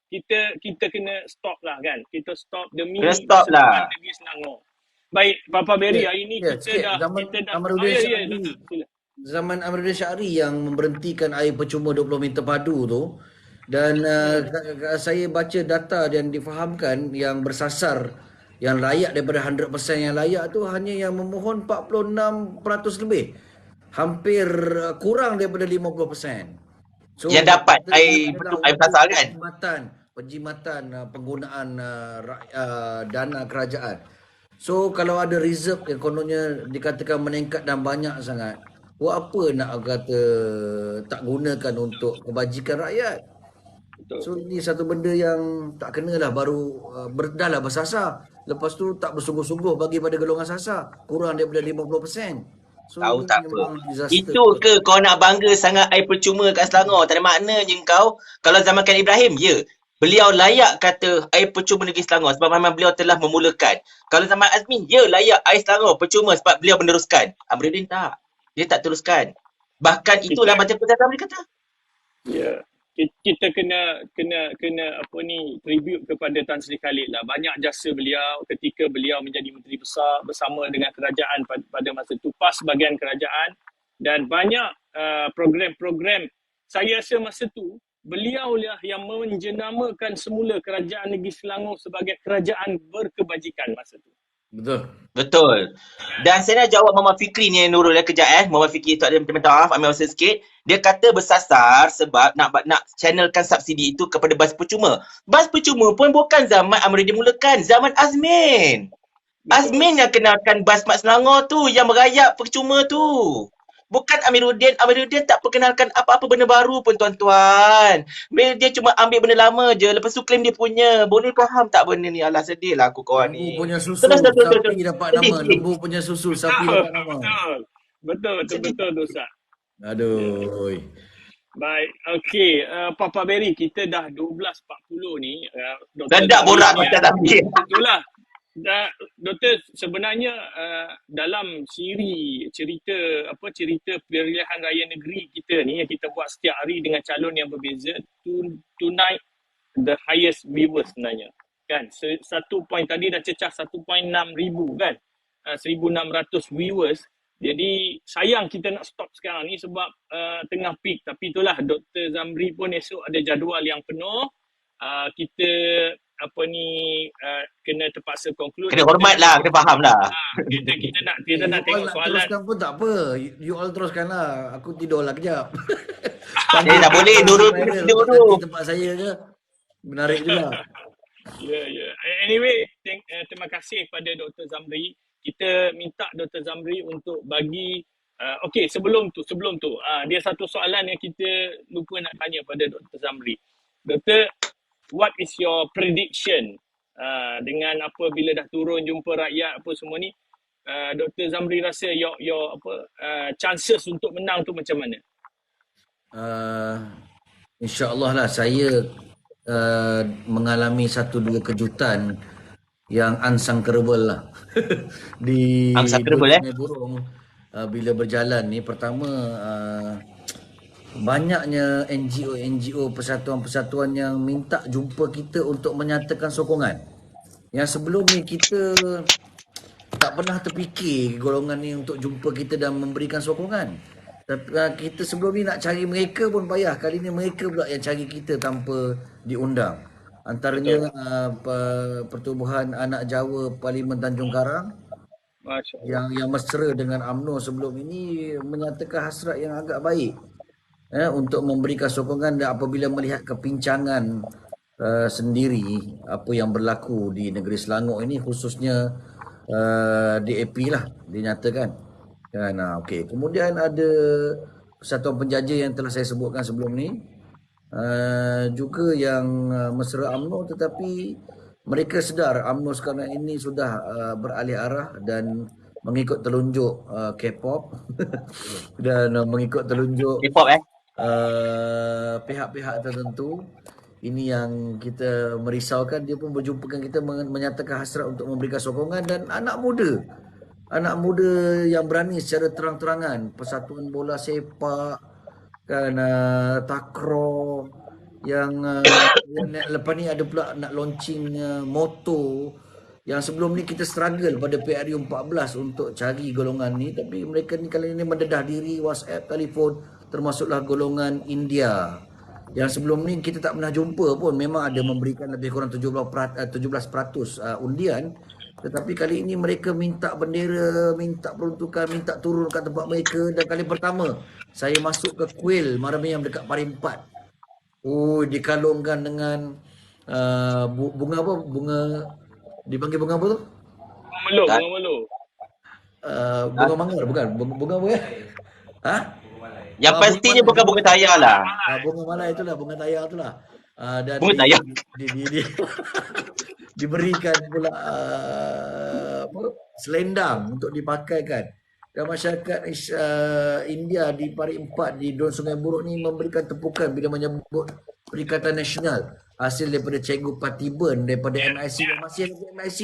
kita kena stop lah kan. Kita stop demi keselamatan negeri Selangor. Baik, Papa Beri, hari ni kita dah zaman Amiruddin Syahri yang memberhentikan air percuma 20 meter padu tu. Dan saya baca data dan difahamkan yang bersasar, yang layak daripada 100% yang layak tu hanya yang memohon 46% lebih. Hampir kurang daripada 50%. So, yang dapat air bersasar kan? Penjimatan penggunaan dana kerajaan. So kalau ada reserve yang kononnya dikatakan meningkat dan banyak sangat, buat apa nak kata tak gunakan untuk kebajikan rakyat? So ini satu benda yang tak kenalah, baru dah lah bersasar. Lepas tu tak bersungguh-sungguh bagi pada golongan sasar, kurang daripada 50%. So, tahu tak apa. Itu ke kau nak bangga sangat air percuma kat Selangor? Tak ada makna je kau. Kalau zaman Khalil Ibrahim, beliau layak kata air percuma negeri Selangor sebab memang beliau telah memulakan. Kalau zaman Azmin, layak air Selangor percuma sebab beliau meneruskan. Amiruddin tak. Dia tak teruskan. Bahkan itulah macam Ustaz Zamri kata. Ya. Kita kena apa ni, tribute kepada Tan Sri Khalid lah. Banyak jasa beliau ketika beliau menjadi menteri besar bersama dengan kerajaan pada masa itu, PAS bahagian kerajaan, dan banyak program-program. Saya rasa masa tu beliau lah yang menjenamakan semula kerajaan negeri Selangor sebagai kerajaan berkebajikan masa tu. Betul. Betul. Dan saya nak jawab Mama Fikri ni Nurul kejap Mama Fikri tu ada minta maaf, ambil masa sikit. Dia kata bersasar sebab nak channelkan subsidi itu kepada bas percuma. Bas percuma pun bukan zaman Amruddin mulakan, zaman Azmin. Azmin yang kenalkan bas Mat Selangor tu, yang merayap percuma tu. Bukan Amiruddin. Amiruddin tak perkenalkan apa-apa benda baru pun tuan-tuan. Dia cuma ambil benda lama je. Lepas tu claim dia punya. Boleh faham tak benda ni? Alah sedih lah aku kawan Lembu ni. punya susu, sapi dapat nama. Lembu punya susu, sapi dapat nama. Betul tu Ustaz. Aduh. Baik, okey. Papa Berry, kita dah 12.40 ni. Sedap borak macam tadi. Itulah. Doktor, sebenarnya dalam siri cerita pilihan raya negeri kita ni yang kita buat setiap hari dengan calon yang berbeza, tonight the highest viewers sebenarnya. Kan? Satu point tadi dah cecah 1.6 ribu kan? 1,600 viewers. Jadi sayang kita nak stop sekarang ni sebab tengah peak. Tapi itulah Dr. Zamri pun esok ada jadual yang penuh. Kita kena terpaksa conclude. Kena hormat lah, kena faham lah. Kita nak tengok soalan. Teruskan pun tak apa. You all teruskan lah. Aku tidur lah kejap. Tak boleh, Nurul tidur dulu. Tempat saya je. Menarik juga. Ya. Anyway, terima kasih pada Dr. Zamri. Kita minta Dr. Zamri untuk bagi okey, sebelum tu dia satu soalan yang kita lupa nak tanya pada Dr. Zamri. Doktor, what is your prediction dengan apa bila dah turun jumpa rakyat apa semua ni, Dr. Zamri rasa your chances untuk menang tu macam mana? InsyaAllah lah saya mengalami 1-2 kejutan yang unsangkerable lah. Di Burung bila berjalan ni. Pertama, banyaknya NGO, persatuan-persatuan yang minta jumpa kita untuk menyatakan sokongan. Yang sebelum ni kita tak pernah terfikir golongan ni untuk jumpa kita dan memberikan sokongan. Tapi kita sebelum ni nak cari mereka pun payah. Kali ni mereka pula yang cari kita tanpa diundang. Antaranya Pertubuhan Anak Jawa Parlimen Tanjung Karang yang mesra dengan UMNO sebelum ini menyatakan hasrat yang agak baik untuk memberikan sokongan apabila melihat kepincangan sendiri apa yang berlaku di negeri Selangor ini, khususnya DAP lah dinyatakan. Okey. Kemudian ada Persatuan Penjajah yang telah saya sebutkan sebelum ni. Juga yang mesra UMNO, tetapi mereka sedar UMNO sekarang ini sudah beralih arah dan mengikut telunjuk K-pop dan mengikut telunjuk K-pop pihak-pihak tertentu. Ini yang kita merisaukan. Dia pun berjumpa dengan kita menyatakan hasrat untuk memberikan sokongan, dan anak muda yang berani secara terang-terangan, Persatuan Bola Sepak kan, takraw yang lepas ni ada pula nak launching motor yang sebelum ni kita struggle pada PRU 14 untuk cari golongan ni, tapi mereka ni kali ni mendedah diri, WhatsApp, telefon, termasuklah golongan India yang sebelum ni kita tak pernah jumpa pun. Memang ada memberikan lebih kurang 17% undian, tetapi kali ini mereka minta bendera, minta peruntukan, minta turun kat tempat mereka. Dan kali pertama saya masuk ke kuil Maramiam dekat Pari 4. Dikalungkan dengan bunga apa? Dipanggil bunga apa tu? Bunga melo. Bunga manggar bukan? Bunga apa ya? Yang pastinya bukan bunga tayar lah. Bunga malai itulah, bunga tayar itulah. Dan bunga tayar. Diberikan pula selendang untuk dipakaikan. Dan masyarakat India di Pari 4 di Don Sungai Buruk ni memberikan tepukan bila menyebut Perikatan Nasional hasil daripada Cikgu Patiban daripada MIC yang masih ada MIC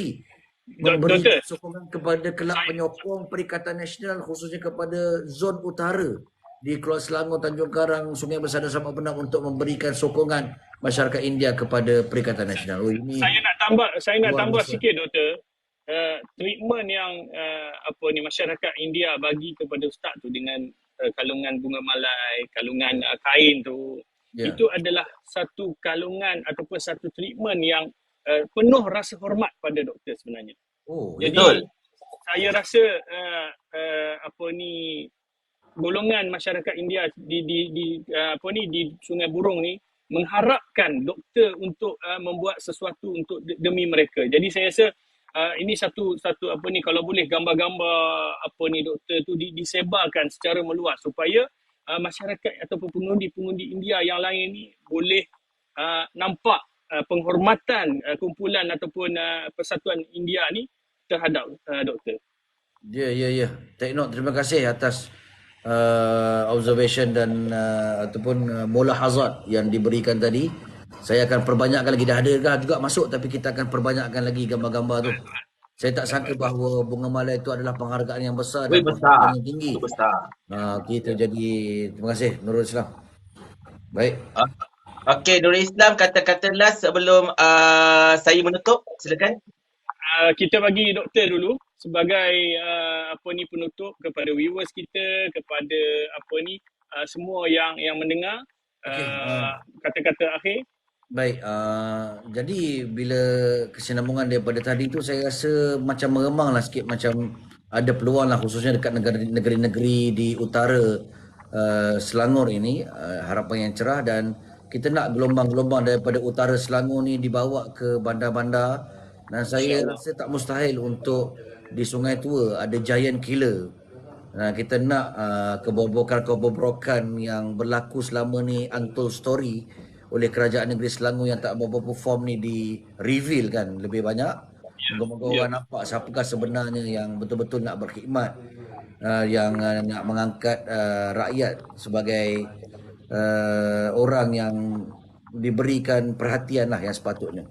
memberi sokongan kepada kelab penyokong Perikatan Nasional, khususnya kepada zon utara di Keluar Selangor, Tanjung Karang, Sungai Besar dan Sabak Penang untuk memberikan sokongan masyarakat India kepada Perikatan Nasional. Saya nak tambah sikit, Doktor. Treatment yang masyarakat India bagi kepada ustaz tu dengan kalungan bunga malai, kalungan kain tu, Ya. itu adalah satu kalungan ataupun satu treatment yang penuh rasa hormat pada doktor sebenarnya. Oh, ya. Jadi Betul. saya rasa golongan masyarakat India di Sungai Burung ni mengharapkan doktor untuk membuat sesuatu untuk demi mereka. Jadi saya rasa ini satu kalau boleh gambar-gambar doktor tu disebarkan secara meluas supaya masyarakat ataupun pengundi-pengundi India yang lain ni boleh nampak penghormatan kumpulan ataupun persatuan India ni terhadap doktor. Ya. Take note. Terima kasih atas observation dan ataupun mulahazat yang diberikan tadi. Saya akan perbanyakkan lagi. Dah ada juga masuk, tapi kita akan perbanyakkan lagi gambar-gambar tu. Saya tak sangka bahawa Bunga Malai itu adalah penghargaan yang besar dan penghargaan yang tinggi. Itu besar. Kita jadi, terima kasih Nurul Islam. Baik. Okey, Nurul Islam, kata-kata last sebelum saya menutup, silakan. Kita bagi doktor dulu sebagai penutup kepada viewers kita, kepada semua yang mendengar. Kata-kata akhir. Baik, jadi bila kesinambungan daripada tadi tu saya rasa macam meremang lah sikit, macam ada peluang lah khususnya dekat negeri-negeri di utara Selangor ini, harapan yang cerah, dan kita nak gelombang-gelombang daripada utara Selangor ni dibawa ke bandar-bandar, dan saya rasa tak mustahil untuk di Sungai Tua ada giant killer. Kita nak kebobrokan-kebobrokan yang berlaku selama ni untold story oleh kerajaan negeri Selangor yang tak berperform ni di-reveal kan lebih banyak. Moga-moga orang nampak siapakah sebenarnya yang betul-betul nak berkhidmat, yang nak mengangkat rakyat sebagai orang yang diberikan perhatian lah yang sepatutnya.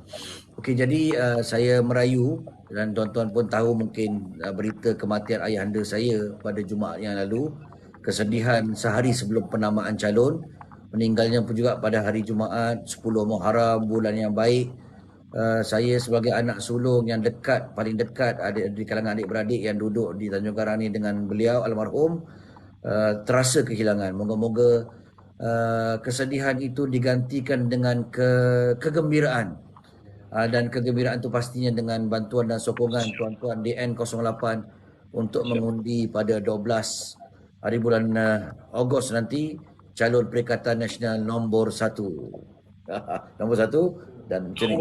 Okey, jadi saya merayu, dan tuan-tuan pun tahu mungkin berita kematian ayahanda saya pada Jumaat yang lalu, kesedihan sehari sebelum penamaan calon. Meninggalnya pun juga pada hari Jumaat 10 Muharram, bulan yang baik. Saya sebagai anak sulung yang dekat, paling dekat di kalangan adik-beradik yang duduk di Tanjung Karang ni dengan beliau almarhum, terasa kehilangan. Moga-moga kesedihan itu digantikan dengan kegembiraan. Dan kegembiraan itu pastinya dengan bantuan dan sokongan tuan-tuan DN08 untuk mengundi pada 12 hari bulan Ogos nanti calon Perikatan Nasional nombor 1. Nombor 1 dan macam ni.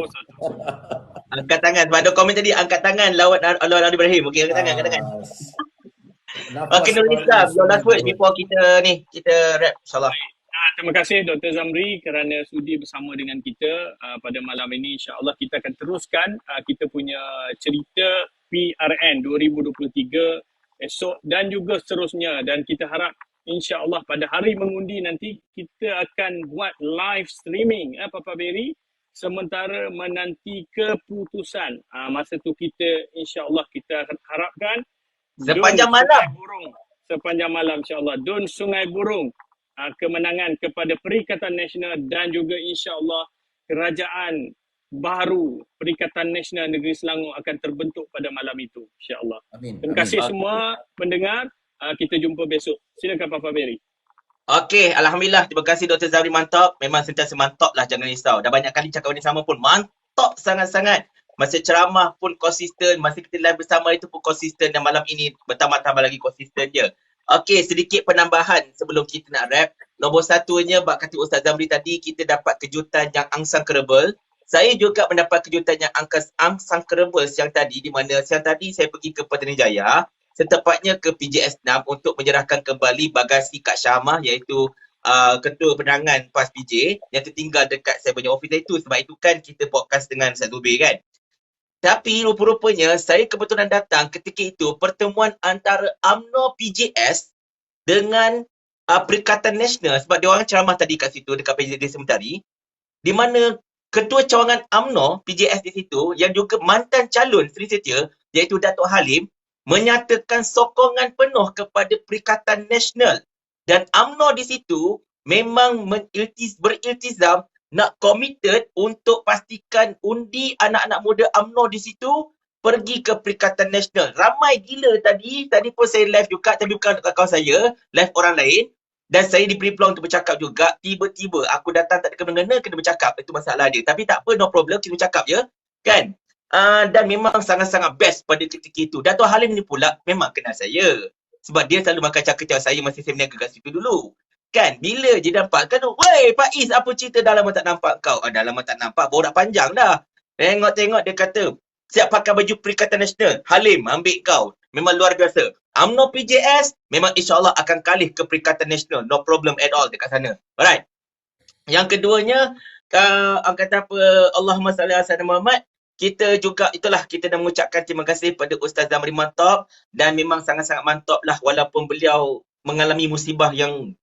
Angkat tangan. Pada komen tadi angkat tangan lawan Ali Ibrahim. Okey, angkat tangan. Okey, Nurul Islam, your last word before kita wrap, insyaAllah. Terima kasih Dr. Zamri kerana sudi bersama dengan kita pada malam ini. InsyaAllah kita akan teruskan kita punya cerita PRN 2023 esok dan juga seterusnya, dan kita harap InsyaAllah pada hari mengundi nanti kita akan buat live streaming Papa Berry sementara menanti keputusan. Masa tu kita InsyaAllah kita harapkan sepanjang malam. Sepanjang malam insyaAllah. Dun Sungai Burung kemenangan kepada Perikatan Nasional, dan juga insyaAllah kerajaan baru Perikatan Nasional Negeri Selangor akan terbentuk pada malam itu insyaAllah. Amin. Terima kasih semua pendengar. Kita jumpa besok. Silakan Papa Berry. Okey, Alhamdulillah. Terima kasih Dr. Zamri, mantap. Memang sentiasa mantap lah, jangan risau. Dah banyak kali cakap benda sama pun mantap sangat-sangat. Masa ceramah pun konsisten, masa kita live bersama itu pun konsisten, dan malam ini bertambah-tambah lagi konsisten je. Okey, sedikit penambahan sebelum kita nak wrap. Nombor satunya, bak kata Ustaz Zamri tadi, kita dapat kejutan yang unsangkerable. Saya juga mendapat kejutan yang unsangkerable siang tadi, di mana siang tadi saya pergi ke Putrajaya, setepatnya ke PJS 6 untuk menyerahkan kembali bagasi Kak Syamah, iaitu Ketua Penerangan PAS PJ yang tertinggal dekat saya punya office itu. Sebab itu kan kita podcast dengan Ustaz Zubir kan. Tapi rupa-rupanya saya kebetulan datang ketika itu pertemuan antara UMNO PJS dengan Perikatan Nasional, sebab dia orang ceramah tadi kat situ dekat PJS Sementari, di mana Ketua Cawangan UMNO PJS di situ yang juga mantan calon Seri Setia iaitu Datuk Halim menyatakan sokongan penuh kepada Perikatan Nasional, dan UMNO di situ memang beriltizam nak committed untuk pastikan undi anak-anak muda UMNO di situ pergi ke Perikatan Nasional. Ramai gila tadi pun saya live juga, tapi bukan kawan saya, live orang lain. Dan saya diberi peluang untuk bercakap juga. Tiba-tiba aku datang tak ada kena-mengena, kena bercakap. Itu masalah dia. Tapi tak apa, no problem. Kita bercakap je. Kan? Dan memang sangat-sangat best pada ketika itu. Dato' Halim ni pula memang kenal saya. Sebab dia selalu makan cakap saya masa saya berniaga kat situ dulu. Kan? Bila je nampak kan, "Weh, Pak Is, apa cerita dah lama tak nampak kau?" Dah lama tak nampak, borak panjang dah. Tengok-tengok dia kata, "Siap pakai baju Perikatan Nasional. Halim, ambil kau. Memang luar biasa. UMNO PJS memang insyaAllah akan kalih ke Perikatan Nasional. No problem at all dekat sana." Alright. Yang keduanya, orang kata apa, Allahumma salli ala sayyidina Muhammad. Kita juga, itulah kita dah mengucapkan terima kasih pada Ustaz Zamri Mantap. Dan memang sangat-sangat mantap lah walaupun beliau mengalami musibah yang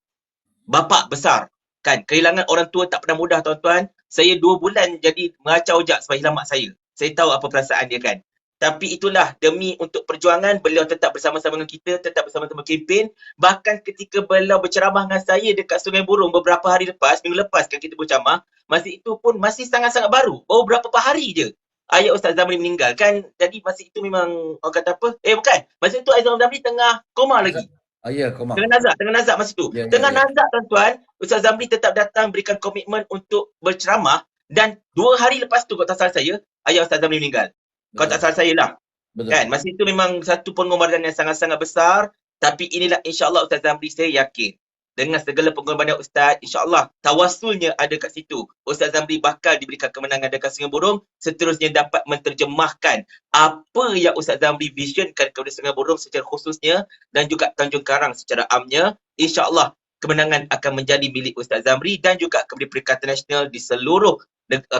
bapak besar. Kan, kehilangan orang tua tak pernah mudah tuan-tuan. Saya 2 bulan jadi meracau jak sebab hilang mak saya. Saya tahu apa perasaan dia kan. Tapi itulah demi untuk perjuangan, beliau tetap bersama-sama dengan kita, tetap bersama-sama kempen. Bahkan ketika beliau berceramah dengan saya dekat Sungai Burung beberapa hari lepas, minggu lepas kan kita berceramah, masa itu pun masih sangat-sangat baru. Baru berapa hari je ayah Ustaz Zamri meninggal kan. Jadi masa itu memang orang kata apa? Bukan. Masa itu Ustaz Zamri tengah koma lagi. Ya, koma. Tengah nazak masa tu. Tengah nazak tuan-tuan, Ustaz Zamri tetap datang berikan komitmen untuk berceramah dan 2 hari lepas tu kalau tak salah saya, ayah Ustaz Zamri meninggal. Kalau tak salah saya lah. Betul. Kan, masa itu memang satu pengorbanan yang sangat-sangat besar. Tapi inilah insyaAllah Ustaz Zamri, saya yakin. Dengan segala pengorbanan Ustaz, insyaAllah tawassulnya ada kat situ. Ustaz Zamri bakal diberikan kemenangan dekat Sungai Burung. Seterusnya dapat menterjemahkan apa yang Ustaz Zamri visionkan kepada Sungai Burung secara khususnya dan juga Tanjung Karang secara amnya. InsyaAllah kemenangan akan menjadi milik Ustaz Zamri dan juga kepada Perikatan Nasional di seluruh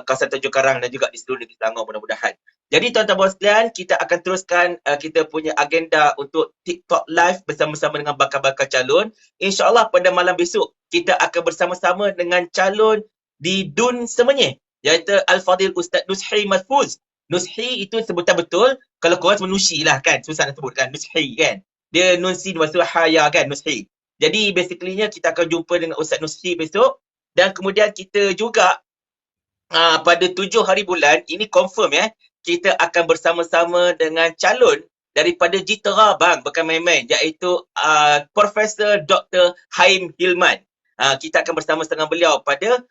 kawasan Tanjung Karang dan juga di seluruh negeri Selangor mudah-mudahan. Jadi tuan-tuan sekalian, kita akan teruskan kita punya agenda untuk TikTok live bersama-sama dengan bakal-bakal calon. InsyaAllah pada malam besok, kita akan bersama-sama dengan calon di Dun Semenyih, iaitu Al-Fadhil Ustaz Nushi Mahfuz. Nushi itu sebutan betul, kalau korang semua Nushi lah kan, susah nak sebut kan, Nushi kan. Dia Nun Sin Wasul Haya kan, Nushi. Jadi basically-nya kita akan jumpa dengan Ustaz Nushi besok. Dan kemudian kita juga pada 7 hari bulan, ini confirm kita akan bersama-sama dengan calon daripada Jitera bang, bukan main-main, iaitu Profesor Dr. Haim Hilman. Kita akan bersama-sama dengan beliau pada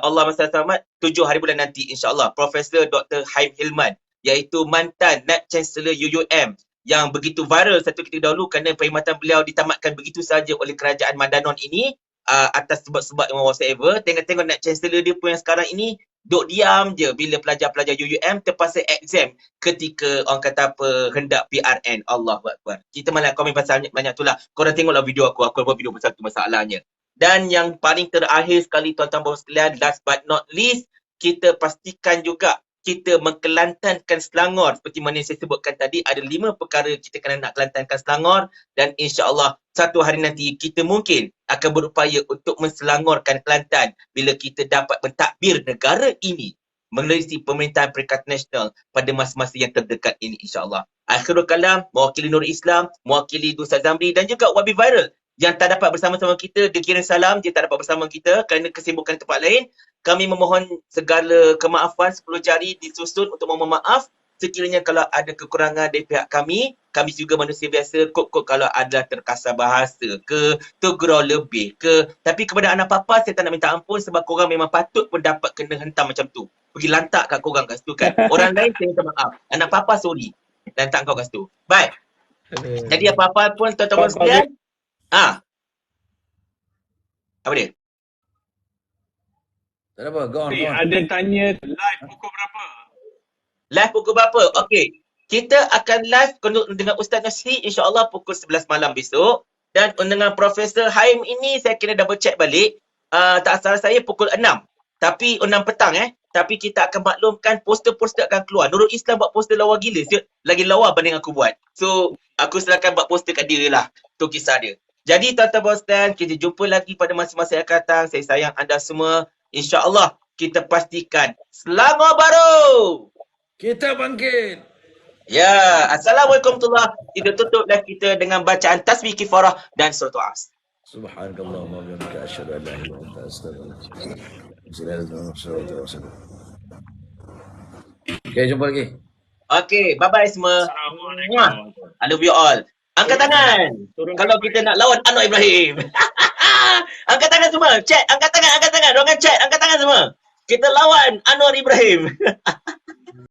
Allahumma salli ala Muhammad 7 hari bulan nanti insyaAllah. Profesor Dr. Haim Hilman, iaitu mantan Naib Chancellor UUM yang begitu viral satu ketika dahulu kerana perkhidmatan beliau ditamatkan begitu saja oleh kerajaan Madanon ini atas sebab-sebab yang whatsoever. Tengok-tengok Naib Chancellor dia pun yang sekarang ini duk diam je bila pelajar-pelajar UUM terpaksa exam ketika orang kata apa hendak PRN. Allahu Akbar. Kita malah komen pasal banyak tu lah. Korang tengoklah video aku buat video pasal tu masalahnya. Dan yang paling terakhir sekali tuan-tuan dan sekalian, last but not least, kita pastikan juga kita mengkelantankan Selangor. Seperti mana yang saya sebutkan tadi, ada 5 perkara kita kena nak kelantankan Selangor dan insya-Allah satu hari nanti kita mungkin akan berupaya untuk menselangorkan Kelantan bila kita dapat mentadbir negara ini melalui pemerintahan Perikatan Nasional pada masa-masa yang terdekat ini insya-Allah. Akhirul kalam, mewakili Nur Islam, mewakili Ustaz Zamri dan juga Wabi Viral yang tak dapat bersama-sama kita, dia kirim salam, dia tak dapat bersama kita kerana kesibukan di tempat lain. Kami memohon segala kemaafan, 10 jari disusun untuk memohon maaf. Sekiranya kalau ada kekurangan dari pihak kami juga manusia biasa, kok kalau ada terkasar bahasa ke, tergurau lebih ke. Tapi kepada anak papa, saya tak nak minta ampun sebab korang memang patut pun dapat kena hentam macam tu. Pergi lantak kat korang kat situ kan. Orang lain saya minta maaf. Anak papa sorry. Lantak kau kat situ. Baik. Jadi apa-apa pun tuan-tuan sekalian. Apa dia? Tak ada apa, go on. Ada tanya live pukul berapa? Live pukul berapa? Okey. Kita akan live dengan Ustaz Nushi insya-Allah pukul 11 malam besok. Dan dengan Profesor Haim ini saya kena double check balik. Tak salah saya pukul 6. Tapi 6 petang Tapi kita akan maklumkan poster-poster akan keluar. Nurul Islam buat poster lawa gila. Lagi lawa banding aku buat. So, aku silakan buat poster kat dia lah. Tu kisah dia. Jadi tuan-tuan Boston, kita jumpa lagi pada masa-masa yang akan datang. Saya sayang anda semua. InsyaAllah kita pastikan Selangor baru. Kita bangkit. Ya, Assalamualaikum warahmatullahi wabarakatuh. Kita tutup live kita dengan bacaan tasbih kifarah dan surah As. Subhanakallahumma wa bihamdika asyhadu an la ilaha illa anta astaghfiruka. Okay, jumpa lagi. Okay, bye-bye semua. Assalamualaikum. I love you all. Angkat tangan. Kalau kita nak lawan Anwar Ibrahim. Angkat tangan semua. Chat. Angkat tangan. Ruangan chat. Angkat tangan semua. Kita lawan Anwar Ibrahim.